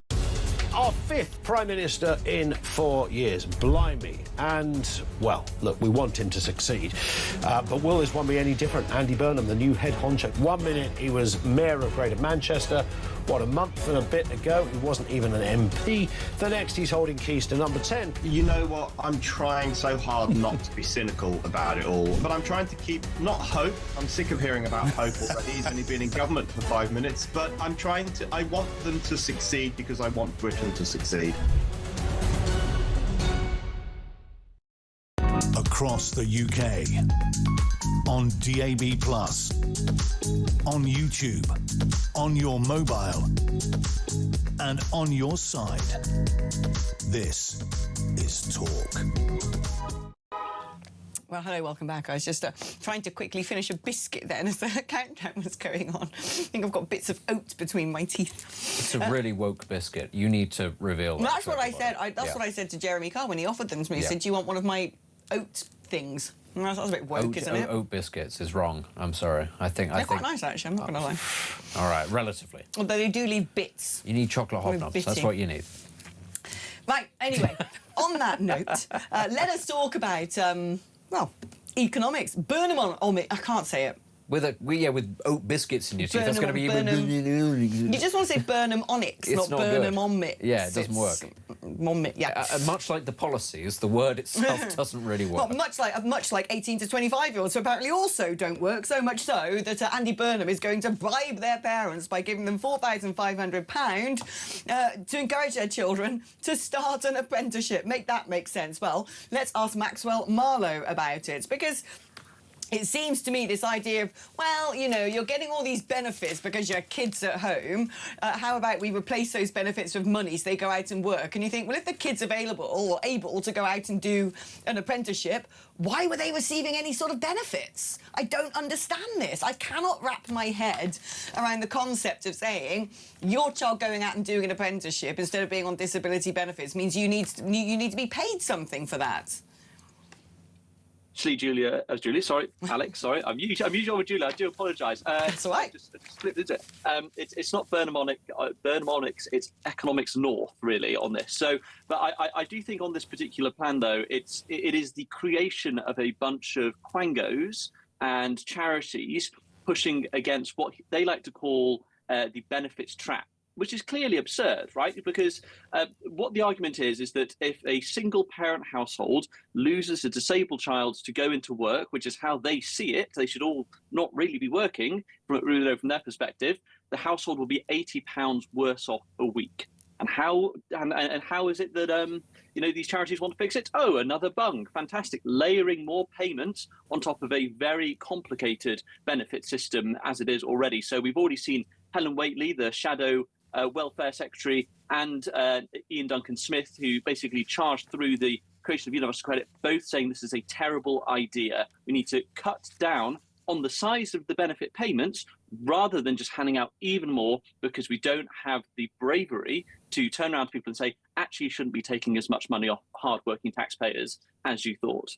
I: our fifth Prime Minister in 4 years. Blimey. And, well, look, we want him to succeed. But will this one be any different? Andy Burnham, the new head honcho. 1 minute he was Mayor of Greater Manchester. What, a month and a bit ago, he wasn't even an MP. The next, he's holding keys to number 10.
J: You know what? I'm trying so hard not to be cynical about it all, but I'm trying to keep, not hope. I'm sick of hearing about hope already. He's only been in government for 5 minutes, but I want them to succeed because I want Britain to succeed.
A: Across the UK, on DAB+, on YouTube, on your mobile, and on your side. This is Talk.
B: Well, hello, welcome back. I was just trying to quickly finish a biscuit then as the countdown was going on. I think I've got bits of oat between my teeth.
C: It's a really woke biscuit. You need to reveal that.
B: That's what I said. That's what I said to Jeremy Carr when he offered them to me. He said, do you want one of my oat things? And that's a bit woke, isn't it?
C: Oat biscuits is wrong. I'm sorry.
B: They're quite nice, actually. I'm not going to lie.
C: All right, relatively.
B: Although they do leave bits.
C: You need chocolate hobnobs. That's what you need.
B: Right, anyway, on that note, let us talk about, well, economics. Burnham, I can't say it.
C: with oat biscuits in your teeth. That's going to be
B: Burnham. You just want to say Burnham Onyx, not Burnham Omits.
C: Yeah, it doesn't work. Much like the policies, the word itself doesn't really work.
B: Well, much like 18 to 25-year-olds, who apparently also don't work, so much so that Andy Burnham is going to bribe their parents by giving them £4,500 to encourage their children to start an apprenticeship. Make that make sense? Well, let's ask Maxwell Marlowe about it, because it seems to me this idea of, well, you know, you're getting all these benefits because your kid's at home. How about we replace those benefits with money so they go out and work? And you think, well, if the kid's available or able to go out and do an apprenticeship, why were they receiving any sort of benefits? I don't understand this. I cannot wrap my head around the concept of saying your child going out and doing an apprenticeship instead of being on disability benefits means you need to be paid something for that.
K: Actually, sorry, Alex, sorry. I'm usually on with Julia. I do apologise.
B: That's all right.
K: Just flipped into it. It's not Burnham Onyx, it's Economics North, really, on this. So, but I do think on this particular plan, though, it is the creation of a bunch of quangos and charities pushing against what they like to call the benefits trap, which is clearly absurd, right? Because what the argument is that if a single parent household loses a disabled child to go into work, which is how they see it, they should all not really be working from their perspective, the household will be £80 worse off a week. And how is it that these charities want to fix it? Oh, another bung, fantastic, layering more payments on top of a very complicated benefit system as it is already. So we've already seen Helen Whately, the shadow welfare secretary, and Ian Duncan Smith, who basically charged through the creation of universal credit, both saying this is a terrible idea. We need to cut down on the size of the benefit payments rather than just handing out even more, because we don't have the bravery to turn around to people and say, actually, you shouldn't be taking as much money off hard-working taxpayers as you thought.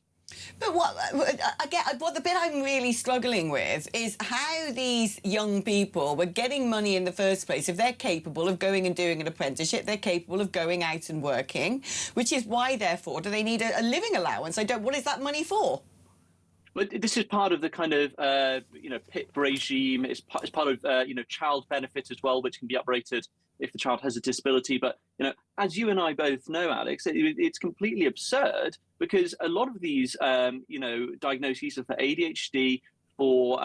B: But what the bit I'm really struggling with is how these young people were getting money in the first place. If they're capable of going and doing an apprenticeship, they're capable of going out and working, which is why, therefore, do they need a living allowance? What is that money for?
K: Well, this is part of the kind of PIP regime. It's part of child benefit as well, which can be uprated if the child has a disability. But as you and I both know, Alex, it's completely absurd, because a lot of these diagnoses are for ADHD, for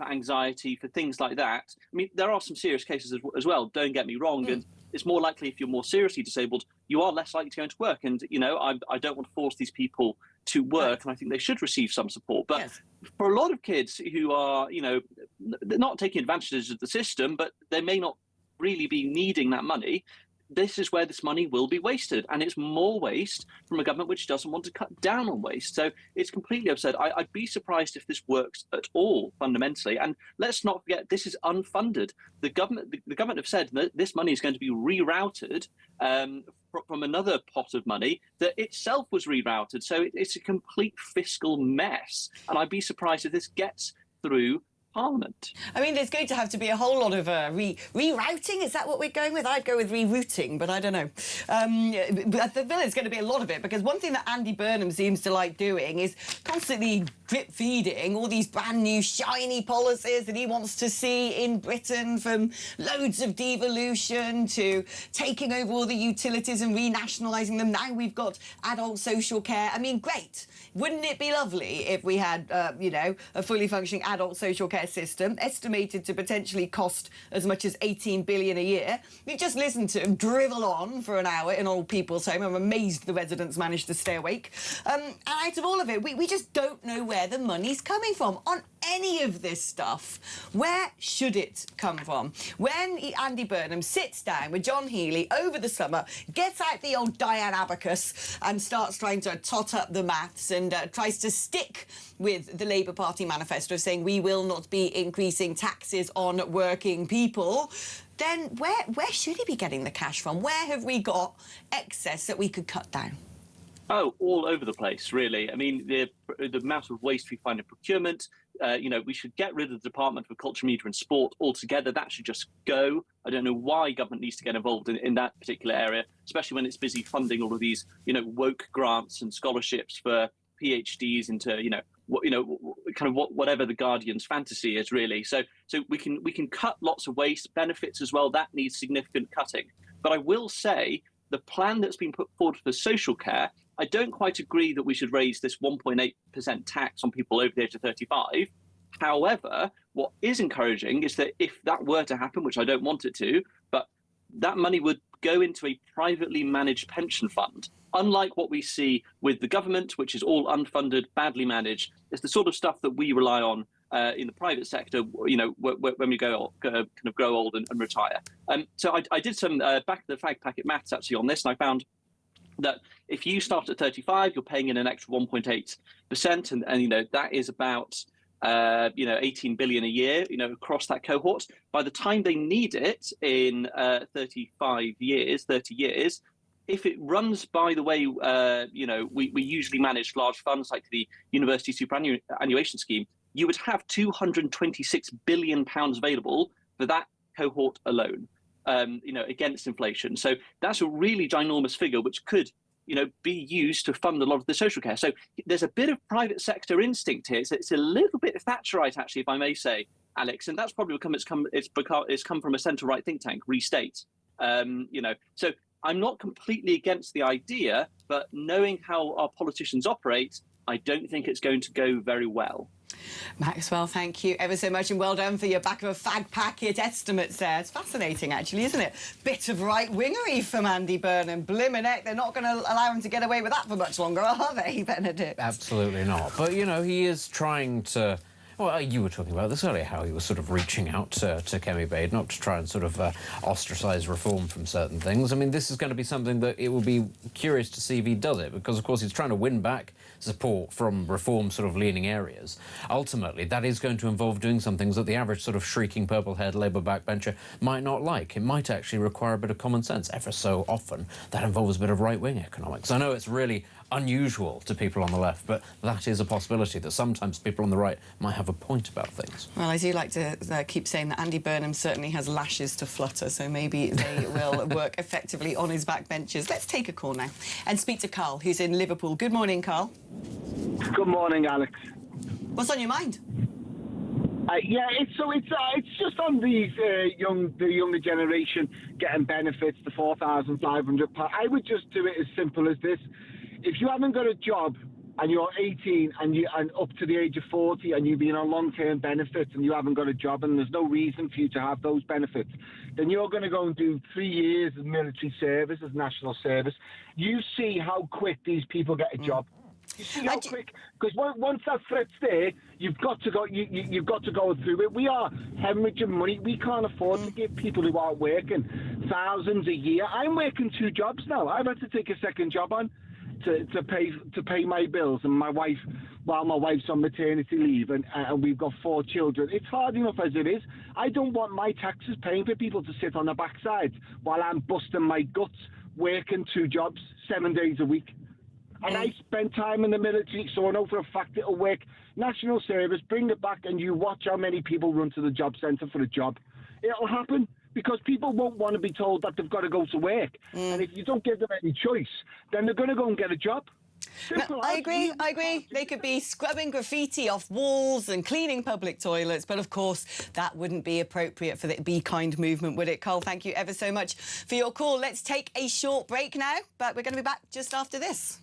K: anxiety, for things like that. I mean, there are some serious cases as well. Don't get me wrong, and it's more likely if you're more seriously disabled, you are less likely to go into work. And I don't want to force these people to work, and I think they should receive some support. But for a lot of kids who are, they're not taking advantage of the system, but they may not really be needing that money, this is where this money will be wasted, and it's more waste from a government which doesn't want to cut down on waste. So it's completely absurd. I'd be surprised if this works at all fundamentally. And let's not forget, this is unfunded. The government have said that this money is going to be rerouted from another pot of money that itself was rerouted. So it's a complete fiscal mess, and I'd be surprised if this gets through Parliament.
B: I mean, there's going to have to be a whole lot of rerouting. Is that what we're going with? I'd go with rerouting, but I don't know. There's going to be a lot of it, because one thing that Andy Burnham seems to like doing is constantly drip-feeding all these brand new shiny policies that he wants to see in Britain, from loads of devolution to taking over all the utilities and renationalising them. Now we've got adult social care. I mean, great. Wouldn't it be lovely if we had, a fully functioning adult social care system, estimated to potentially cost as much as $18 billion a year? We just listened to him drivel on for an hour in old people's home. I'm amazed the residents managed to stay awake. And out of all of it, we just don't know where the money's coming from on any of this stuff. Where should it come from? When Andy Burnham sits down with John Healey over the summer, gets out the old Diane abacus and starts trying to tot up the maths, and tries to stick with the Labour Party manifesto of saying we will not be increasing taxes on working people, then where should he be getting the cash from? Where have we got excess that we could cut down?
K: Oh, all over the place, really. I mean, the amount of waste we find in procurement, we should get rid of the Department for Culture, Media and Sport altogether. That should just go. I don't know why government needs to get involved in that particular area, especially when it's busy funding all of these, woke grants and scholarships for PhDs into, kind of whatever the Guardian's fantasy is, really. So we can cut lots of waste, benefits as well. That needs significant cutting. But I will say the plan that's been put forward for social care, I don't quite agree that we should raise this 1.8% tax on people over the age of 35. However, what is encouraging is that if that were to happen, which I don't want it to, but that money would go into a privately managed pension fund. Unlike what we see with the government, which is all unfunded, badly managed, it's the sort of stuff that we rely on in the private sector, you know, when we kind of grow old and retire. So I did some back of the fag packet maths actually on this, and I found that if you start at 35, you're paying in an extra 1.8%, and you know that is about 18 billion a year, you know, across that cohort. By the time they need it in 30 years, if it runs by the way, we usually manage large funds like the University Superannuation Scheme, you would have £226 billion available for that cohort alone, against inflation. So that's a really ginormous figure, which could, be used to fund a lot of the social care. So there's a bit of private sector instinct here. It's a little bit Thatcherite, actually, if I may say, Alex, and that's probably it's come from a centre-right think tank, Restate. So I'm not completely against the idea, but knowing how our politicians operate, I don't think it's going to go very well.
B: Maxwell, thank you ever so much, and well done for your back of a fag packet estimates there. It's fascinating, actually, isn't it? Bit of right-wingery from Andy Burnham. Blimmin' heck, they're not going to allow him to get away with that for much longer, are they, Benedict?
C: Absolutely not. But, he is trying to... Well, you were talking about this earlier, how he was sort of reaching out to Kemi Bade, not to try and sort of ostracise reform from certain things. I mean, this is going to be something that it will be curious to see if he does it, because, of course, he's trying to win back support from reform sort of leaning areas. Ultimately, that is going to involve doing some things that the average sort of shrieking purple-haired Labour backbencher might not like. It might actually require a bit of common sense. Ever so often, that involves a bit of right-wing economics. I know it's really unusual to people on the left, but that is a possibility, that sometimes people on the right might have a point about things.
B: Well, I do like to keep saying that Andy Burnham certainly has lashes to flutter, so maybe they will work effectively on his backbenchers. Let's take a call now and speak to Carl, who's in Liverpool. Good morning, Carl.
L: Good morning, Alex.
B: What's on your mind?
L: It's just on these the younger generation getting benefits, the £4,500. I would just do it as simple as this. If you haven't got a job and you're 18 and up to the age of 40 and you've been on long-term benefits and you haven't got a job and there's no reason for you to have those benefits, then you're going to go and do 3 years of military service, as national service. You see how quick these people get a job. You see how quick, because once that threat's there, you've got to go. You've got to go through it. We are hemorrhaging money. We can't afford to give people who aren't working thousands a year. I'm working 2 jobs now. I've had to take a second job on to pay my bills, and my wife, while my wife's on maternity leave, and we've got 4 children. It's hard enough as it is. I don't want my taxes paying for people to sit on the backside while I'm busting my guts working 2 jobs 7 days a week. And I spent time in the military, so I know for a fact it'll work. National service, bring it back, and you watch how many people run to the job centre for a job. It'll happen, because people won't want to be told that they've got to go to work. And if you don't give them any choice, then they're going to go and get a job.
B: No, I agree. They could be scrubbing graffiti off walls and cleaning public toilets, but of course that wouldn't be appropriate for the Be Kind movement, would it? Carl, thank you ever so much for your call. Let's take a short break now, but we're going to be back just after this.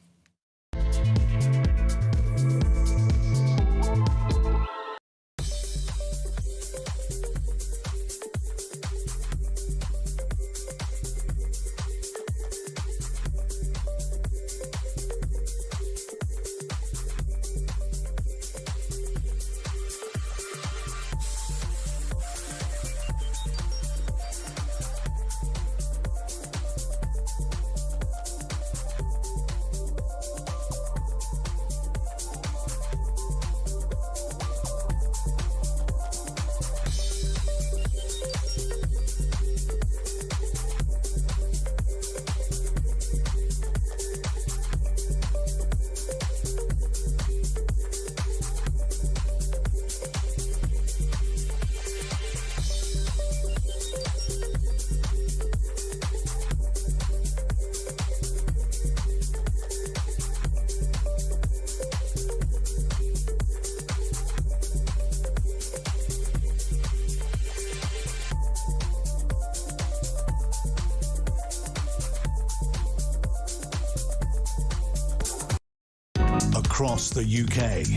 A: across the UK.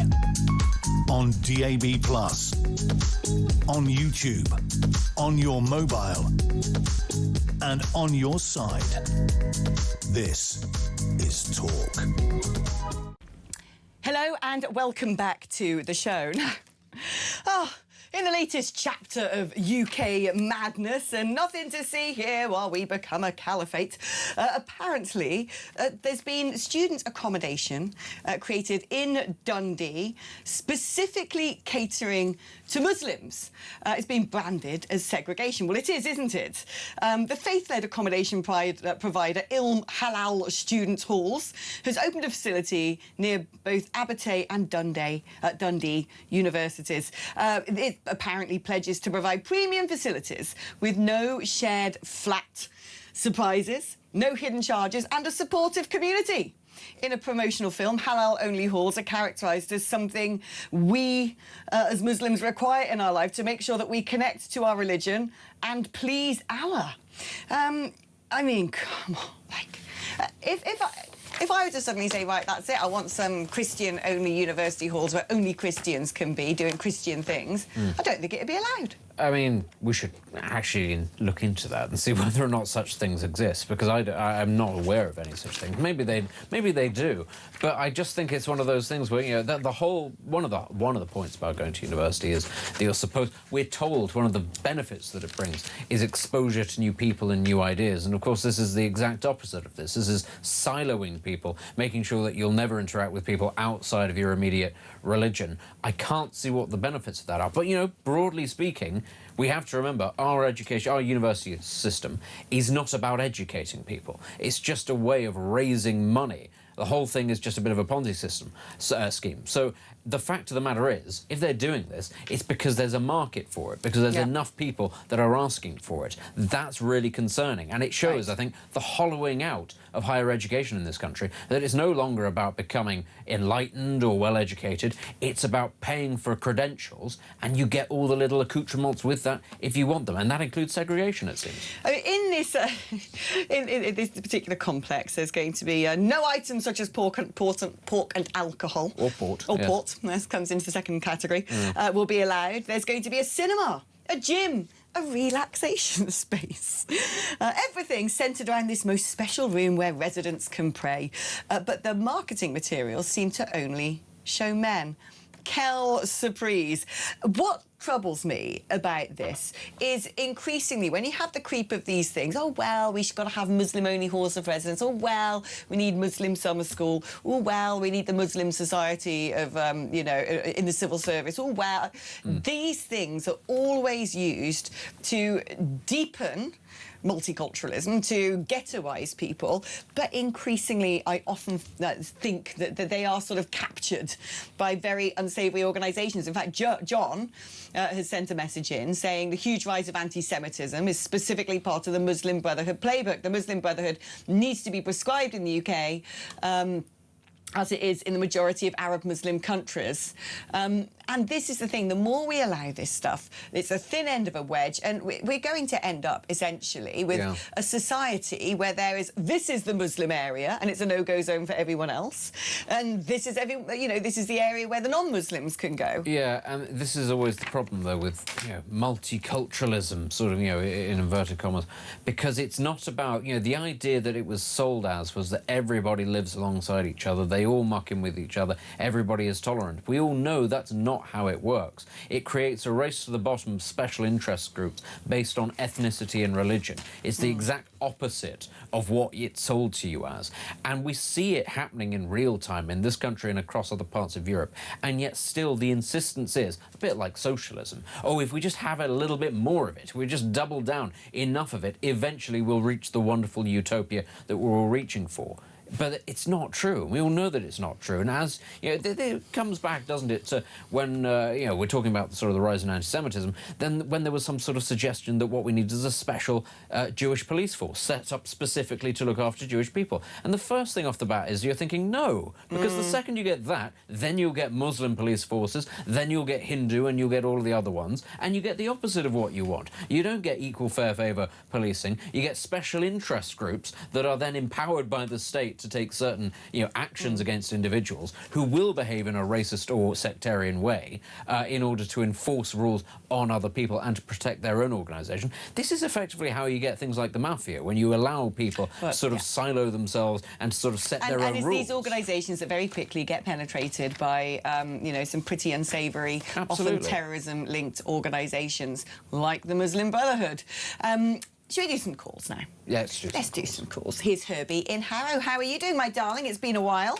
A: On DAB+, on YouTube, on your mobile, and on your side. This is Talk.
B: Hello and welcome back to the show. In the latest chapter of UK madness, and nothing to see here while we become a caliphate, apparently there's been student accommodation created in Dundee, specifically catering to Muslims. It's been branded as segregation. Well, it is, isn't it? The faith-led accommodation provider Ilm Halal Student Halls has opened a facility near both Abertay and Dundee universities. It apparently pledges to provide premium facilities with no shared flat surprises, no hidden charges, and a supportive community. In a promotional film, halal-only halls are characterised as something we, as Muslims, require in our life to make sure that we connect to our religion and please Allah. I mean, come on, like, if I were to suddenly say, right, that's it, I want some Christian-only university halls where only Christians can be doing Christian things, I don't think it'd be allowed.
C: I mean, we should actually look into that and see whether or not such things exist, because I'm not aware of any such things. Maybe they do, but I just think it's one of those things where, you know, that the whole one of the points about going to university is that we're told one of the benefits that it brings is exposure to new people and new ideas, and of course this is the exact opposite of this. This is siloing people, making sure that you'll never interact with people outside of your immediate religion. I can't see what the benefits of that are, but, you know, broadly speaking, we have to remember our university system is not about educating people. It's just a way of raising money. The whole thing is just a bit of a Ponzi scheme. So the fact of the matter is, if they're doing this, it's because there's a market for it, because there's enough people that are asking for it. That's really concerning. And it shows, I think, the hollowing out of higher education in this country, that it's no longer about becoming enlightened or well-educated. It's about paying for credentials, and you get all the little accoutrements with that if you want them. And that includes segregation, it seems.
B: I mean, in this, in this particular complex, there's going to be no items such as pork and alcohol.
C: Or port.
B: Or port. This comes into the second category. Will be allowed. There's going to be a cinema, a gym, a relaxation space. Everything centred around this most special room where residents can pray. But the marketing materials seem to only show men. Quelle surprise. What troubles me about this is increasingly when you have the creep of these things, oh, well, we've got to have Muslim-only halls of residence, oh, well, we need Muslim summer school, oh, well, we need the Muslim society of, you know, in the civil service, oh, well. These things are always used to deepen multiculturalism, to ghettoise people, but increasingly I often think that they are sort of captured by very unsavoury organisations. In fact, John has sent a message in saying the huge rise of anti-Semitism is specifically part of the Muslim Brotherhood playbook. The Muslim Brotherhood needs to be prescribed in the UK, as it is in the majority of Arab Muslim countries. And this is the thing, the more we allow this stuff, it's a thin end of a wedge, and we're going to end up, essentially, with a society where this is the Muslim area, and it's a no-go zone for everyone else, and this is this is the area where the non-Muslims can go.
C: Yeah, and this is always the problem, though, with, you know, multiculturalism, sort of, you know, in inverted commas, because it's not about, you know, the idea that it was sold as was that everybody lives alongside each other, they all muck in with each other, everybody is tolerant. We all know that's not how it works. It creates a race to the bottom of special interest groups based on ethnicity and religion. It's the exact opposite of what it's sold to you as. And we see it happening in real time in this country and across other parts of Europe. And yet still the insistence is, a bit like socialism, oh, if we just have a little bit more of it, we just double down enough of it, eventually we'll reach the wonderful utopia that we're all reaching for. But it's not true. We all know that it's not true. And as, you know, it comes back, doesn't it, to when, you know, we're talking about sort of the rise in anti-Semitism, then when there was some sort of suggestion that what we need is a special Jewish police force set up specifically to look after Jewish people. And the first thing off the bat is you're thinking, no, because the second you get that, then you'll get Muslim police forces, then you'll get Hindu, and you'll get all of the other ones, and you get the opposite of what you want. You don't get equal fair favour policing, you get special interest groups that are then empowered by the state to take certain, actions against individuals who will behave in a racist or sectarian way in order to enforce rules on other people and to protect their own organisation. This is effectively how you get things like the mafia, when you allow people to sort of silo themselves and to sort of set their own rules. And it's these organisations that very quickly get penetrated by, some pretty unsavoury, often terrorism-linked organisations like the Muslim Brotherhood. Should we do some calls now? Yeah, let's do some calls. Here's Herbie in Harrow. How are you doing, my darling? It's been a while.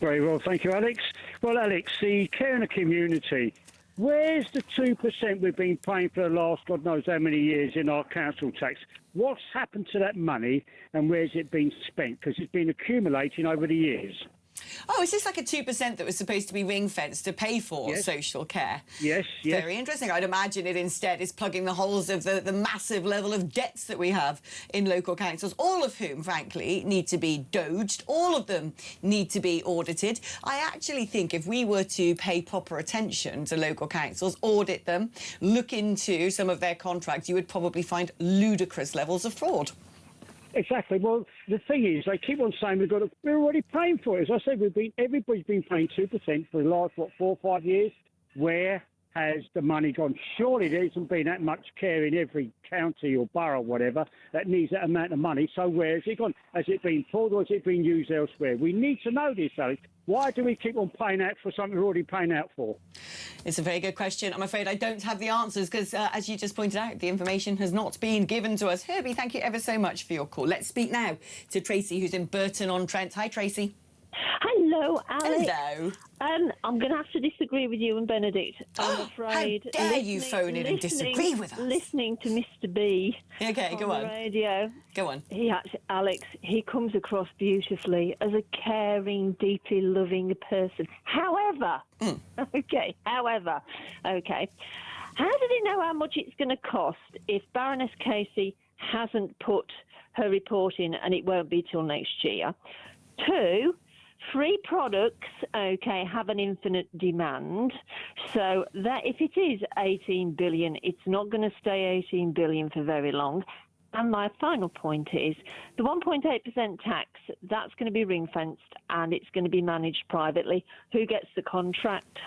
M: Very well, thank you, Alex. Well, Alex, the care in the community, where's the 2% we've been paying for the last God knows how many years in our council tax? What's happened to that money and where's it been spent? Because it's been accumulating over the years.
B: Oh, is this like a 2% that was supposed to be ring-fenced to pay for social care?
M: Yes, yes.
B: Very interesting. I'd imagine it instead is plugging the holes of the massive level of debts that we have in local councils, all of whom, frankly, need to be doged. All of them need to be audited. I actually think if we were to pay proper attention to local councils, audit them, look into some of their contracts, you would probably find ludicrous levels of fraud.
M: Exactly. Well, the thing is, they keep on saying we're already paying for it. As I said, everybody's been paying 2% for the last 4 or 5 years. Where has the money gone? Surely there hasn't been that much care in every county or borough, or whatever, that needs that amount of money. So where has it gone? Has it been poured or has it been used elsewhere? We need to know this, Alex. Why do we keep on paying out for something we're already paying out for?
B: It's a very good question. I'm afraid I don't have the answers because, as you just pointed out, the information has not been given to us. Herbie, thank you ever so much for your call. Let's speak now to Tracy, who's in Burton-on-Trent. Hi, Tracy.
N: Hello, Alex.
B: Hello.
N: I'm going to have to disagree with you and Benedict. I'm afraid.
B: How dare you phone in and disagree with us?
N: Listening to Mr. B.
B: Okay, go on.
N: The radio.
B: Go on.
N: Alex, he comes across beautifully as a caring, deeply loving person. However, how did he know how much it's going to cost if Baroness Casey hasn't put her report in and it won't be till next year? 2, free products, have an infinite demand. So that if it is 18 billion, it's not going to stay 18 billion for very long. And my final point is the 1.8% tax, that's going to be ring-fenced and it's going to be managed privately. Who gets the contract?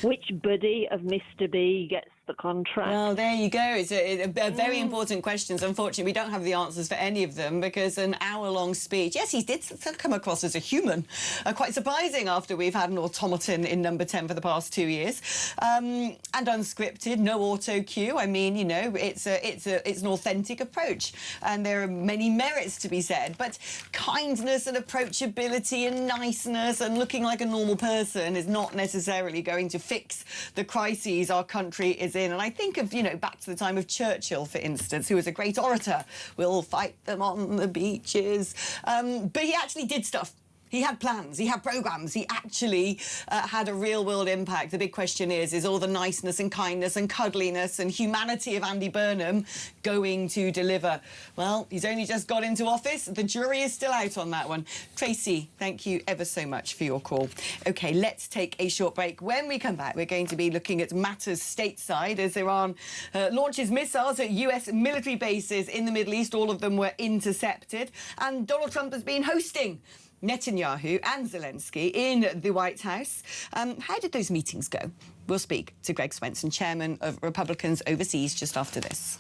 N: Which buddy of Mr. B gets the contract?
B: Well, there you go. It's a very important questions. Unfortunately, we don't have the answers for any of them because an hour-long speech... Yes, he did come across as a human. Quite surprising after we've had an automaton in number 10 for the past 2 years. And unscripted, no auto-cue. I mean, it's an authentic approach. And there are many merits to be said. But kindness and approachability and niceness and looking like a normal person is not necessarily going to fix the crises our country is in. And I think of, back to the time of Churchill, for instance, who was a great orator. We'll fight them on the beaches. But he actually did stuff. He had plans, he had programmes, he actually had a real-world impact. The big question is all the niceness and kindness and cuddliness and humanity of Andy Burnham going to deliver? Well, he's only just got into office. The jury is still out on that one. Tracy, thank you ever so much for your call. OK, let's take a short break. When we come back, we're going to be looking at matters stateside as Iran launches missiles at US military bases in the Middle East. All of them were intercepted. And Donald Trump has been hosting Netanyahu and Zelensky in the White House. How did those meetings go? We'll speak to Greg Swenson, chairman of Republicans Overseas, just after this.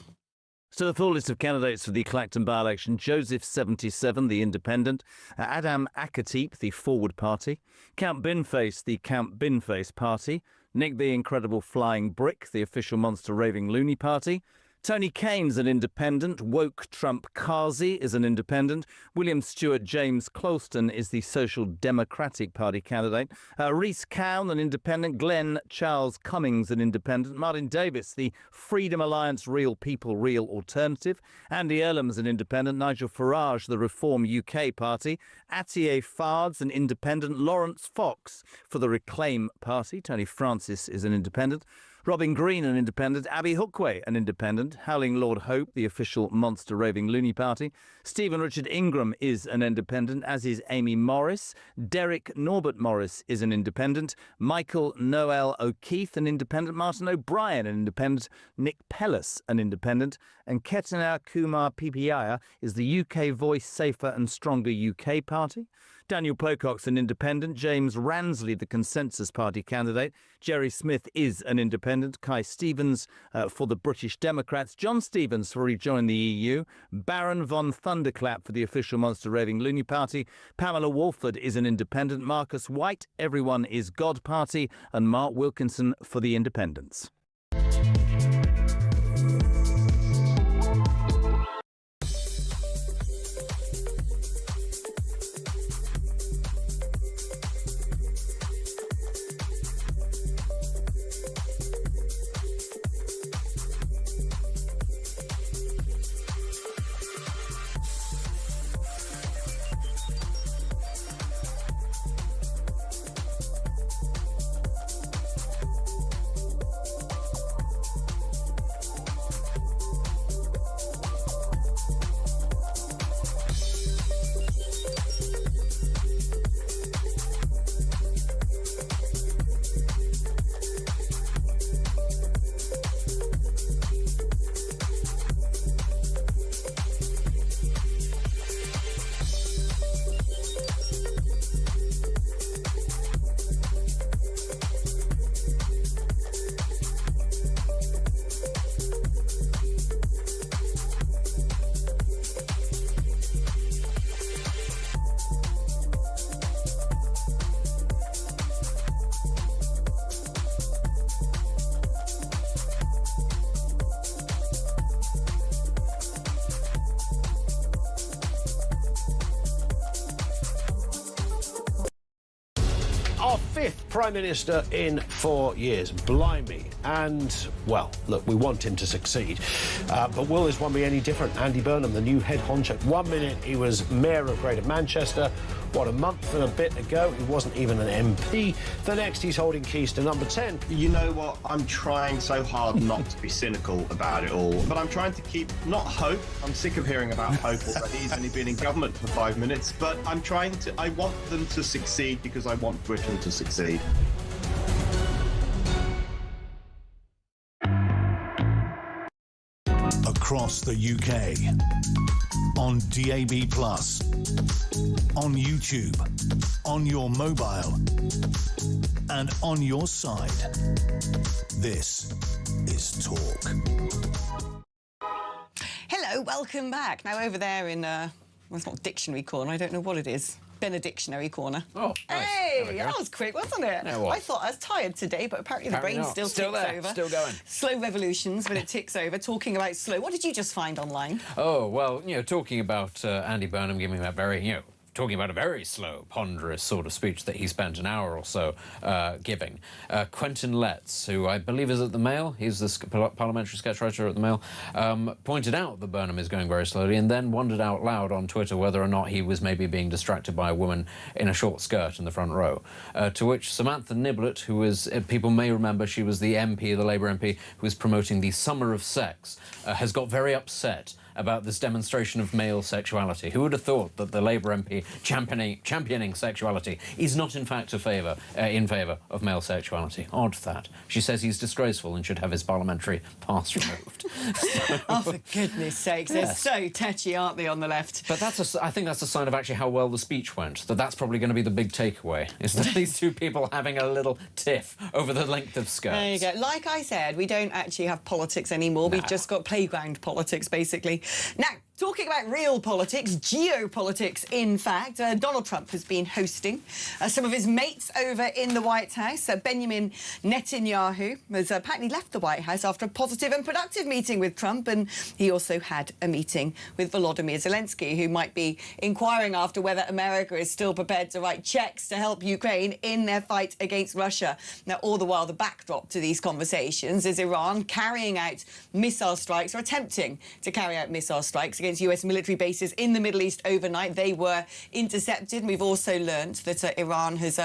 O: So the full list of candidates for the Clacton by-election: Joseph 77, the Independent; Adam Akatip, the Forward Party; Count Binface, the Count Binface Party; Nick the Incredible Flying Brick, the Official Monster Raving Loony Party; Tony Kane's an independent. Woke Trump Kazi is an independent. William Stewart James Clouston is the Social Democratic Party candidate. Rhys Cowan, an independent. Glenn Charles Cummings, an independent. Martin Davis, the Freedom Alliance Real People, Real Alternative. Andy Earlam's an independent. Nigel Farage, the Reform UK Party. Atiye Fards, an independent. Lawrence Fox for the Reclaim Party. Tony Francis is an independent. Robin Green, an independent. Abby Hookway, an independent. Howling Lord Hope, the official monster raving loony party. Stephen Richard Ingram is an independent, as is Amy Morris. Derek Norbert Morris is an independent. Michael Noel O'Keefe, an independent. Martin O'Brien, an independent. Nick Pellis, an independent. And Ketina Kumar Pipiaya is the UK Voice Safer and Stronger UK party. Daniel Pocock's an independent. James Ransley, the Consensus Party candidate. Jerry Smith is an independent. Kai Stevens for the British Democrats. John Stevens for rejoin the EU. Baron von Thunderclap for the official monster raving loony party. Pamela Walford is an independent. Marcus White, Everyone is God party. And Mark Wilkinson for the Independents.
I: Our fifth Prime Minister in 4 years. Blimey. And, well, look, we want him to succeed. But will this one be any different? Andy Burnham, the new head honcho. 1 minute he was Mayor of Greater Manchester. What, a month and a bit ago, he wasn't even an MP. The next, he's holding keys to number 10.
J: You know what? I'm trying so hard not to be cynical about it all, but I'm trying to keep, not hope. I'm sick of hearing about hope already. He's only been in government for 5 minutes, but I want them to succeed because I want Britain to succeed.
A: Across the UK, on DAB+, on YouTube, on your mobile, and on your side. This is Talk.
B: Hello, welcome back. Now over there in, well, it's not Dictionary Corner, I don't know what it is. Benedictionary Corner.
C: Oh, nice.
B: Hey, that was quick, wasn't it?
C: Yeah, it was.
B: I thought I was tired today, but apparently the brain still ticks
C: there,
B: over.
C: still going.
B: Slow revolutions, but it ticks over. Talking about slow, what did you just find online?
C: Oh, well, talking about Andy Burnham giving that very, talking about a very slow, ponderous sort of speech that he spent an hour or so giving. Quentin Letts, who I believe is at the Mail, he's the parliamentary sketch writer at the Mail, pointed out that Burnham is going very slowly and then wondered out loud on Twitter whether or not he was maybe being distracted by a woman in a short skirt in the front row. To which Samantha Niblett, who is, people may remember, she was the MP, the Labour MP, who was promoting the Summer of Sex, has got very upset about this demonstration of male sexuality. Who would have thought that the Labour MP championing sexuality is not in fact in favour of male sexuality? Odd that. She says he's disgraceful and should have his parliamentary pass removed.
B: Oh, for goodness sakes, they're so tetchy, aren't they, on the left?
C: But I think that's a sign of actually how well the speech went. That's probably going to be the big takeaway, is that these two people having a little tiff over the length of skirts.
B: There you go. Like I said, we don't actually have politics anymore. We've just got playground politics, basically. Now, talking about real politics, geopolitics, in fact, Donald Trump has been hosting some of his mates over in the White House. Benjamin Netanyahu has apparently left the White House after a positive and productive meeting with Trump, and he also had a meeting with Volodymyr Zelensky, who might be inquiring after whether America is still prepared to write checks to help Ukraine in their fight against Russia. Now, all the while, the backdrop to these conversations is Iran carrying out missile strikes, or attempting to carry out missile strikes against US military bases in the Middle East overnight. They were intercepted. And we've also learnt that Iran has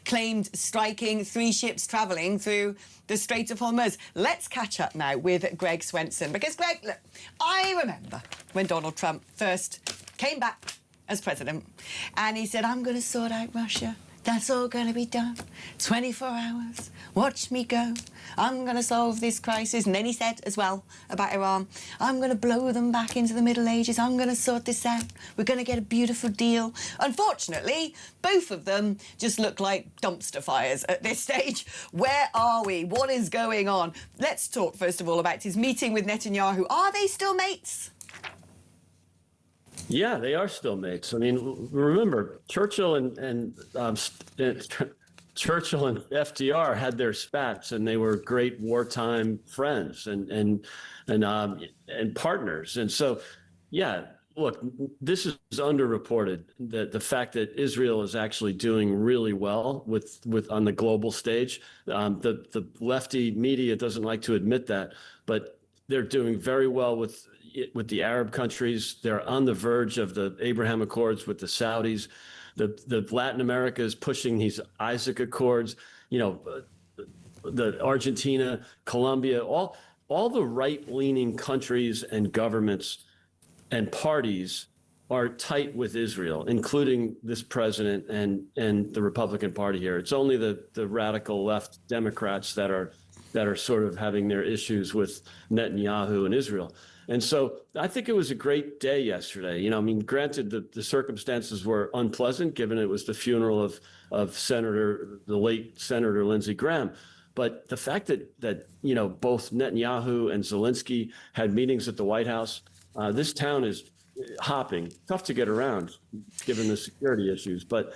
B: claimed striking 3 ships travelling through the Strait of Hormuz. Let's catch up now with Greg Swenson, because, Greg, look, I remember when Donald Trump first came back as president and he said, I'm going to sort out Russia. That's all going to be done. 24 hours. Watch me go. I'm going to solve this crisis. And then he said as well about Iran, I'm going to blow them back into the Middle Ages. I'm going to sort this out. We're going to get a beautiful deal. Unfortunately, both of them just look like dumpster fires at this stage. Where are we? What is going on? Let's talk, first of all, about his meeting with Netanyahu. Are they still mates?
P: Yeah, they are still mates. I mean, remember, Churchill and FDR had their spats, and they were great wartime friends and partners. And so, yeah, look, this is underreported, that the fact that Israel is actually doing really well with on the global stage. The lefty media doesn't like to admit that, but they're doing very well with the Arab countries. They're on the verge of the Abraham Accords with the Saudis. The Latin America is pushing these Isaac Accords. You know, the Argentina, Colombia, all the right-leaning countries and governments and parties are tight with Israel, including this president and the Republican Party here. It's only the radical left Democrats that are sort of having their issues with Netanyahu and Israel. And so I think it was a great day yesterday. You know, I mean, granted, the circumstances were unpleasant, given it was the funeral of the late Senator Lindsey Graham. But the fact that you know, both Netanyahu and Zelensky had meetings at the White House, this town is hopping. Tough to get around, given the security issues. But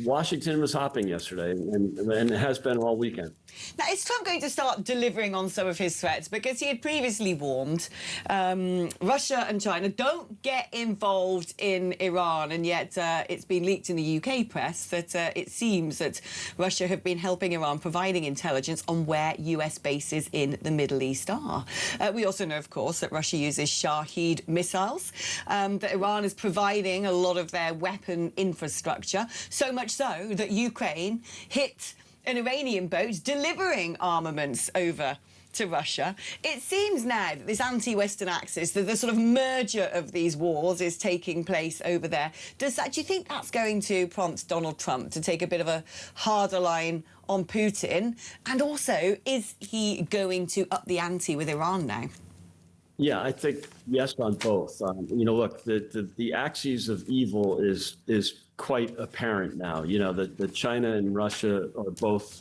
P: Washington was hopping yesterday, and it has been all weekend.
B: Now, is Trump going to start delivering on some of his threats? Because he had previously warned Russia and China, don't get involved in Iran. And yet it's been leaked in the UK press that it seems that Russia have been helping Iran, providing intelligence on where US bases in the Middle East are. We also know, of course, that Russia uses Shahed missiles, that Iran is providing a lot of their weapon infrastructure, so much so that Ukraine hit an Iranian boat delivering armaments over to Russia. It seems now that this anti-Western axis, that the sort of merger of these wars is taking place over there. Do you think that's going to prompt Donald Trump to take a bit of a harder line on Putin? And also, is he going to up the ante with Iran now?
P: Yeah, I think yes on both. You know, look, the axis of evil is quite apparent now. You know, that China and Russia are both,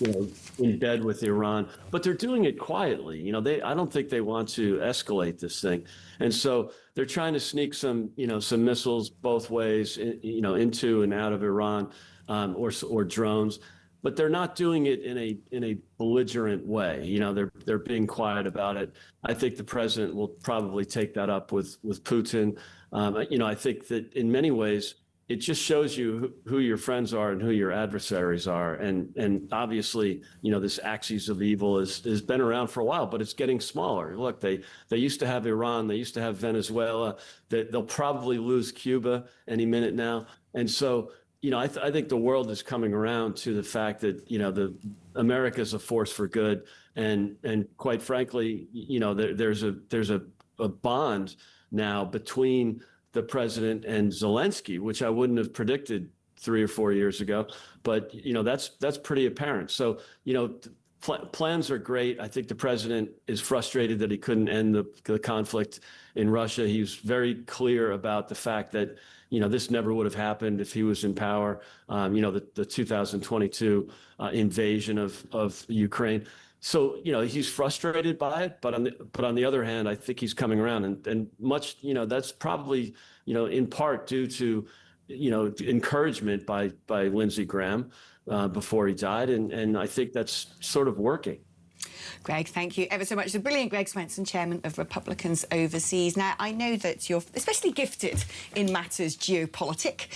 P: you know, in bed with Iran, but they're doing it quietly. You know, I don't think they want to escalate this thing, and so they're trying to sneak some missiles both ways, you know, into and out of Iran, or drones. But they're not doing it in a belligerent way. You know, they're being quiet about it. I think the president will probably take that up with Putin. You know, I think that in many ways it just shows you who your friends are and who your adversaries are. And obviously, you know, this axis of evil has been around for a while, but it's getting smaller. Look, they used to have Iran, they used to have Venezuela. They'll probably lose Cuba any minute now, and so. You know, I think the world is coming around to the fact that, you know, America is a force for good, and quite frankly, you know, there's a bond now between the president and Zelensky, which I wouldn't have predicted 3 or 4 years ago, but you know, that's pretty apparent. So, you know, plans are great. I think the president is frustrated that he couldn't end the conflict in Russia. He was very clear about the fact that, you know, this never would have happened if he was in power. You know, the 2022 invasion of Ukraine. So, you know, he's frustrated by it, but on the other hand, I think he's coming around, and much, you know, that's probably, you know, in part due to, you know, encouragement by Lindsey Graham before he died, and I think that's sort of working.
B: Greg, thank you ever so much. The brilliant Greg Swenson, chairman of Republicans Overseas. Now, I know that you're especially gifted in matters geopolitic.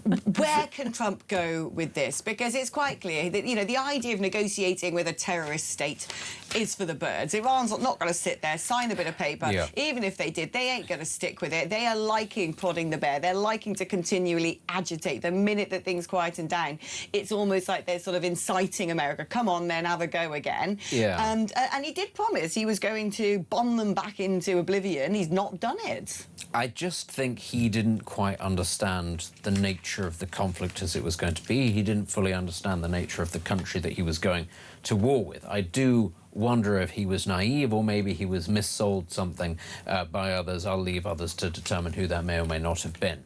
B: Where can Trump go with this? Because it's quite clear that, the idea of negotiating with a terrorist state is for the birds. Iran's not going to sit there, sign a bit of paper.
C: Yeah.
B: Even if they did, they ain't going to stick with it. They are liking prodding the bear. They're liking to continually agitate. The minute that things quieten down, it's almost like they're sort of inciting America. Come on, then, have a go again.
C: Yeah.
B: And he did promise he was going to bomb them back into oblivion. He's not done it.
C: I just think he didn't quite understand the nature of the conflict as it was going to be. He didn't fully understand the nature of the country that he was going to war with. I do wonder if he was naive or maybe he was missold something by others. I'll leave others to determine who that may or may not have been.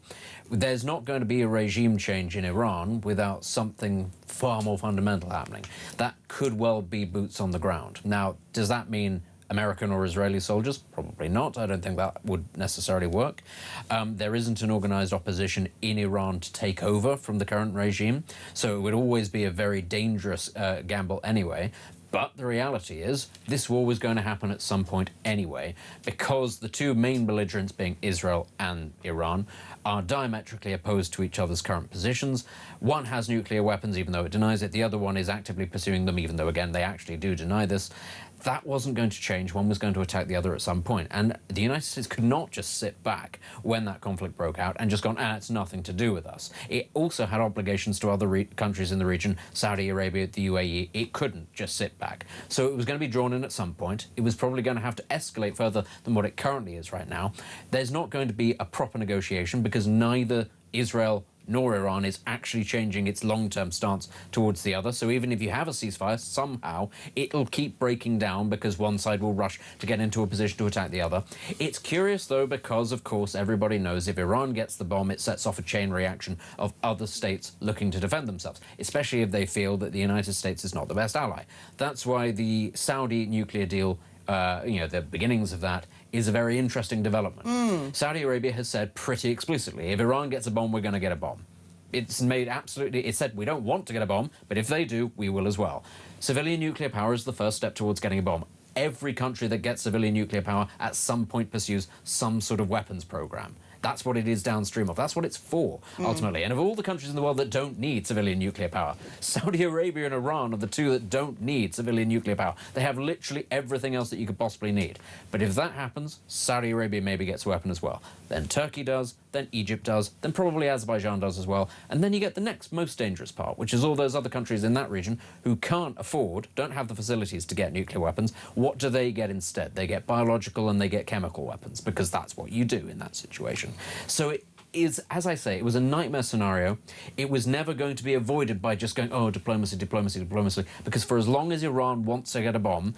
C: There's not going to be a regime change in Iran without something far more fundamental happening. That could well be boots on the ground. Now, does that mean American or Israeli soldiers? Probably not. I don't think that would necessarily work. There isn't an organized opposition in Iran to take over from the current regime, so it would always be a very dangerous gamble anyway. But the reality is, this war was going to happen at some point anyway, because the two main belligerents, being Israel and Iran, are diametrically opposed to each other's current positions. One has nuclear weapons, even though it denies it. The other one is actively pursuing them, even though, again, they actually do deny this. That wasn't going to change. One was going to attack the other at some point. And the United States could not just sit back when that conflict broke out and just gone, it's nothing to do with us. It also had obligations to other countries in the region, Saudi Arabia, the UAE. It couldn't just sit back. So it was going to be drawn in at some point. It was probably going to have to escalate further than what it currently is right now. There's not going to be a proper negotiation because neither Israel nor Iran is actually changing its long-term stance towards the other. So even if you have a ceasefire, somehow it'll keep breaking down because one side will rush to get into a position to attack the other. It's curious, though, because, of course, everybody knows if Iran gets the bomb, it sets off a chain reaction of other states looking to defend themselves, especially if they feel that the United States is not the best ally. That's why the Saudi nuclear deal, the beginnings of that, is a very interesting development. Saudi Arabia has said pretty explicitly, if Iran gets a bomb, we're going to get a bomb. It's said we don't want to get a bomb, but if they do, we will as well. Civilian nuclear power is the first step towards getting a bomb. Every country that gets civilian nuclear power at some point pursues some sort of weapons program. That's what it is downstream of. That's what it's for, ultimately. And of all the countries in the world that don't need civilian nuclear power, Saudi Arabia and Iran are the two that don't need civilian nuclear power. They have literally everything else that you could possibly need. But if that happens, Saudi Arabia maybe gets a weapon as well. Then Turkey does, then Egypt does, then probably Azerbaijan does as well. And then you get the next most dangerous part, which is all those other countries in that region who can't afford, don't have the facilities to get nuclear weapons. What do they get instead? They get biological and they get chemical weapons, because that's what you do in that situation. So it is, as I say, it was a nightmare scenario. It was never going to be avoided by just going, diplomacy, diplomacy, diplomacy, because for as long as Iran wants to get a bomb,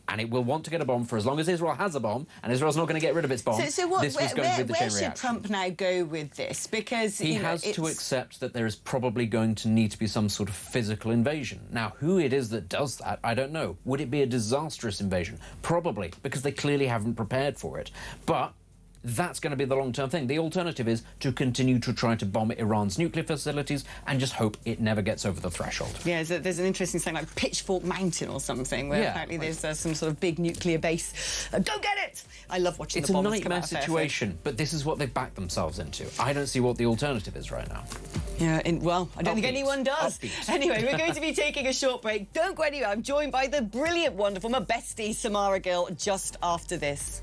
C: and it will want to get a bomb for as long as Israel has a bomb, and Israel's not going to get rid of its bomb.
B: Where should Trump now go with this? Because
C: he has to accept that there is probably going to need to be some sort of physical invasion. Now, who it is that does that, I don't know. Would it be a disastrous invasion? Probably, because they clearly haven't prepared for it. But that's going to be the long-term thing. The alternative is to continue to try to bomb Iran's nuclear facilities and just hope it never gets over the threshold.
B: Yeah, there's an interesting thing like Pitchfork Mountain or something, where apparently there's some sort of big nuclear base. Go get it! I love watching the bombers come out.
C: It's a nightmare situation, but this is what they've backed themselves into. I don't see what the alternative is right now.
B: Yeah, I don't think anyone does. Anyway, we're going to be taking a short break. Don't go anywhere. I'm joined by the brilliant, wonderful, my bestie, Samara Gill, just after this.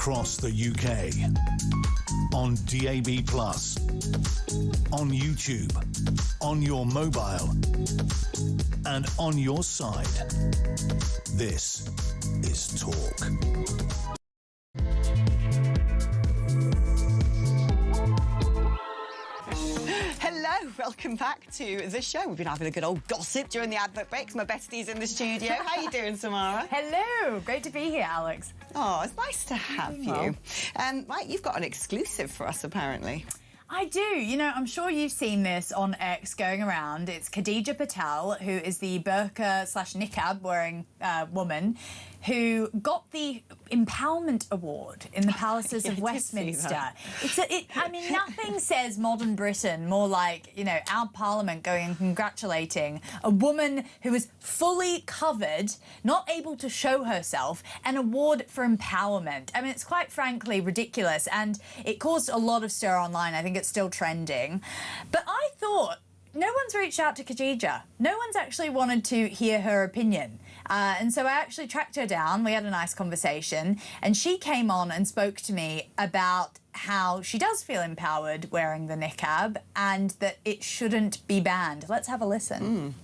A: across the UK. On DAB+, on YouTube, on your mobile, and on your side. This is Talk.
B: Hello, welcome back to the show. We've been having a good old gossip during the advert breaks. My bestie's in the studio. How you doing, Samara?
Q: Hello, great to be here, Alex.
B: Oh, it's nice to have you. Right, you've got an exclusive for us, apparently.
Q: I do. You know, I'm sure you've seen this on X going around. It's Khadija Patel, who is the burqa/niqab wearing woman who got the Empowerment Award in the Palaces of Westminster. I mean, nothing says modern Britain more like, you know, our Parliament going and congratulating a woman who is fully covered, not able to show herself, an award for empowerment. I mean, it's quite frankly ridiculous, and it caused a lot of stir online. I think it's still trending. But I thought, no one's reached out to Khadija. No one's actually wanted to hear her opinion. And so I actually tracked her down. We had a nice conversation, and she came on and spoke to me about how she does feel empowered wearing the niqab and that it shouldn't be banned. Let's have a listen.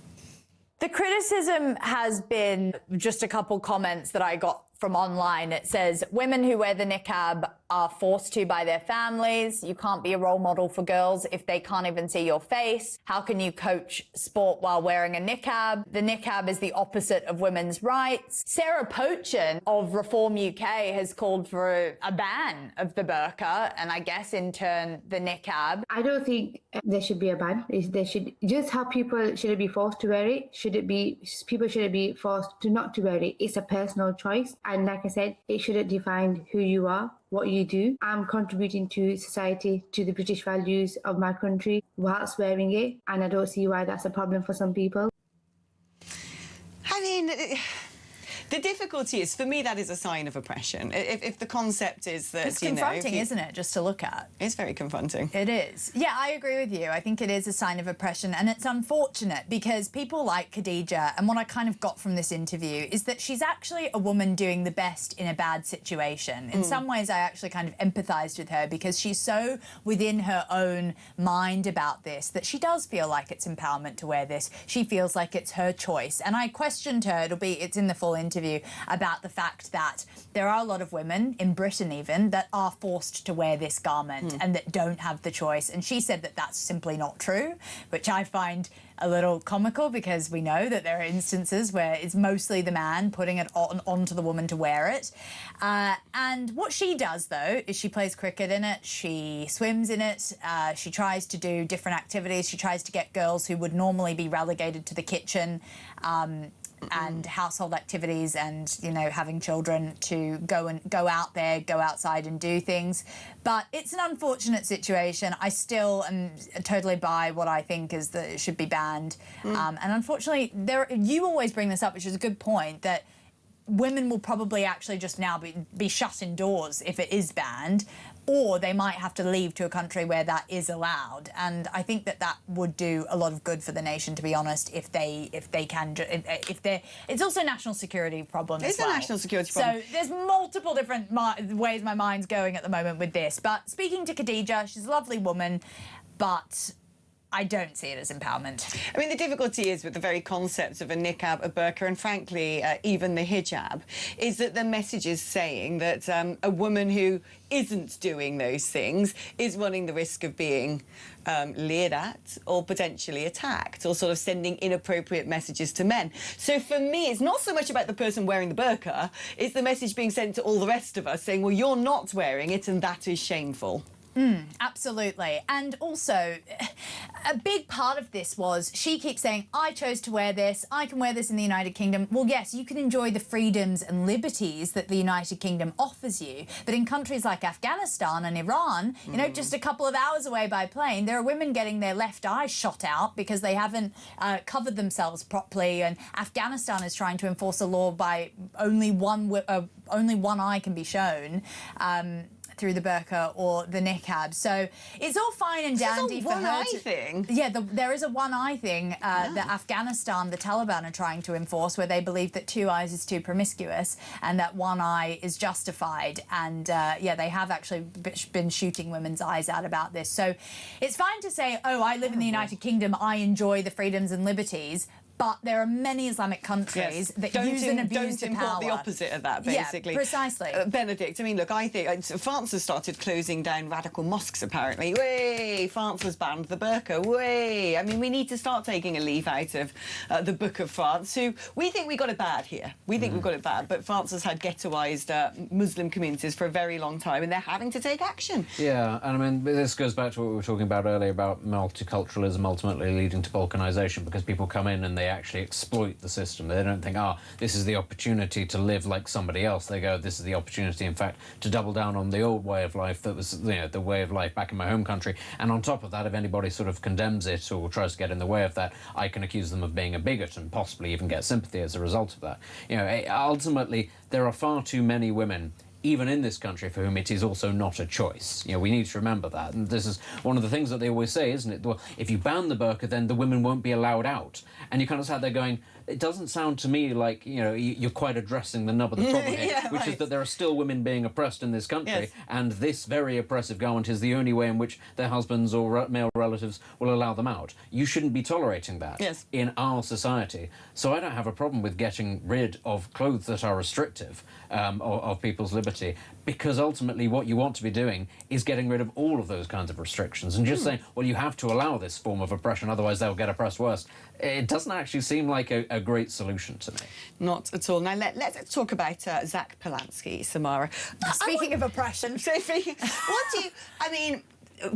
Q: The criticism has been just a couple comments that I got from online. It says, women who wear the niqab are forced to by their families. You can't be a role model for girls if they can't even see your face. How can you coach sport while wearing a niqab? The niqab is the opposite of women's rights. Sarah Pochin of Reform UK has called for a ban of the burqa and I guess in turn the niqab.
R: I don't think there should be a ban. There should just how people shouldn't be forced to wear it. People shouldn't be forced to not to wear it. It's a personal choice. And like I said, it shouldn't define who you are, what you do. I'm contributing to society, to the British values of my country whilst wearing it. And I don't see why that's a problem for some people.
B: I mean, the difficulty is, for me, that is a sign of oppression. If the concept is that,
Q: it's confronting, isn't it, just to look at?
B: It's very confronting.
Q: It is. Yeah, I agree with you. I think it is a sign of oppression, and it's unfortunate because people like Khadija, and what I kind of got from this interview is that she's actually a woman doing the best in a bad situation. In some ways, I actually kind of empathised with her because she's so within her own mind about this that she does feel like it's empowerment to wear this. She feels like it's her choice. And I questioned her, it's in the full interview, about the fact that there are a lot of women, in Britain even, that are forced to wear this garment and that don't have the choice. And she said that that's simply not true, which I find a little comical because we know that there are instances where it's mostly the man putting it onto the woman to wear it. And what she does, though, is she plays cricket in it, she swims in it, she tries to do different activities, she tries to get girls who would normally be relegated to the kitchen and household activities and, you know, having children to go out there, go outside and do things. But it's an unfortunate situation. I still am totally by what I think is that it should be banned. And unfortunately, you always bring this up, which is a good point, that women will probably actually just now be shut indoors if it is banned, or they might have to leave to a country where that is allowed. And I think that would do a lot of good for the nation, to be honest, if it's also a national security problem as well.
B: It's a national security problem.
Q: So there's multiple different ways my mind's going at the moment with this. But speaking to Khadija, she's a lovely woman, but I don't see it as empowerment.
B: I mean, the difficulty is with the very concept of a niqab, a burqa, and frankly, even the hijab, is that the message is saying that a woman who isn't doing those things is running the risk of being leered at or potentially attacked or sort of sending inappropriate messages to men. So for me, it's not so much about the person wearing the burqa, it's the message being sent to all the rest of us saying, well, you're not wearing it and that is shameful.
Q: Absolutely. And also, a big part of this was she keeps saying, I chose to wear this, I can wear this in the United Kingdom. Well, yes, you can enjoy the freedoms and liberties that the United Kingdom offers you. But in countries like Afghanistan and Iran, you know, just a couple of hours away by plane, there are women getting their left eye shot out because they haven't covered themselves properly. And Afghanistan is trying to enforce a law by only one eye can be shown. through the burqa or the niqab. So it's all fine and dandy for her.
B: One-eye thing?
Q: Yeah, there is a one-eye thing that Afghanistan, the Taliban, are trying to enforce, where they believe that 2 eyes is too promiscuous and that 1 eye is justified. And yeah, they have actually been shooting women's eyes out about this. So it's fine to say, oh, I live in the United Kingdom, I enjoy the freedoms and liberties. But there are many Islamic countries that use and abuse the power.
B: Don't import the opposite of that, basically.
Q: Yeah, precisely.
B: Benedict, I mean, look, I think France has started closing down radical mosques, apparently. Way! France has banned the burqa. Way! I mean, we need to start taking a leaf out of the Book of France, who we think we got it bad here. We think we've got it bad, but France has had ghettoised Muslim communities for a very long time, and they're having to take action.
C: Yeah, and I mean, this goes back to what we were talking about earlier about multiculturalism ultimately leading to balkanisation, because people come in and they actually exploit the system. They don't think, this is the opportunity to live like somebody else. They go, this is the opportunity, in fact, to double down on the old way of life that was, the way of life back in my home country. And on top of that, if anybody sort of condemns it or tries to get in the way of that, I can accuse them of being a bigot and possibly even get sympathy as a result of that. Ultimately, there are far too many women even in this country, for whom it is also not a choice. We need to remember that. And this is one of the things that they always say, isn't it? Well, if you ban the burqa, then the women won't be allowed out. And you kind of sat there going, it doesn't sound to me like, you're quite addressing the nub of the problem here, which is that there are still women being oppressed in this country, and this very oppressive government is the only way in which their husbands or male relatives will allow them out. You shouldn't be tolerating that in our society. So I don't have a problem with getting rid of clothes that are restrictive of people's liberty, because ultimately what you want to be doing is getting rid of all of those kinds of restrictions and just saying, well, you have to allow this form of oppression, otherwise they'll get oppressed worse. It doesn't actually seem like a great solution to me.
B: Not at all. Now, let's talk about Zack Polanski, Samara.
Q: Speaking of oppression.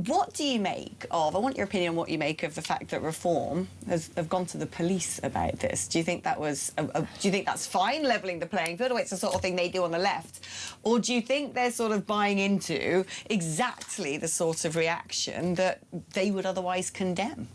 B: What do you make of, I want your opinion on what you make of the fact that Reform have gone to the police about this. Do you think that was, do you think that's fine, levelling the playing field, or it's the sort of thing they do on the left? Or do you think they're sort of buying into exactly the sort of reaction that they would otherwise condemn?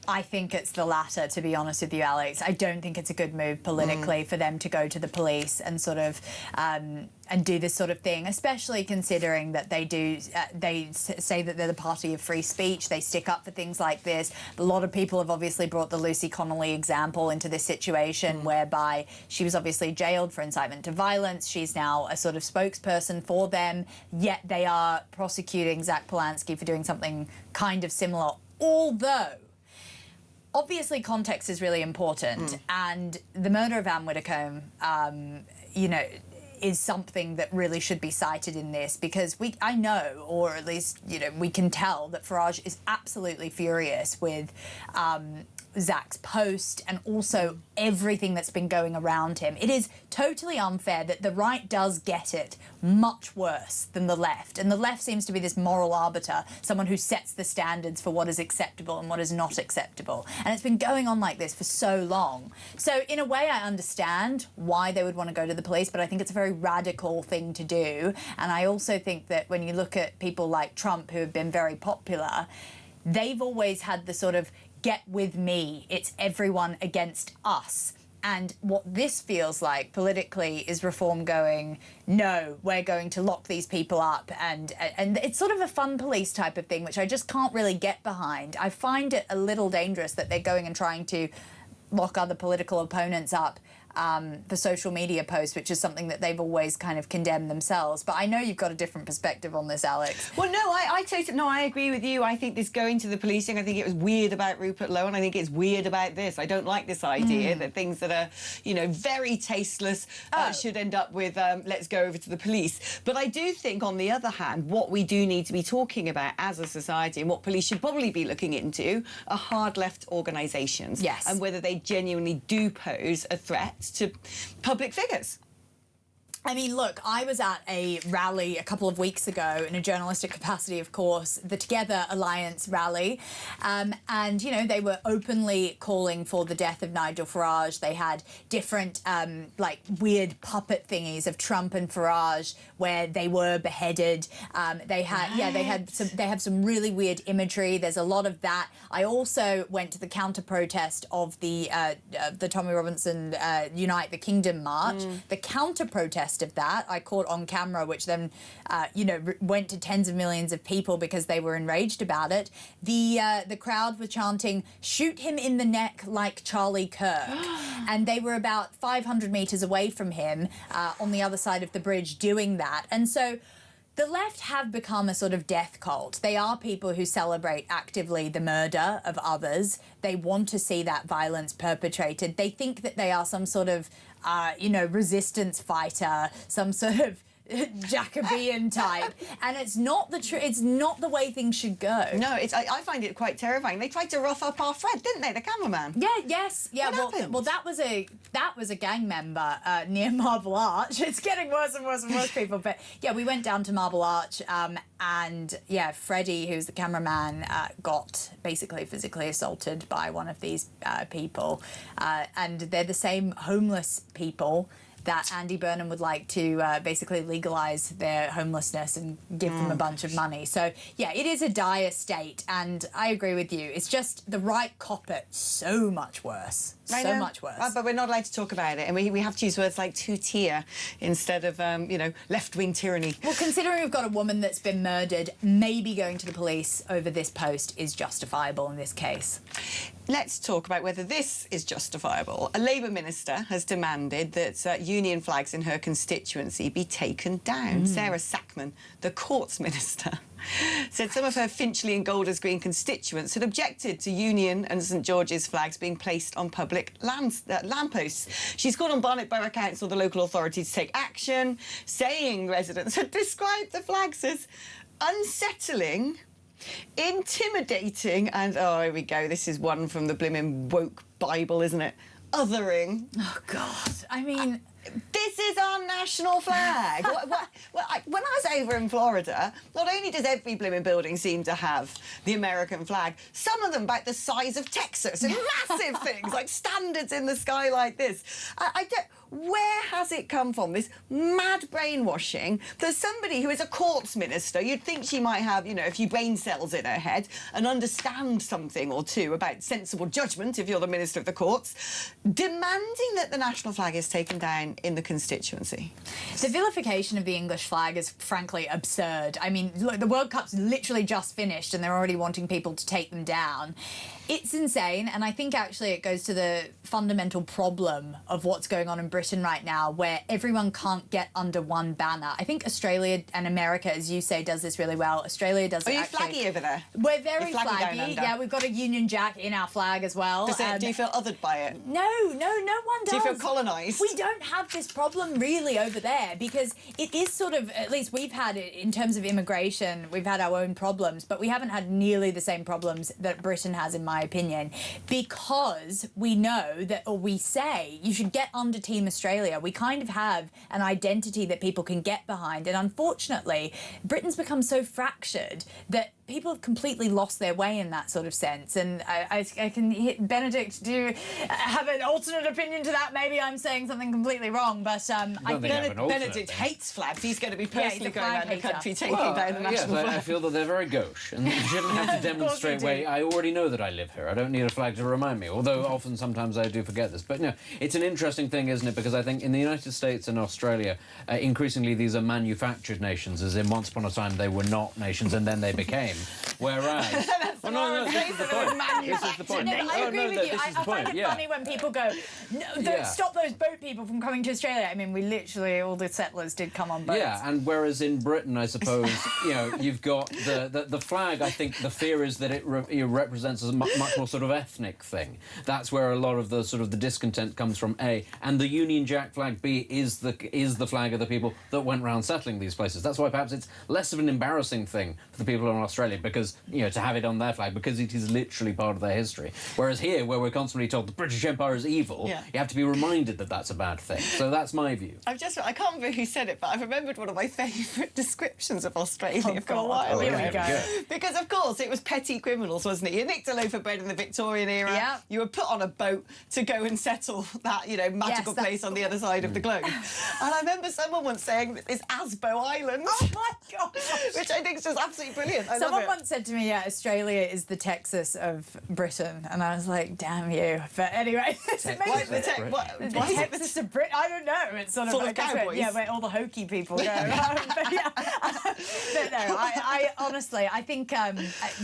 Q: I think it's the latter, to be honest with you, Alex. I don't think it's a good move politically for them to go to the police and sort of and do this sort of thing, especially considering that they say that they're the party of free speech. They stick up for things like this. A lot of people have obviously brought the Lucy Connolly example into this situation, whereby she was obviously jailed for incitement to violence. She's now a sort of spokesperson for them, yet they are prosecuting Zack Polanski for doing something kind of similar, although obviously context is really important, and the murder of Anne Widdecombe, is something that really should be cited in this, because I know, or at least, we can tell that Farage is absolutely furious with Zack's post and also everything that's been going around him. It is totally unfair that the right does get it much worse than the left, and the left seems to be this moral arbiter, someone who sets the standards for what is acceptable and what is not acceptable, and it's been going on like this for so long. So in a way I understand why they would want to go to the police, but I think it's a very radical thing to do. And I also think that when you look at people like Trump, who have been very popular, they've always had the sort of get with me, it's everyone against us. And what this feels like politically is Reform going, no, we're going to lock these people up. And it's sort of a fun police type of thing, which I just can't really get behind. I find it a little dangerous that they're going and trying to lock other political opponents up for social media posts, which is something that they've always kind of condemned themselves. But I know you've got a different perspective on this, Alex.
B: Well, no, I agree with you. I think this going to the policing, I think it was weird about Rupert Lowe, and I think it's weird about this. I don't like this idea that things that are, very tasteless should end up with, let's go over to the police. But I do think, on the other hand, what we do need to be talking about as a society, and what police should probably be looking into, are hard left organisations.
Q: Yes.
B: And whether they genuinely do pose a threat to public figures.
Q: I mean, look, I was at a rally a couple of weeks ago in a journalistic capacity, of course, the Together Alliance rally. And, they were openly calling for the death of Nigel Farage. They had different, weird puppet thingies of Trump and Farage where they were beheaded. They have some really weird imagery. There's a lot of that. I also went to the counter-protest of the Tommy Robinson Unite the Kingdom march. The counter-protest protest of that. I caught on camera, which then, went to tens of millions of people because they were enraged about it. The crowd were chanting, "Shoot him in the neck like Charlie Kirk." And they were about 500 metres away from him on the other side of the bridge doing that. And so the left have become a sort of death cult. They are people who celebrate actively the murder of others. They want to see that violence perpetrated. They think that they are some sort of, resistance fighter, some sort of Jacobean type, and it's not the way things should go.
B: No, I find it quite terrifying. They tried to rough up our Fred, didn't they, the cameraman?
Q: Yeah. Well, that was a gang member near Marble Arch. It's getting worse and worse and worse, people. But yeah, we went down to Marble Arch, and yeah, Freddie, who's the cameraman, got basically physically assaulted by one of these people, and they're the same homeless people that Andy Burnham would like to basically legalise their homelessness and give them a bunch of money. So, yeah, it is a dire state, and I agree with you. It's just the right cop it so much worse. So much worse.
B: But we're not allowed to talk about it, and we have to use words like two-tier instead of, left-wing tyranny.
Q: Well, considering we've got a woman that's been murdered, maybe going to the police over this post is justifiable in this case.
B: Let's talk about whether this is justifiable. A Labour minister has demanded that union flags in her constituency be taken down. Sarah Sackman, the courts minister, said some of her Finchley and Golders Green constituents had objected to Union and St George's flags being placed on public lampposts. She's called on Barnet Borough Council, the local authority, to take action, saying residents had described the flags as unsettling, intimidating, and, oh, here we go, this is one from the blimmin' woke Bible, isn't it? Othering.
Q: Oh, God. I mean...
B: This is our national flag. When I was over in Florida, not only does every blooming building seem to have the American flag, some of them about the size of Texas, and massive things, like standards in the sky like this. Where has it come from, this mad brainwashing? There's somebody who is a courts minister. You'd think she might have, a few brain cells in her head and understand something or two about sensible judgment if you're the minister of the courts, demanding that the national flag is taken down in the constituency.
Q: The vilification of the English flag is frankly absurd. I mean, look, the World Cup's literally just finished and they're already wanting people to take them down. It's insane, and I think actually it goes to the fundamental problem of what's going on in Britain right now, where everyone can't get under one banner. I think Australia and America, as you say, does this really well. Australia does.
B: Are you flaggy over there?
Q: We're very flaggy. Yeah, we've got a Union Jack in our flag as well.
B: Do you feel othered by it?
Q: No one does.
B: Do you feel colonised?
Q: We don't have this problem really over there, because it is sort of, at least we've had it in terms of immigration, we've had our own problems, but we haven't had nearly the same problems that Britain has, in my opinion, because we know that, or we say, you should get under Team Australia. We kind of have an identity that people can get behind, and unfortunately, Britain's become so fractured that people have completely lost their way in that sort of sense. And I can hit Benedict. Do you have an alternate opinion to that? Maybe I'm saying something completely wrong, but I think
B: Benedict hates flags. He's going to be personally going around the country taking down the national flag.
C: I feel that they're very gauche, and you shouldn't have to demonstrate where I already know that I live here. I don't need a flag to remind me, although often sometimes I do forget this. But no, it's an interesting thing, isn't it? Because I think in the United States and Australia, increasingly these are manufactured nations, as in once upon a time they were not nations and then they became. Whereas... this is the point. This is the point.
Q: I agree with you. I find it funny when people go, stop those boat people from coming to Australia. I mean, we literally, all the settlers did come on boats.
C: Yeah, and whereas in Britain, I suppose, you've got the flag, I think the fear is that it represents a much more sort of ethnic thing. That's where a lot of the sort of the discontent comes from, A. And the Union Jack flag, B, is the flag of the people that went round settling these places. That's why perhaps it's less of an embarrassing thing for the people in Australia, because, to have it on their flag, because it is literally part of their history. Whereas here, where we're constantly told the British Empire is evil, you have to be reminded that that's a bad thing. So that's my view.
B: I can't remember who said it, but I've remembered one of my favourite descriptions of Australia for a while.
Q: Here we go.
B: Because, of course, it was petty criminals, wasn't it? You nicked a loaf of bread in the Victorian era. Yeah. You were put on a boat to go and settle that, magical place on the other side of the globe. And I remember someone once saying that it's Asbo Island.
Q: Oh, my God!
B: Which I think is just absolutely brilliant.
Q: Someone once said to me, Australia Australia is the Texas of Britain, and I was like, damn you. But anyway, the Texas of Britain. I don't know. It's sort of
B: cowboys.
Q: Where all the hokey people go. But no, I honestly, I think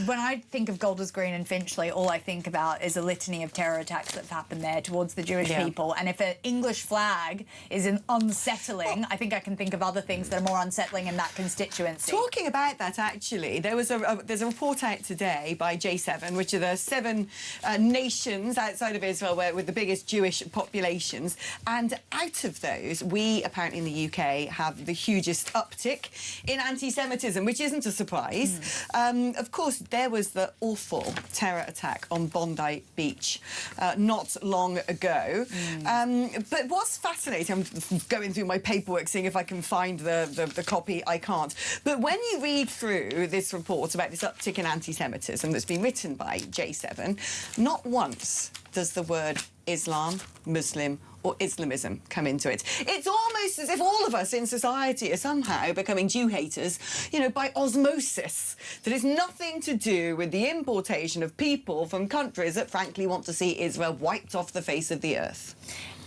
Q: when I think of Golders Green and Finchley, all I think about is a litany of terror attacks that have happened there towards the Jewish people. And if an English flag is unsettling, I think I can think of other things that are more unsettling in that constituency.
B: Talking about that, actually, there's a report out today by J7, which are the 7 nations outside of Israel with the biggest Jewish populations. And out of those, we apparently in the UK have the hugest uptick in anti-Semitism, which isn't a surprise. Of course, there was the awful terror attack on Bondi Beach not long ago. But what's fascinating, I'm going through my paperwork, seeing if I can find the copy. I can't. But when you read through this report about this uptick in anti-Semitism that's been written by J7, not once does the word Islam, Muslim or Islamism come into it. It's almost as if all of us in society are somehow becoming Jew haters, you know, by osmosis. That it's nothing to do with the importation of people from countries that frankly want to see Israel wiped off the face of the earth.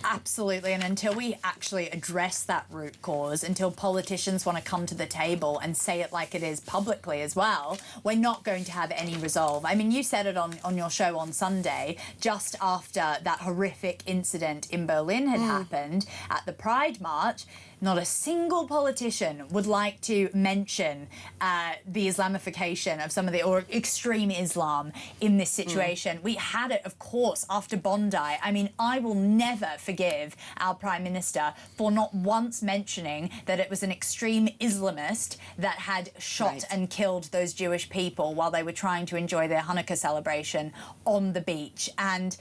Q: Absolutely, and until we actually address that root cause, until politicians want to come to the table and say it like it is publicly as well, we're not going to have any resolve. I mean, you said it on your show on Sunday, just after that horrific incident in Berlin had happened at the Pride March. Not a single politician would like to mention the Islamification of some of the, or extreme Islam in this situation. We had it, of course, after Bondi. I mean, I will never forgive our Prime Minister for not once mentioning that it was an extreme Islamist that had shot and killed those Jewish people while they were trying to enjoy their Hanukkah celebration on the beach. And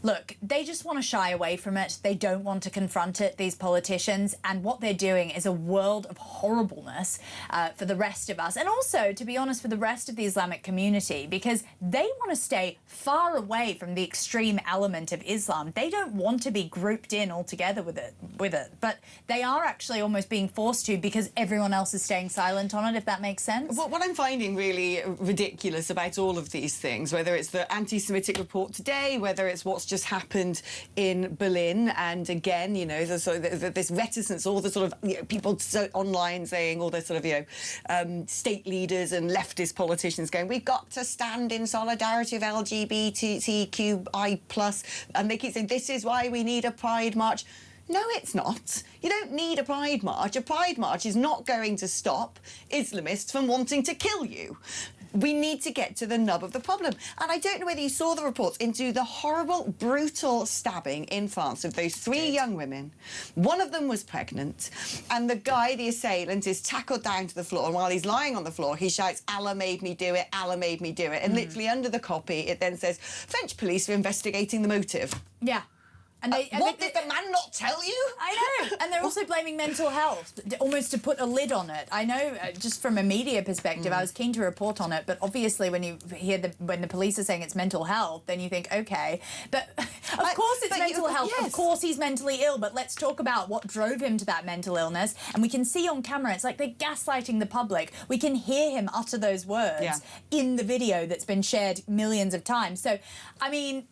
Q: look, they just want to shy away from it. They don't want to confront it, these politicians. And what they're doing is a world of horribleness for the rest of us. And also, to be honest, for the rest of the Islamic community, because they want to stay far away from the extreme element of Islam. They don't want to be grouped in altogether with it. But they are actually almost being forced to because everyone else is staying silent on it, if that makes sense.
B: Well, what I'm finding really ridiculous about all of these things, whether it's the anti-Semitic report today, whether it's what's just happened in Berlin, and again, you know, this reticence, all the sort of people online saying, all the sort of, state leaders and leftist politicians going, we've got to stand in solidarity of LGBTQI+, and they keep saying, this is why we need a Pride March. No, it's not. You don't need a Pride March. A Pride March is not going to stop Islamists from wanting to kill you. We need to get to the nub of the problem. And I don't know whether you saw the reports into the horrible, brutal stabbing in France of those 3 young women. One of them was pregnant, and the guy, the assailant, is tackled down to the floor, and while he's lying on the floor, he shouts, Allah made me do it, Allah made me do it. And literally under the copy, it then says, French police are investigating the motive.
Q: Yeah. And
B: what did the man not tell you?
Q: I know. And they're also blaming mental health, almost to put a lid on it. I know, just from a media perspective, I was keen to report on it, but obviously when you hear when the police are saying it's mental health, then you think, OK. But of course it's mental health. Yes. Of course he's mentally ill, but let's talk about what drove him to that mental illness. And we can see on camera, it's like they're gaslighting the public. We can hear him utter those words in the video that's been shared millions of times. So, I mean,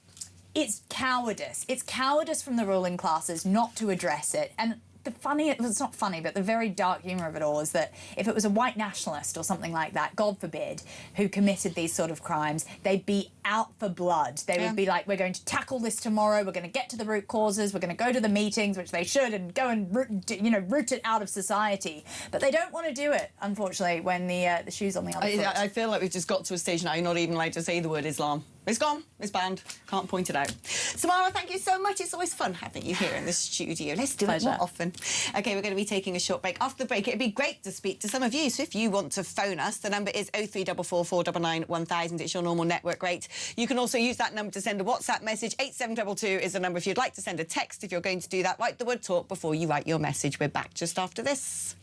Q: it's cowardice. It's cowardice from the ruling classes not to address it. And it's not funny, but the very dark humour of it all is that if it was a white nationalist or something like that, God forbid, who committed these sort of crimes, they'd be out for blood. They would be like, we're going to tackle this tomorrow, we're going to get to the root causes, we're going to go to the meetings, which they should, and go and root it out of society. But they don't want to do it, unfortunately, when the shoe's on the other foot.
B: I feel like we've just got to a stage now you're not even allowed to say the word Islam. It's gone. It's banned. Can't point it out. Samara, thank you so much. It's always fun having you here in the studio. Let's do it more often. OK, we're going to be taking a short break. After the break, it'd be great to speak to some of you. So if you want to phone us, the number is 0344 499 1000. It's your normal network rate. You can also use that number to send a WhatsApp message. 8722 is the number if you'd like to send a text. If you're going to do that, write the word talk before you write your message. We're back just after this.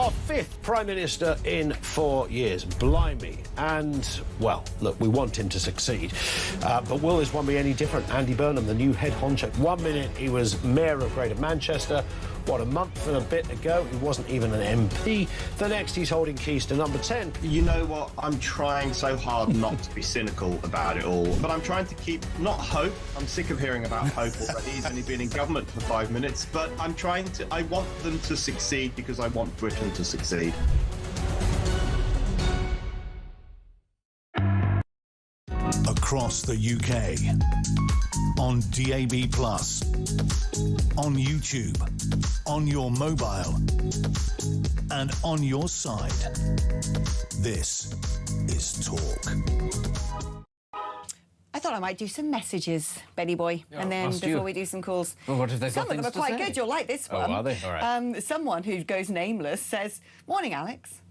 I: Our fifth Prime Minister in 4 years. Blimey. And, well, look, we want him to succeed. But will this one be any different? Andy Burnham, the new head honcho. 1 minute he was Mayor of Greater Manchester. What, a month and a bit ago, he wasn't even an MP. The next, he's holding keys to number 10.
J: You know what? I'm trying so hard not to be cynical about it all, but I'm trying to keep, not hope. I'm sick of hearing about hope already. He's only been in government for 5 minutes, but I want them to succeed because I want Britain to succeed.
A: Across the UK, on DAB+, on YouTube, on your mobile, and on your side. This is Talk.
B: I thought I might do some messages, Benny boy, and then before we do some calls.
C: Well, what if they've got
B: some of them are quite good. You'll like this one.
C: Oh, are they? All right.
B: Someone who goes nameless says, "Morning, Alex."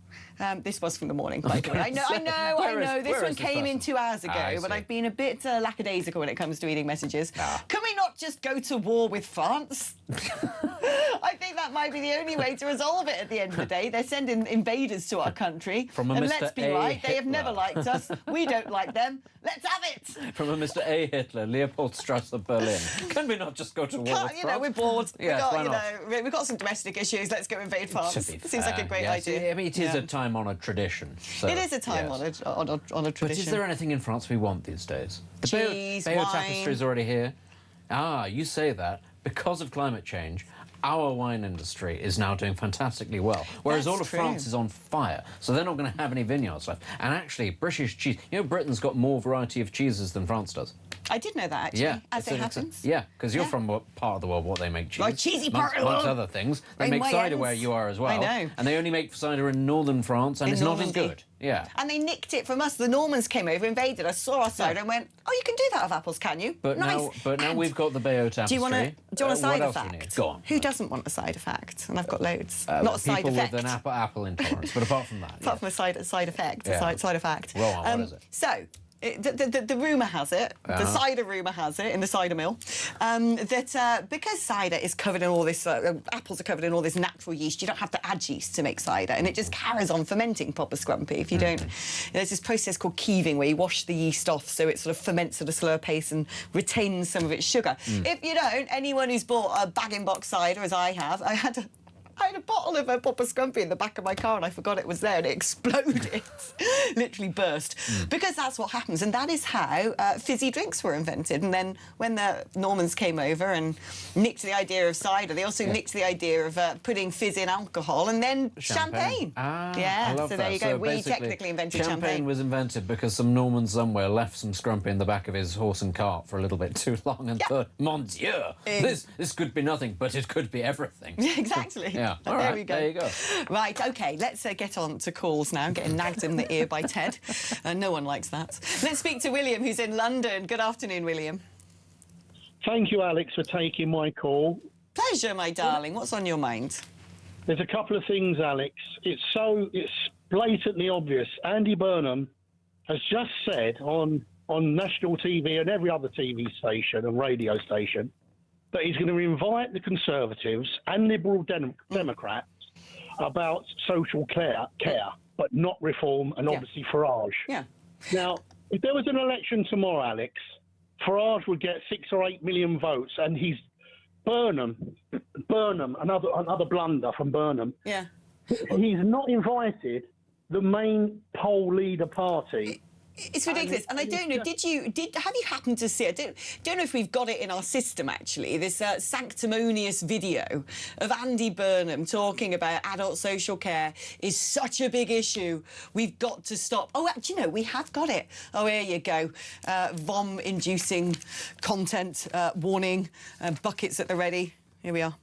B: This was from the morning, by the way. I know. This one came in 2 hours ago, but I've been a bit lackadaisical when it comes to reading messages. Can we not just go to war with France? I think that might be the only way to resolve it at the end of the day. They're sending invaders to our country.
C: From a
B: and
C: Mr.
B: let's be
C: A.
B: right, they have
C: Hitler.
B: never liked us. We don't like them. Let's have it.
C: From a Mr. A. Hitler, Leopoldstrasse, Berlin. Can we not just go to war with France?
B: We're bored.
C: Yes, why not?
B: We've got some domestic issues. Let's go invade France. Seems like a great idea.
C: I mean, it is a time-honoured tradition. So,
B: it is a time-honoured tradition.
C: But is there anything in France we want these days? The
B: Cheese,
C: Bayeux
B: wine.
C: Tapestry is already here. You say that. Because of climate change, our wine industry is now doing fantastically well, whereas all of France is on fire, so they're not going to have any vineyards left. And actually, British cheese, you know, Britain's got more variety of cheeses than France does.
B: I did know that, actually, as it happens.
C: Yeah, because you're from what part of the world what they make cheese.
B: Like cheesy part of the world.
C: Amongst other things. They
B: In
C: make cider
B: Wales.
C: where you are as well.
B: I know.
C: And they only make cider in northern France, and
B: In
C: it's not as
B: Normandy.
C: good. Yeah.
B: And they nicked it from us. The Normans came over, invaded us, saw our cider and went, "Oh, you can do that with apples, can you?"
C: But
B: nice.
C: now we've got the Bayeux Tapestry.
B: Do you want a side
C: what else do we
B: effect?
C: need? Go on.
B: Who doesn't want a side effect? And I've got loads. Not a side
C: people
B: effect.
C: with an apple intolerance, but apart from that.
B: Apart from a side effect,
C: Yeah.
B: a side effect.
C: Go on, what is it?
B: So, the rumour has it, the cider rumour has it, in the cider mill, that because cider is covered in all this, apples are covered in all this natural yeast, you don't have to add yeast to make cider, and it just carries on fermenting proper scrumpy if you don't. There's this process called keeving where you wash the yeast off so it sort of ferments at a slower pace and retains some of its sugar. If you don't, anyone who's bought a bag-in-box cider, as I have, I had a bottle of a Papa Scrumpy in the back of my car and I forgot it was there and it exploded. Literally burst. Because that's what happens, and that is how fizzy drinks were invented. And then when the Normans came over and nicked the idea of cider, they also nicked the idea of putting fizz in alcohol and then champagne.
C: I love
B: so
C: that.
B: there you go.
C: So
B: We
C: basically,
B: technically invented
C: champagne.
B: champagne.
C: Was invented because some Norman somewhere left some scrumpy in the back of his horse and cart for a little bit too long and thought, mon Dieu, this could be nothing, but it could be everything.
B: Yeah, exactly.
C: Yeah.
B: There
C: All right,
B: we go.
C: there you go.
B: Right, OK, let's get on to calls now. I'm getting nagged in the ear by Ted. No one likes that. Let's speak to William, who's in London. Good afternoon, William.
S: Thank you, Alex, for taking my call.
B: Pleasure, my darling. What's on your mind?
S: There's a couple of things, Alex. It's blatantly obvious. Andy Burnham has just said on national TV and every other TV station and radio station that he's going to invite the Conservatives and Liberal Democrats about social care, but not reform and obviously Farage.
B: Yeah.
S: Now, if there was an election tomorrow, Alex, Farage would get 6 or 8 million votes, and he's Burnham, another blunder from Burnham.
B: Yeah.
S: He's not invited the main poll leader party.
B: It's ridiculous, and I don't know. Have you happened to see? I don't know if we've got it in our system actually. This sanctimonious video of Andy Burnham talking about adult social care is such a big issue. We've got to stop. Oh, actually, no, we have got it. Oh, here you go. Vom-inducing content warning. Buckets at the ready. Here we are.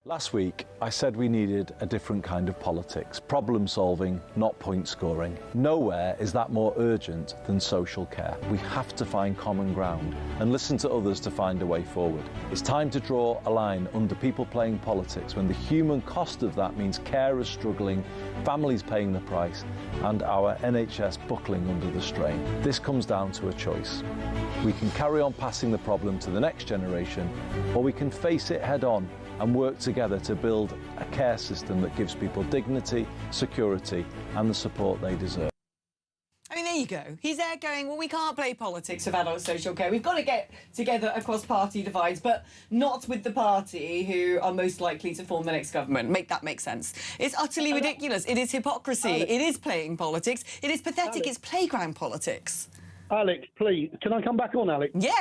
D: Last week, I said we needed a different kind of politics, problem solving, not point scoring. Nowhere is that more urgent than social care. We have to find common ground and listen to others to find a way forward. It's time to draw a line under people playing politics when the human cost of that means carers struggling, families paying the price, and our NHS buckling under the strain. This comes down to a choice. We can carry on passing the problem to the next generation, or we can face it head on and work together to build a care system that gives people dignity, security and the support they deserve.
B: I mean, there you go. He's there going, well, we can't play politics of adult social care. We've got to get together across party divides, but not with the party who are most likely to form the next government. Make that make sense. It's utterly ridiculous. It is hypocrisy.
S: Alex.
B: It is playing politics. It is pathetic.
S: Alex.
B: It's playground politics.
S: Alex, please, can I come back on, Alex?
B: Yeah.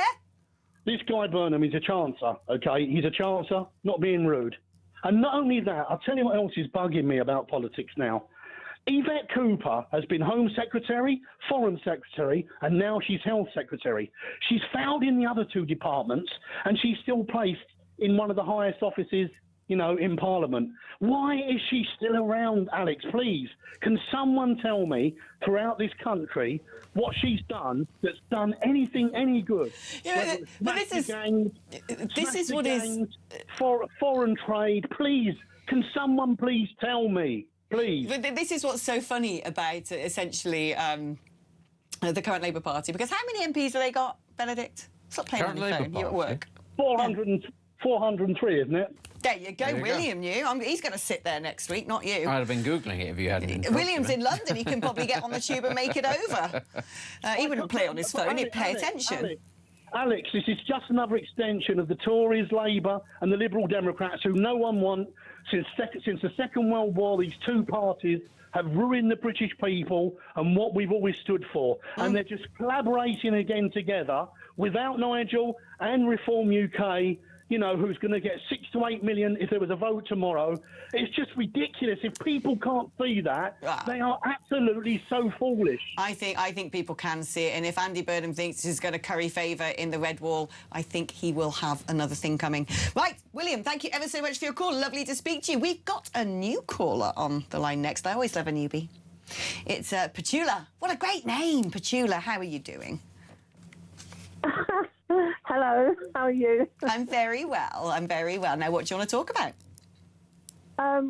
S: This guy Burnham is a chancer, OK? He's a chancer, not being rude. And not only that, I'll tell you what else is bugging me about politics now. Yvette Cooper has been Home Secretary, Foreign Secretary, and now she's Health Secretary. She's failed in the other two departments, and she's still placed in one of the highest offices, you know, in Parliament. Why is she still around, Alex? Please, can someone tell me throughout this country what she's done that's done anything any good?
B: Yeah, but this is what is
S: foreign trade. Please, can someone please tell me? Please.
B: But this is what's so funny about, essentially, the current Labour Party, because how many MPs have they got, Benedict? Stop playing on your phone. You're at work.
S: 403, isn't it?
B: There you go,
C: There you
B: William. He's going to sit there next week, not you.
C: I'd have been Googling it if you hadn't.
B: William's in London. He can probably get on the tube and make it over. He wouldn't play on his phone. He'd pay attention.
S: Alex, this is just another extension of the Tories, Labour and the Liberal Democrats, who no one wants. Since the Second World War, these two parties have ruined the British people and what we've always stood for. And they're just collaborating again together without Nigel and Reform UK, you know, who's going to get 6 to 8 million if there was a vote tomorrow. It's just ridiculous. If people can't see that, they are absolutely so foolish.
B: I think people can see it, and if Andy Burnham thinks he's going to curry favour in the Red Wall, I think he will have another thing coming. Right, William, thank you ever so much for your call. Lovely to speak to you. We've got a new caller on the line next. I always love a newbie. It's Petula. What a great name, Petula. How are you doing?
T: Hello, how are you?
B: I'm very well. I'm very well. Now, what do you want to talk about?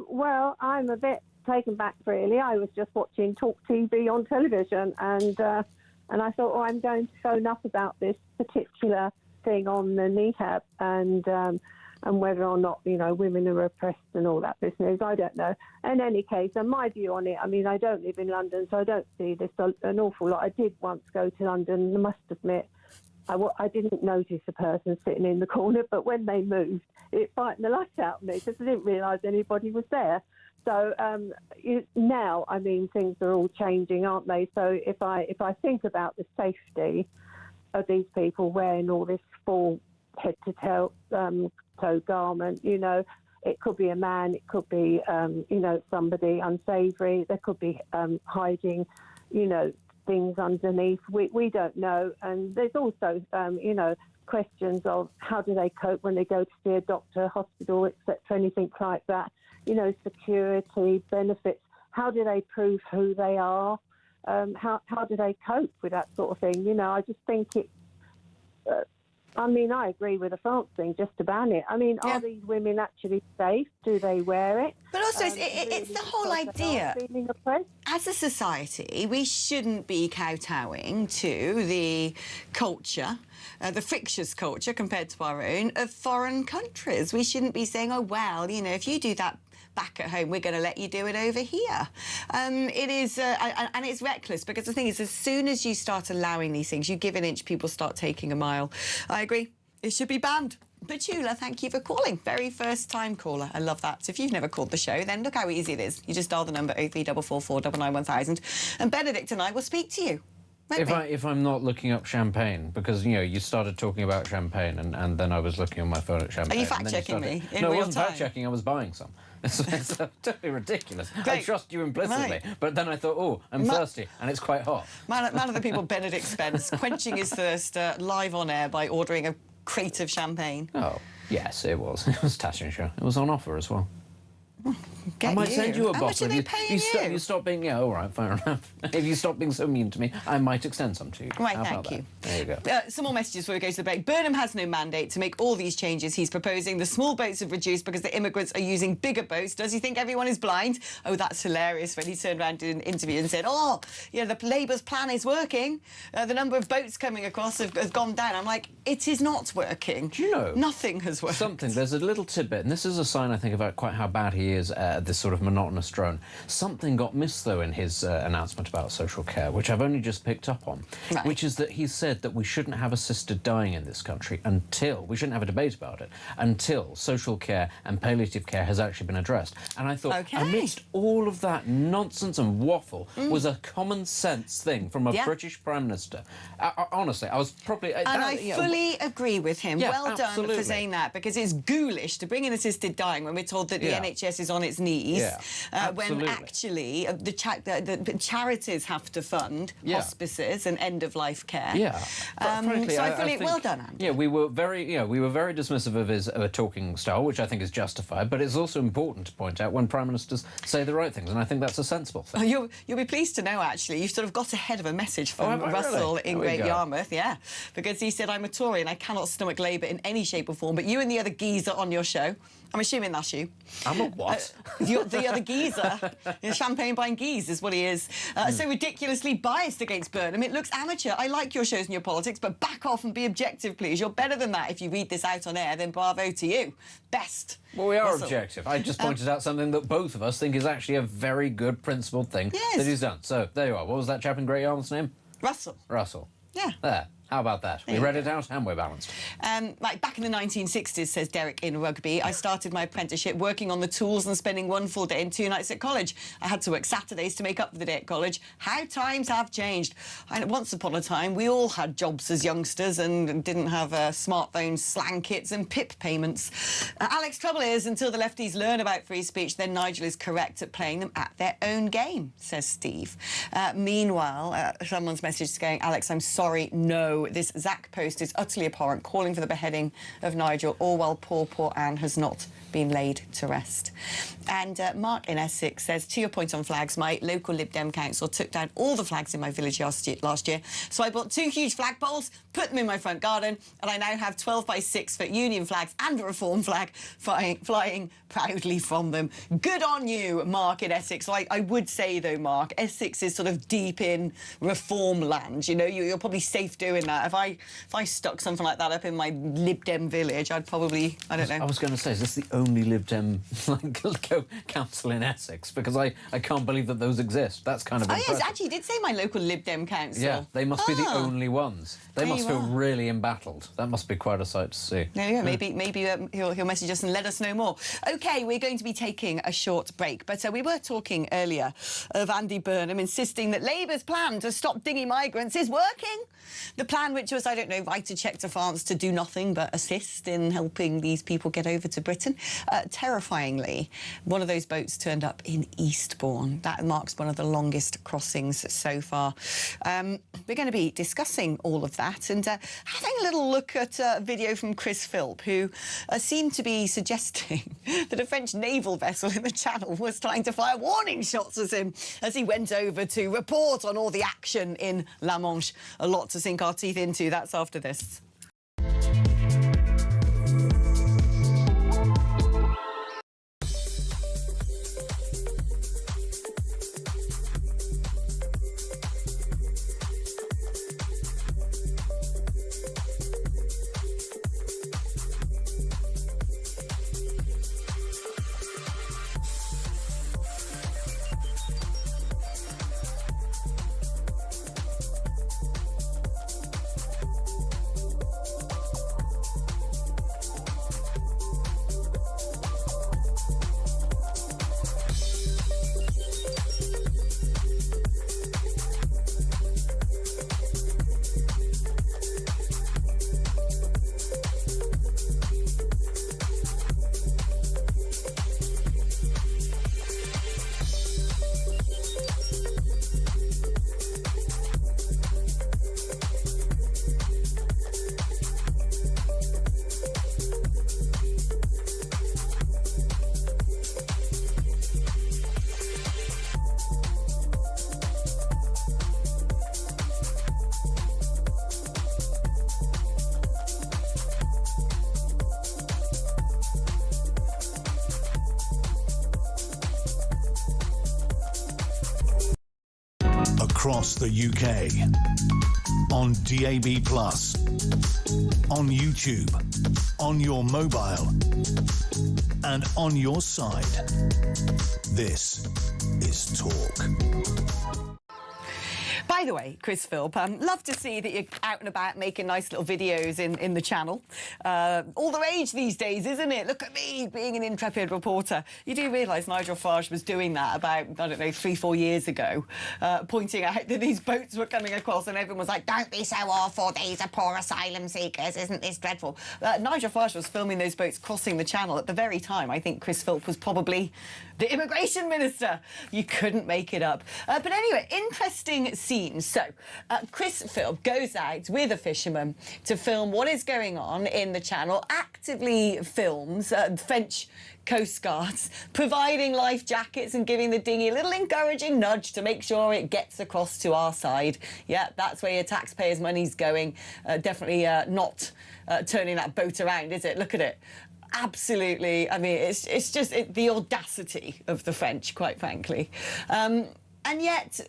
T: Well, I'm a bit taken back, really. I was just watching talkTV on television, and I thought, oh, I'm going to phone up about this particular thing on the niqab and whether or not, you know, women are oppressed and all that business. I don't know. In any case, and my view on it, I mean, I don't live in London, so I don't see this an awful lot. I did once go to London, I must admit. I didn't notice a person sitting in the corner, but when they moved, it frightened the light out of me because I didn't realise anybody was there. So now, I mean, things are all changing, aren't they? So if I think about the safety of these people wearing all this full head-to-toe garment, you know, it could be a man, it could be, you know, somebody unsavoury. There could be hiding, you know, things underneath. We don't know. And there's also, you know, questions of how do they cope when they go to see a doctor, hospital, etc., anything like that. You know, security, benefits. How do they prove who they are? How do they cope with that sort of thing? You know, I just think it... I mean, I agree with the France thing, just to ban it. I mean, are these women actually safe? Do they wear it?
B: But also, it's the whole idea. As a society, we shouldn't be kowtowing to the culture, the fictitious culture compared to our own, of foreign countries. We shouldn't be saying, oh, well, you know, if you do that back at home, we're going to let you do it over here. It is, and it's reckless, because the thing is, as soon as you start allowing these things, you give an inch, people start taking a mile. I agree. It should be banned. Petula, thank you for calling. Very first time caller. I love that. So if you've never called the show, then look how easy it is. You just dial the number 03444 991 and Benedict and I will speak to you.
C: If I'm not looking up champagne, because, you know, you started talking about champagne and then I was looking on my phone at champagne.
B: Are you fact-checking me in
C: No,
B: real
C: I wasn't
B: time?
C: fact-checking, I was buying some. It's totally ridiculous. I trust you implicitly.
B: Right.
C: But then I thought, oh, I'm thirsty, and it's quite hot.
B: Man of the people, Benedict Spence, quenching his thirst live on air by ordering a crate of champagne.
C: Oh, yes, it was. It was Tashinsha. It was on offer as well. I might send you a
B: How
C: bottle.
B: much are they paying you?
C: You stop being... Yeah, all right, fair enough. If you stop being so mean to me, I might extend some to you.
B: Right,
C: How about
B: thank you.
C: that? There you go.
B: Some more messages before we go to the break. Burnham has no mandate to make all these changes he's proposing. The small boats have reduced because the immigrants are using bigger boats. Does he think everyone is blind? Oh, that's hilarious when he turned around in an interview and said, oh, you know, the Labour's plan is working. The number of boats coming across has gone down. I'm like, it is not working.
C: Do you know?
B: Nothing has worked.
C: There's a little tidbit, and this is a sign, I think, about quite how bad he is at this sort of monotonous drone. Something got missed, though, in his announcement about social care, which I've only just picked up on, which is that he said that we shouldn't have assisted dying in this country we shouldn't have a debate about it, until social care and palliative care has actually been addressed. And I thought, amidst all of that nonsense and waffle, was a common-sense thing from a British Prime Minister. Honestly, I was probably...
B: And I fully agree with him.
C: Yeah,
B: well
C: absolutely.
B: done for saying that, because it's ghoulish to bring in assisted dying when we're told that the NHS is on its knees, when actually the charities have to fund hospices and end-of-life care.
C: Yeah. Frankly,
B: so I
C: think,
B: well done, Andy.
C: Yeah, we were very dismissive of his talking style, which I think is justified, but it's also important to point out when Prime Ministers say the right things, and I think that's a sensible thing.
B: Oh, you'll be pleased to know, actually, you've sort of got ahead of a message from Russell in Great Yarmouth, because he said, I'm a Tory and I cannot stomach Labour in any shape or form, but you and the other geezer on your show, I'm assuming that's you.
C: I'm a what?
B: The other geezer. Champagne-buying geese is what he is. So ridiculously biased against Burnham. It looks amateur. I like your shows and your politics, but back off and be objective, please. You're better than that. If you read this out on air, then bravo to you. Best.
C: Well, we are
B: Russell.
C: objective. I just pointed out something that both of us think is actually a very good principled thing that he's done. So, there you are. What was that chap in Great Yarmouth's name?
B: Russell.
C: Russell.
B: Yeah.
C: There. How about that? We read it out and we're balanced.
B: Like back in the 1960s, says Derek in Rugby, I started my apprenticeship working on the tools and spending one full day and 2 nights at college. I had to work Saturdays to make up for the day at college. How times have changed. Once upon a time, we all had jobs as youngsters and didn't have smartphones, slang kits and PIP payments. Alex, trouble is, until the lefties learn about free speech, then Nigel is correct at playing them at their own game, says Steve. Meanwhile, someone's message is going, Alex, I'm sorry, no. This Zack post is utterly abhorrent, calling for the beheading of Nigel, all while poor Anne has not been laid to rest. And Mark in Essex says, to your point on flags, my local Lib Dem council took down all the flags in my village last year. So I bought 2 huge flagpoles, put them in my front garden, and I now have 12 by 6 foot Union flags and a Reform flag flying proudly from them. Good on you, Mark in Essex. I would say, though, Mark, Essex is sort of deep in Reform land. You know, you're probably safe doing that. If I stuck something like that up in my Lib Dem village, I'd probably, I don't know.
C: I was going to say, is this the only Lib Dem council in Essex? Because I can't believe that those exist. That's kind of impressive.
B: Yes, actually, he did say my local Lib Dem council.
C: Yeah, they must be the only ones. They must feel really embattled. That must be quite a sight to see.
B: Yeah, maybe he'll message us and let us know more. OK, we're going to be taking a short break, but we were talking earlier of Andy Burnham insisting that Labour's plan to stop dinghy migrants is working. The plan, which was, I don't know, write a cheque to France to do nothing but assist in helping these people get over to Britain. Terrifyingly, one of those boats turned up in Eastbourne. That marks one of the longest crossings so far. We're going to be discussing all of that and having a little look at a video from Chris Phillips, who seemed to be suggesting that a French naval vessel in the Channel was trying to fire warning shots at him as he went over to report on all the action in La Manche. A lot to sink our teeth into. That's after this.
A: across the UK. On DAB+, on YouTube, on your mobile, and on your side. This is Talk.
B: By the way, Chris Philp, love to see that you're out and about making nice little videos in the channel. All the rage these days, isn't it? Look at me being an intrepid reporter. You do realise Nigel Farage was doing that about, I don't know, 3-4 years ago, pointing out that these boats were coming across and everyone was like, don't be so awful, these are poor asylum seekers, isn't this dreadful? Nigel Farage was filming those boats crossing the channel at the very time I think Chris Philp was probably the immigration minister. You couldn't make it up. But anyway, interesting scene. So, Chris Philp goes out with a fisherman to film what is going on in the channel, actively films French Coast Guards providing life jackets and giving the dinghy a little encouraging nudge to make sure it gets across to our side. Yeah, that's where your taxpayers' money's going. Definitely not turning that boat around, is it? Look at it. Absolutely. I mean, it's just the audacity of the French, quite frankly. And yet,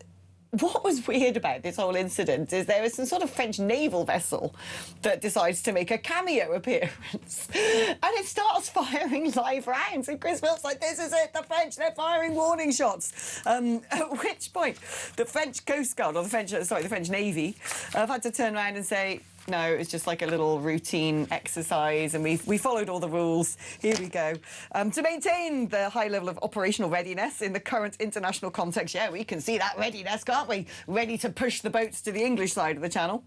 B: what was weird about this whole incident is there was some sort of French naval vessel that decides to make a cameo appearance. And it starts firing live rounds. And Chris Philp's like, this is it, the French, they're firing warning shots. At which point, the French Coast Guard, or the French Navy, have had to turn around and say, no, it was just like a little routine exercise and we followed all the rules. Here we go. To maintain the high level of operational readiness in the current international context, yeah, we can see that readiness, can't we? Ready to push the boats to the English side of the channel.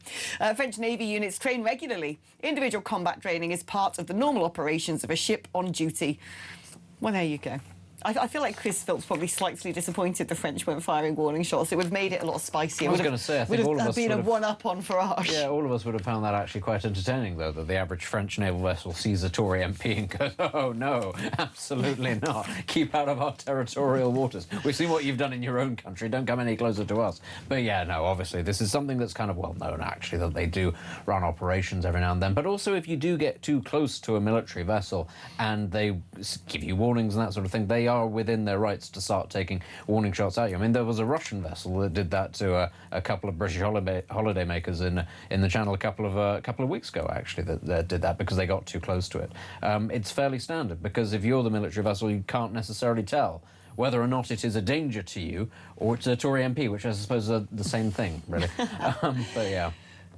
B: French Navy units train regularly. Individual combat training is part of the normal operations of a ship on duty. Well, there you go. I feel like Chris Philp's probably slightly disappointed the French weren't firing warning shots. It would have made it a lot spicier.
C: I was going to say, I think all of us
B: been a one-up on Farage.
C: Yeah, all of us would have found that actually quite entertaining, though, that the average French naval vessel sees a Tory MP and goes, oh, no, absolutely not. Keep out of our territorial waters. We've seen what you've done in your own country. Don't come any closer to us. But, yeah, no, obviously, this is something that's kind of well-known, actually, that they do run operations every now and then. But also, if you do get too close to a military vessel and they give you warnings and that sort of thing, they are within their rights to start taking warning shots at you. I mean, there was a Russian vessel that did that to a couple of British holiday makers in the Channel a couple of weeks ago, actually, that did that because they got too close to it. It's fairly standard because if you're the military vessel, you can't necessarily tell whether or not it is a danger to you or it's a Tory MP, which I suppose are the same thing, really. But yeah.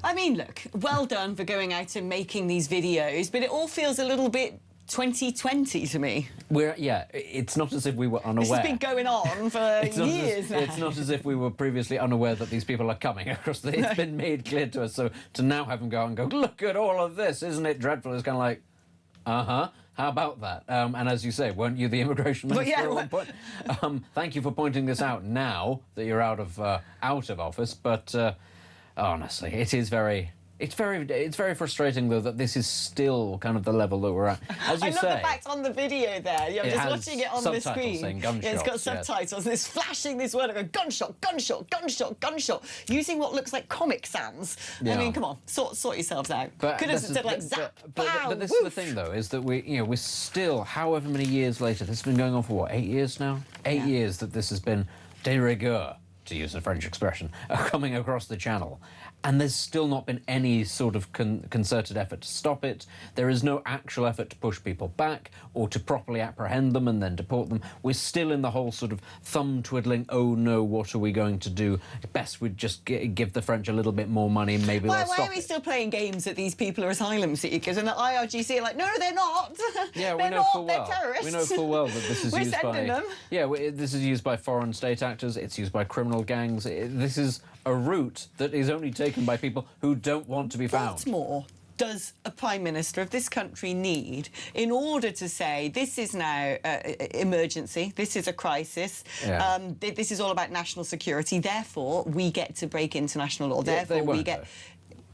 B: I mean, look, well done for going out and making these videos, but it all feels a little bit 2020 to me.
C: It's not as if we were unaware.
B: This has been going on for years now.
C: It's not as if we were previously unaware that these people are coming across it's been made clear to us. So to now have them go and go, look at all of this, isn't it dreadful? It's kind of like, how about that? And as you say, weren't you the immigration minister at one point? Thank you for pointing this out now that you're out of office. But honestly, it's very frustrating, though, that this is still kind of the level that we're at. As you say,
B: love the fact on the video there. I'm just watching it on the screen.
C: Saying gunshots,
B: it's got subtitles. And it's flashing this word. I go, gunshot, gunshot, gunshot, gunshot, using what looks like comic sounds. Yeah. I mean, come on, sort yourselves out. Could have said like zap,
C: but this is the thing, though, is that we're still, however many years later, this has been going on for what, 8 years now? 8 years that this has been de rigueur, to use a French expression, coming across the channel. And there's still not been any sort of concerted effort to stop it. There is no actual effort to push people back or to properly apprehend them and then deport them. We're still in the whole sort of thumb-twiddling, oh no, what are we going to do? Best we'd just give the French a little bit more money and maybe they'll stop it.
B: Why are we still playing games that these people are asylum seekers and the IRGC are like, no, they're not.
C: Yeah,
B: they're
C: know full well.
B: They're terrorists.
C: We know full well that this is used by...
B: them.
C: Yeah, this is used by foreign state actors. It's used by criminal gangs. This is a route that is only taken by people who don't want to be found.
B: What more does a Prime Minister of this country need in order to say this is now emergency, this is a crisis, this is all about national security, therefore we get to break international law, therefore we get...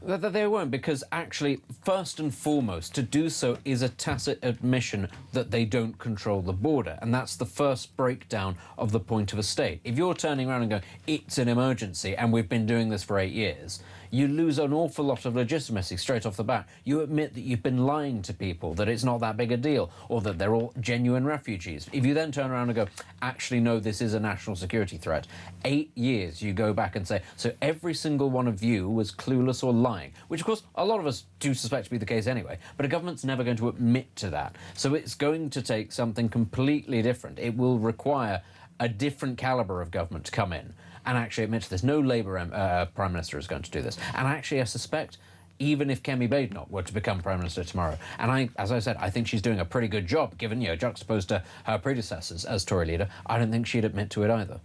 C: They won't, because actually, first and foremost, to do so is a tacit admission that they don't control the border, and that's the first breakdown of the point of a state. If you're turning around and going, it's an emergency, and we've been doing this for 8 years, you lose an awful lot of legitimacy straight off the bat. You admit that you've been lying to people, that it's not that big a deal, or that they're all genuine refugees. If you then turn around and go, actually, no, this is a national security threat, 8 years you go back and say, so every single one of you was clueless or lying, which, of course, a lot of us do suspect to be the case anyway, but a government's never going to admit to that. So it's going to take something completely different. It will require a different calibre of government to come in and actually admit to this. No Labour Prime Minister is going to do this. And actually, I suspect, even if Kemi Badenoch were to become Prime Minister tomorrow, and as I said, I think she's doing a pretty good job, given, juxtaposed to her predecessors as Tory leader, I don't think she'd admit to it either.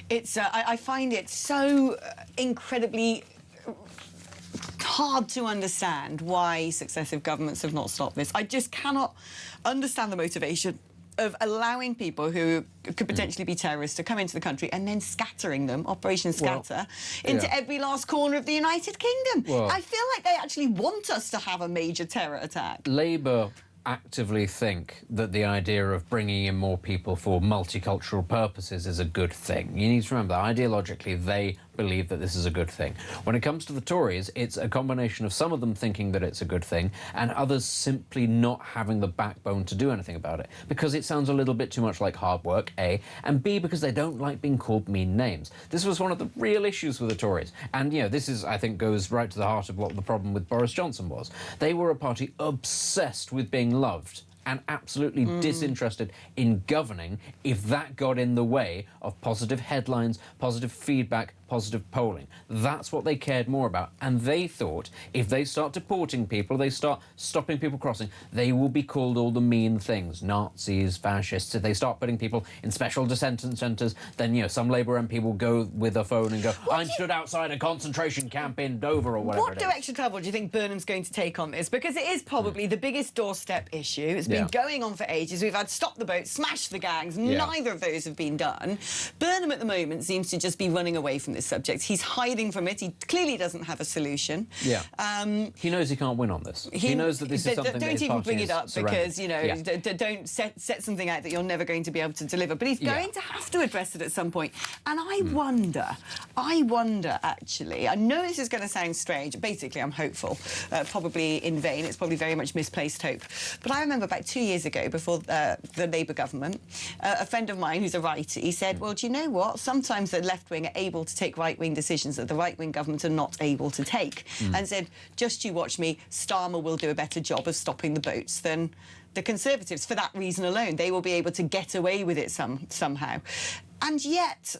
B: It's, I find it so incredibly hard to understand why successive governments have not stopped this. I just cannot understand the motivation of allowing people who could potentially be terrorists to come into the country and then scattering them, Operation Scatter, into every last corner of the United Kingdom.
C: Well,
B: I feel like they actually want us to have a major terror attack.
C: Labour actively think that the idea of bringing in more people for multicultural purposes is a good thing. You need to remember that ideologically they believe that this is a good thing. When it comes to the Tories, it's a combination of some of them thinking that it's a good thing and others simply not having the backbone to do anything about it, because it sounds a little bit too much like hard work, A, and B, because they don't like being called mean names. This was one of the real issues with the Tories, and this is, I think, goes right to the heart of what the problem with Boris Johnson was. They were a party obsessed with being loved and absolutely disinterested in governing if that got in the way of positive headlines, positive feedback, positive polling. That's what they cared more about. And they thought if they start deporting people, they start stopping people crossing, they will be called all the mean things, Nazis, fascists. If they start putting people in special detention centres, then, some Labour MP will go with a phone and go, I stood outside a concentration camp in Dover or whatever.
B: What direction of travel do you think Burnham's going to take on this? Because it is probably the biggest doorstep issue. It's been going on for ages. We've had Stop the Boat, Smash the Gangs. Neither of those have been done. Burnham at the moment seems to just be running away from this subject. He's hiding from it. He clearly doesn't have a solution.
C: Yeah. He knows he can't win on this. He knows that this is something that his
B: don't even
C: party
B: bring it up because,
C: don't
B: set something out that you're never going to be able to deliver. But he's going to have to address it at some point. And I wonder, actually, I know this is going to sound strange. Basically, I'm hopeful. Probably in vain. It's probably very much misplaced hope. But I remember about 2 years ago, before the Labour government, a friend of mine who's a righty said, well, do you know what? Sometimes the left wing are able to take right-wing decisions that the right-wing government are not able to take. And said, just you watch me, Starmer will do a better job of stopping the boats than the Conservatives. For that reason alone, they will be able to get away with it somehow. And yet...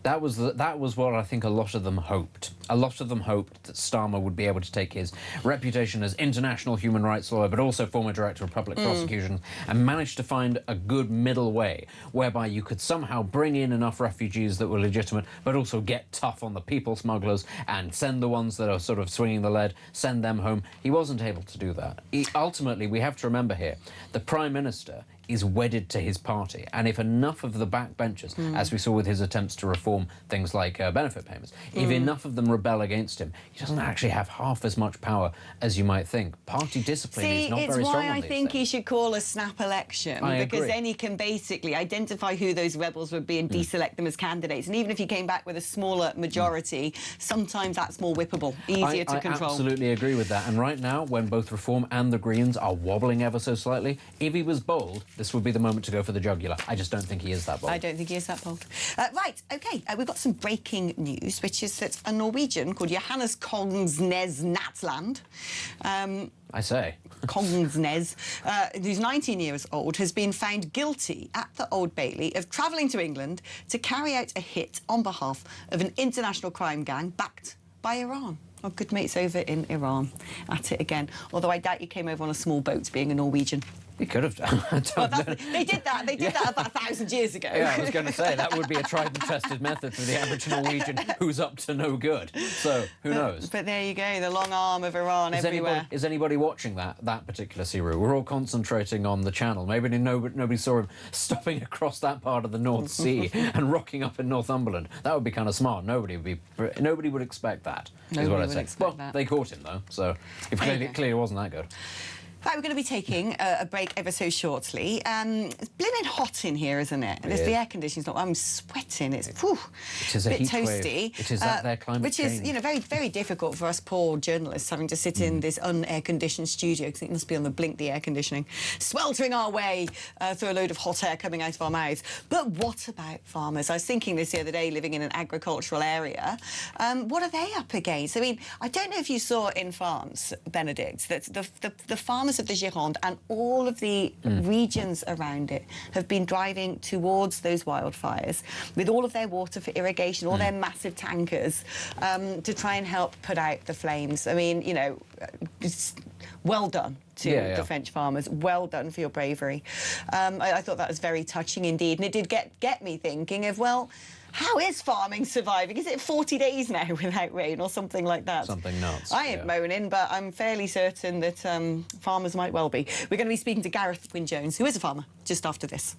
C: That was what I think a lot of them hoped. A lot of them hoped that Starmer would be able to take his reputation as international human rights lawyer, but also former director of public prosecutions, and manage to find a good middle way whereby you could somehow bring in enough refugees that were legitimate, but also get tough on the people smugglers and send the ones that are sort of swinging the lead, send them home. He wasn't able to do that. Ultimately, we have to remember here, the Prime Minister is wedded to his party. And if enough of the backbenchers, as we saw with his attempts to reform things like benefit payments, if enough of them rebel against him, he doesn't actually have half as much power as you might think. Party discipline is not very strong on these
B: it's why I think he should call a snap election, because then he can basically identify who those rebels would be and deselect them as candidates. And even if he came back with a smaller majority, sometimes that's more whippable, easier to control.
C: I absolutely agree with that. And right now, when both Reform and the Greens are wobbling ever so slightly, if he was bold, this would be the moment to go for the jugular. I just don't think he is that bold.
B: I don't think he is that bold. Right, OK, we've got some breaking news, which is that a Norwegian called Johannes Kongsnes Natland,
C: I say.
B: Kongsnes, who's 19 years old, has been found guilty at the Old Bailey of travelling to England to carry out a hit on behalf of an international crime gang backed by Iran. Our good mates over in Iran at it again. Although I doubt he came over on a small boat, being a Norwegian.
C: He could have done.
B: They did that. They did that about 1,000 years ago.
C: Yeah, I was going to say, that would be a tried and tested method for the average Norwegian who's up to no good. So, who knows?
B: But there you go, the long arm of Iran everywhere.
C: Is anybody watching that particular sea route? We're all concentrating on the Channel. Maybe nobody saw him stopping across that part of the North Sea and rocking up in Northumberland. That would be kind of smart. Nobody would expect that, is what I'd say. Well, they caught him, though, so it clearly wasn't that good.
B: Right, we're going to be taking a break ever so shortly. It's blimmin' hot in here, isn't it? And the air conditioning's not. I'm sweating. It's
C: It is a
B: bit
C: heat
B: toasty.
C: wave. It is that there climate
B: which
C: change.
B: is, very, very difficult for us poor journalists having to sit in this un-air conditioned studio because it must be on the blink, the air conditioning, sweltering our way through a load of hot air coming out of our mouths. But what about farmers? I was thinking this the other day, living in an agricultural area. What are they up against? I mean, I don't know if you saw in France, Benedict, that the farmers of the Gironde and all of the regions around it have been driving towards those wildfires with all of their water for irrigation, all their massive tankers to try and help put out the flames. I mean, it's well done to the French farmers. Well done for your bravery. I thought that was very touching indeed, and it did get me thinking of, well, how is farming surviving? Is it 40 days now without rain or something like that?
C: Something nuts.
B: I ain't moaning, but I'm fairly certain that farmers might well be. We're going to be speaking to Gareth Wyn-Jones, who is a farmer, just after this.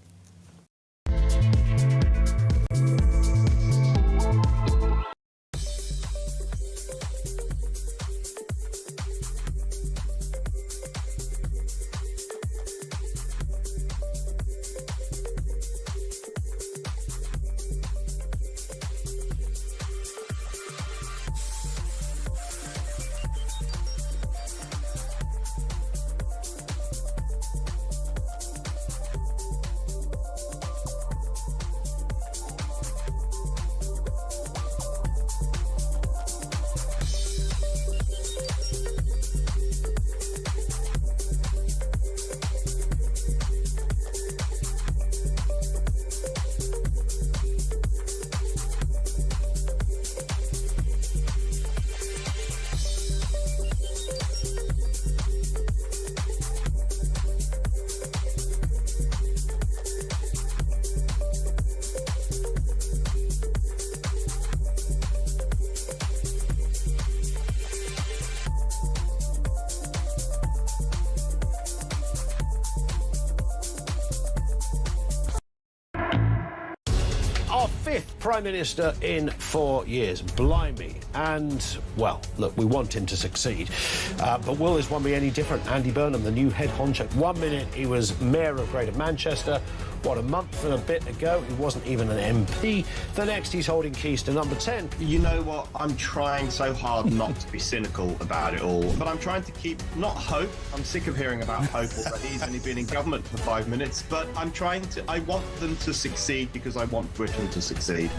I: Fifth Prime Minister in 4 years. Blimey. And, well, look, we want him to succeed. But will this one be any different? Andy Burnham, the new head honcho. 1 minute he was Mayor of Greater Manchester. What, a month and a bit ago, he wasn't even an MP. The next, he's holding keys to number 10.
J: You know what? I'm trying so hard not to be cynical about it all, but I'm trying to keep, not hope. I'm sick of hearing about hope already. He's only been in government for 5 minutes, but I want them to succeed because I want Britain to succeed.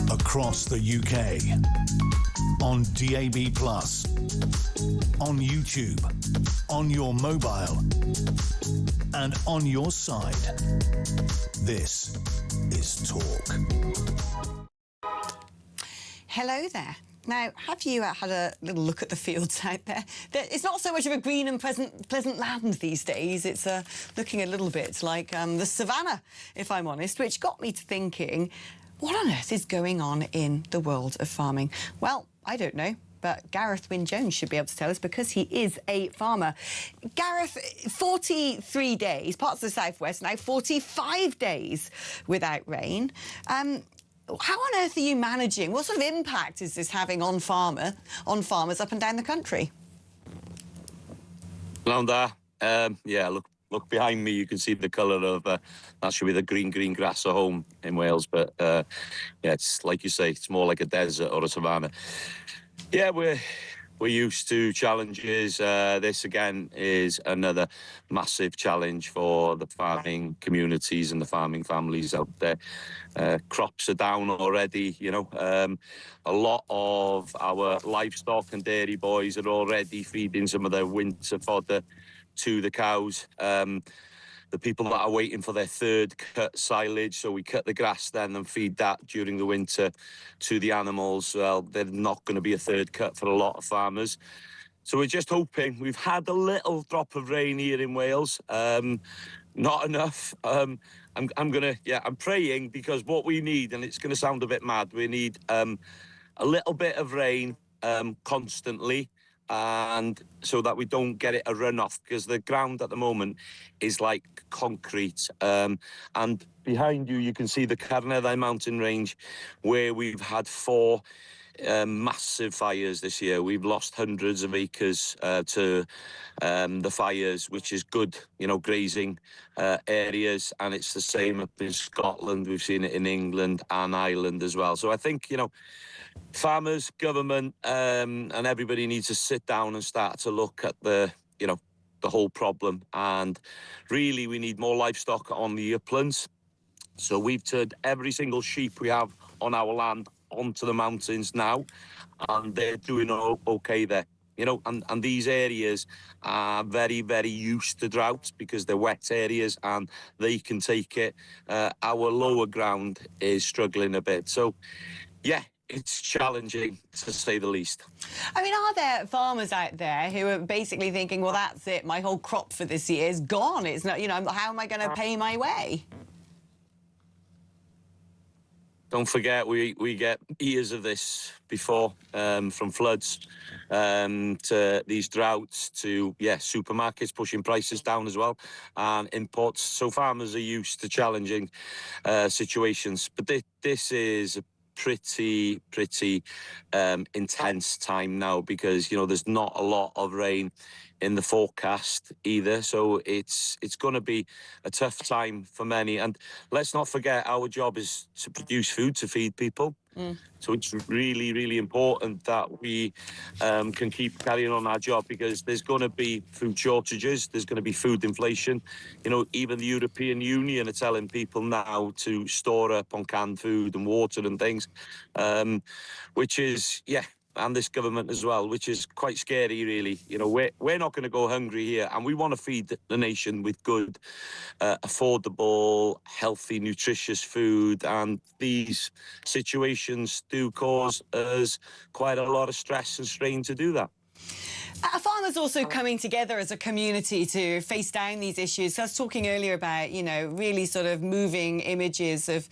A: Across the UK, on DAB+, on YouTube, on your mobile, and on your side. This is Talk.
B: Hello there. Now, have you had a little look at the fields out there? It's not so much of a green and pleasant land these days. It's looking a little bit like the savannah, if I'm honest, which got me to thinking, what on earth is going on in the world of farming? Well, I don't know, but Gareth Wyn-Jones should be able to tell us because he is a farmer. Gareth, 43 days, parts of the southwest now, 45 days without rain. How on earth are you managing? What sort of impact is this having on farmers up and down the country?
U: Hello there. Yeah, look behind me. You can see the colour of that should be the green grass at home in Wales. But yeah, it's like you say, it's more like a desert or a savannah. Yeah, we're used to challenges. This again is another massive challenge for the farming communities and the farming families out there. Crops are down already, you know. A lot of our livestock and dairy boys are already feeding some of their winter fodder to the cows. The people that are waiting for their third cut silage, so we cut the grass then and feed that during the winter to the animals. Well, there's not going to be a third cut for a lot of farmers. So we're just hoping. We've had a little drop of rain here in Wales, not enough. I'm praying because what we need, and it's going to sound a bit mad, we need a little bit of rain constantly, and so that we don't get it a runoff, because the ground at the moment is like concrete. And behind you, you can see the Carnarvon mountain range, where we've had 4 massive fires this year. We've lost hundreds of acres to the fires, which is good, you know, grazing areas, and it's the same up in Scotland. We've seen it in England and Ireland as well. So I think, you know, farmers, government, and everybody needs to sit down and start to look at the, you know, the whole problem. And really, we need more livestock on the uplands. So we've turned every single sheep we have on our land onto the mountains now, and they're doing okay there. You know, and these areas are very, very used to drought because they're wet areas and they can take it. Our lower ground is struggling a bit. So, yeah, it's challenging, to say the least.
B: I mean, are there farmers out there who are basically thinking, well, that's it, my whole crop for this year is gone. It's not, you know, how am I going to pay my way?
U: Don't forget, we get years of this before, from floods to these droughts to, supermarkets pushing prices down as well, and imports. So farmers are used to challenging situations. But this is a pretty intense time now because, you know, there's not a lot of rain in the forecast either, so it's going to be a tough time for many. And let's not forget, our job is to produce food to feed people. So it's really, really important that we can keep carrying on our job, because there's going to be food shortages, there's going to be food inflation. You know, even the European Union are telling people now to store up on canned food and water and things, which is, and this government as well, which is quite scary, really. You know, we're not going to go hungry here, and we want to feed the nation with good, affordable, healthy, nutritious food, and these situations do cause us quite a lot of stress and strain to do that.
B: Are farmers also coming together as a community to face down these issues? I was talking earlier about, you know, really sort of moving images of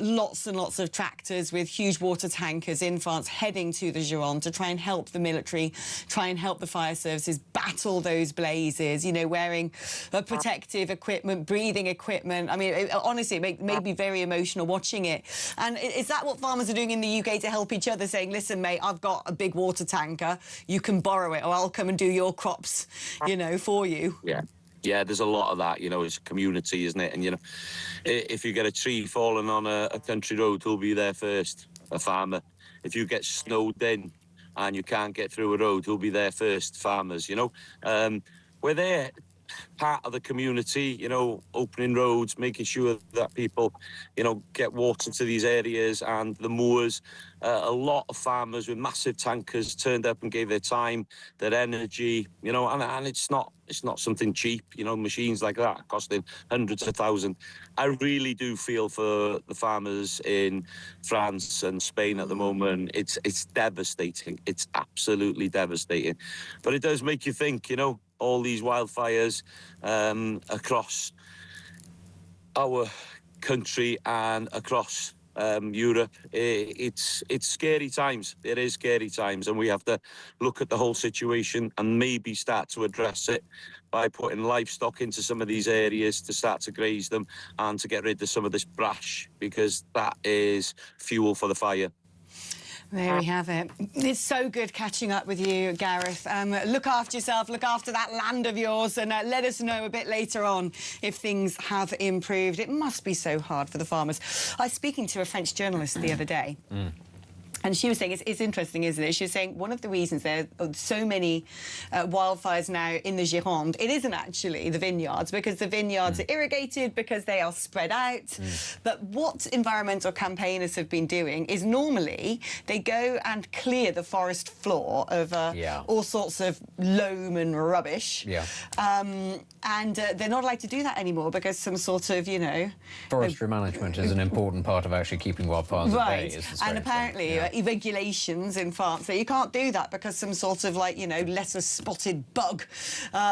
B: lots and lots of tractors with huge water tankers in France heading to the Gironde to try and help the military, try and help the fire services battle those blazes, you know, wearing protective equipment, breathing equipment. I mean, honestly, it made me very emotional watching it. And is that what farmers are doing in the UK to help each other, saying, listen, mate, I've got a big water tanker, you can borrow it, or I'll come and do your crops, you know, for you.
U: Yeah, there's a lot of that, you know, it's a community, isn't it? And, you know, if you get a tree falling on a country road, who'll be there first? A farmer. If you get snowed in and you can't get through a road, who'll be there first? Farmers, you know. We're there, part of the community, you know, opening roads, making sure that people, you know, get water to these areas and the moors. A lot of farmers with massive tankers turned up and gave their time, their energy, you know, and it's not something cheap, you know, machines like that costing hundreds of thousands. I really do feel for the farmers in France and Spain at the moment. It's devastating. It's absolutely devastating. But it does make you think, you know, all these wildfires across our country and across Europe. It's scary times. It is scary times, and we have to look at the whole situation and maybe start to address it by putting livestock into some of these areas to start to graze them and to get rid of some of this brash, because that is fuel for the fire.
B: There we have it. It's so good catching up with you, Gareth. Look after yourself, look after that land of yours, and let us know a bit later on if things have improved. It must be so hard for the farmers. I was speaking to a French journalist the other day. And she was saying, it's interesting, isn't it? She was saying one of the reasons there are so many wildfires now in the Gironde, it isn't actually the vineyards, because the vineyards are irrigated, because they are spread out. But what environmental campaigners have been doing is normally they go and clear the forest floor of all sorts of loam and rubbish. And they're not allowed to do that anymore because some sort of, you know...
C: Forestry management is an important part of actually keeping wildfires at bay. Is the
B: and apparently regulations in France that you can't do that because some sort of, like, you know, lesser spotted bug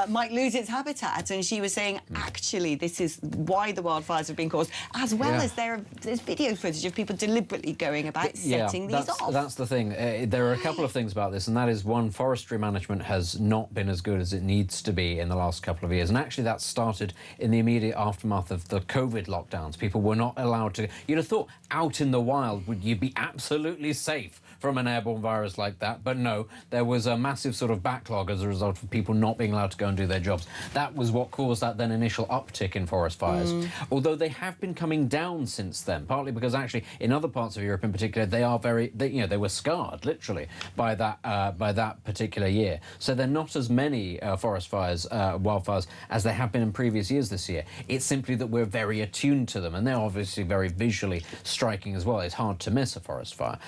B: might lose its habitat. And she was saying, actually, this is why the wildfires have been caused, as well as there's video footage of people deliberately going about setting these off.
C: That's the thing. There are a couple of things about this, and that is, one, forestry management has not been as good as it needs to be in the last couple of years. And actually that started in the immediate aftermath of the COVID lockdowns. People were not allowed to... You'd have thought out in the wild would you be absolutely safe from an airborne virus like that, but no, there was a massive sort of backlog as a result of people not being allowed to go and do their jobs. That was what caused that then initial uptick in forest fires. Although they have been coming down since then, partly because actually in other parts of Europe in particular, they are they were scarred literally by that particular year. So they're not as many forest fires, wildfires, as they have been in previous years this year. It's simply that we're very attuned to them, and they're obviously very visually striking as well. It's hard to miss a forest fire.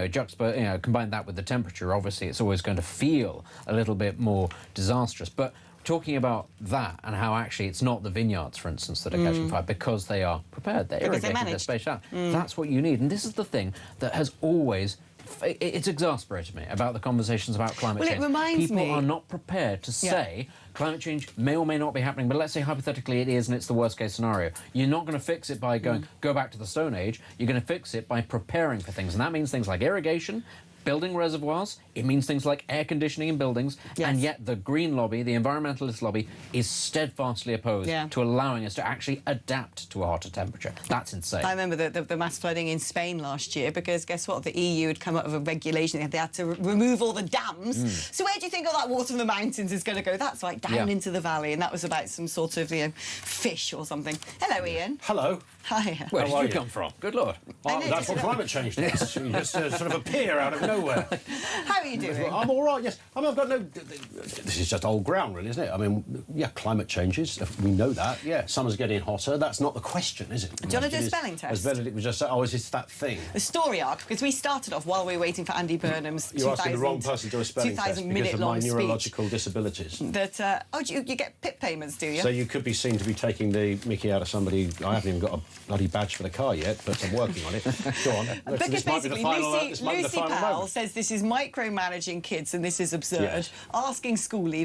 C: Combine that with the temperature, obviously it's always going to feel a little bit more disastrous. But talking about that and how actually it's not the vineyards, for instance, that are catching fire because they are prepared, they're irrigated, they're spaced out. That's what you need. And this is the thing that has always... It's exasperated me about the conversations about climate change.
B: It reminds
C: People are not prepared to say climate change may or may not be happening, but let's say hypothetically it is and it's the worst case scenario. You're not going to fix it by going, go back to the Stone Age. You're going to fix it by preparing for things. And that means things like irrigation, building reservoirs, it means things like air conditioning in buildings, and yet the green lobby, the environmentalist lobby, is steadfastly opposed to allowing us to actually adapt to a hotter temperature. That's insane.
B: I remember the mass flooding in Spain last year because guess what? The EU had come up with a regulation. They had to remove all the dams. So where do you think all that water from the mountains is going to go? That's right, down into the valley, and that was about some sort of, fish or something. Hello, Ian.
I: Hello.
B: Hi.
C: Where did you come from? Good Lord.
I: That's what climate change does. You just sort of appear out of nowhere.
B: How are you doing?
I: I'm all right, yes. I mean, I've got no... This is just old ground, really, isn't it? I mean, climate changes. We know that. Yeah, summer's getting hotter. That's not the question, is it?
B: Do you want to do a spelling test?
I: As Benedict was just saying, is this that thing?
B: The story arc, because we started off while we were waiting for Andy Burnham's
I: You're asking the wrong person to do a spelling test because of my neurological disabilities.
B: That, you get PIP payments, do you?
I: So you could be seen to be taking the mickey out of somebody. I haven't even got a bloody badge for the car yet, but I'm working on it. Go on.
B: Because basically, Lucy Powell says this is micromanaging kids and this is absurd. Asking school leavers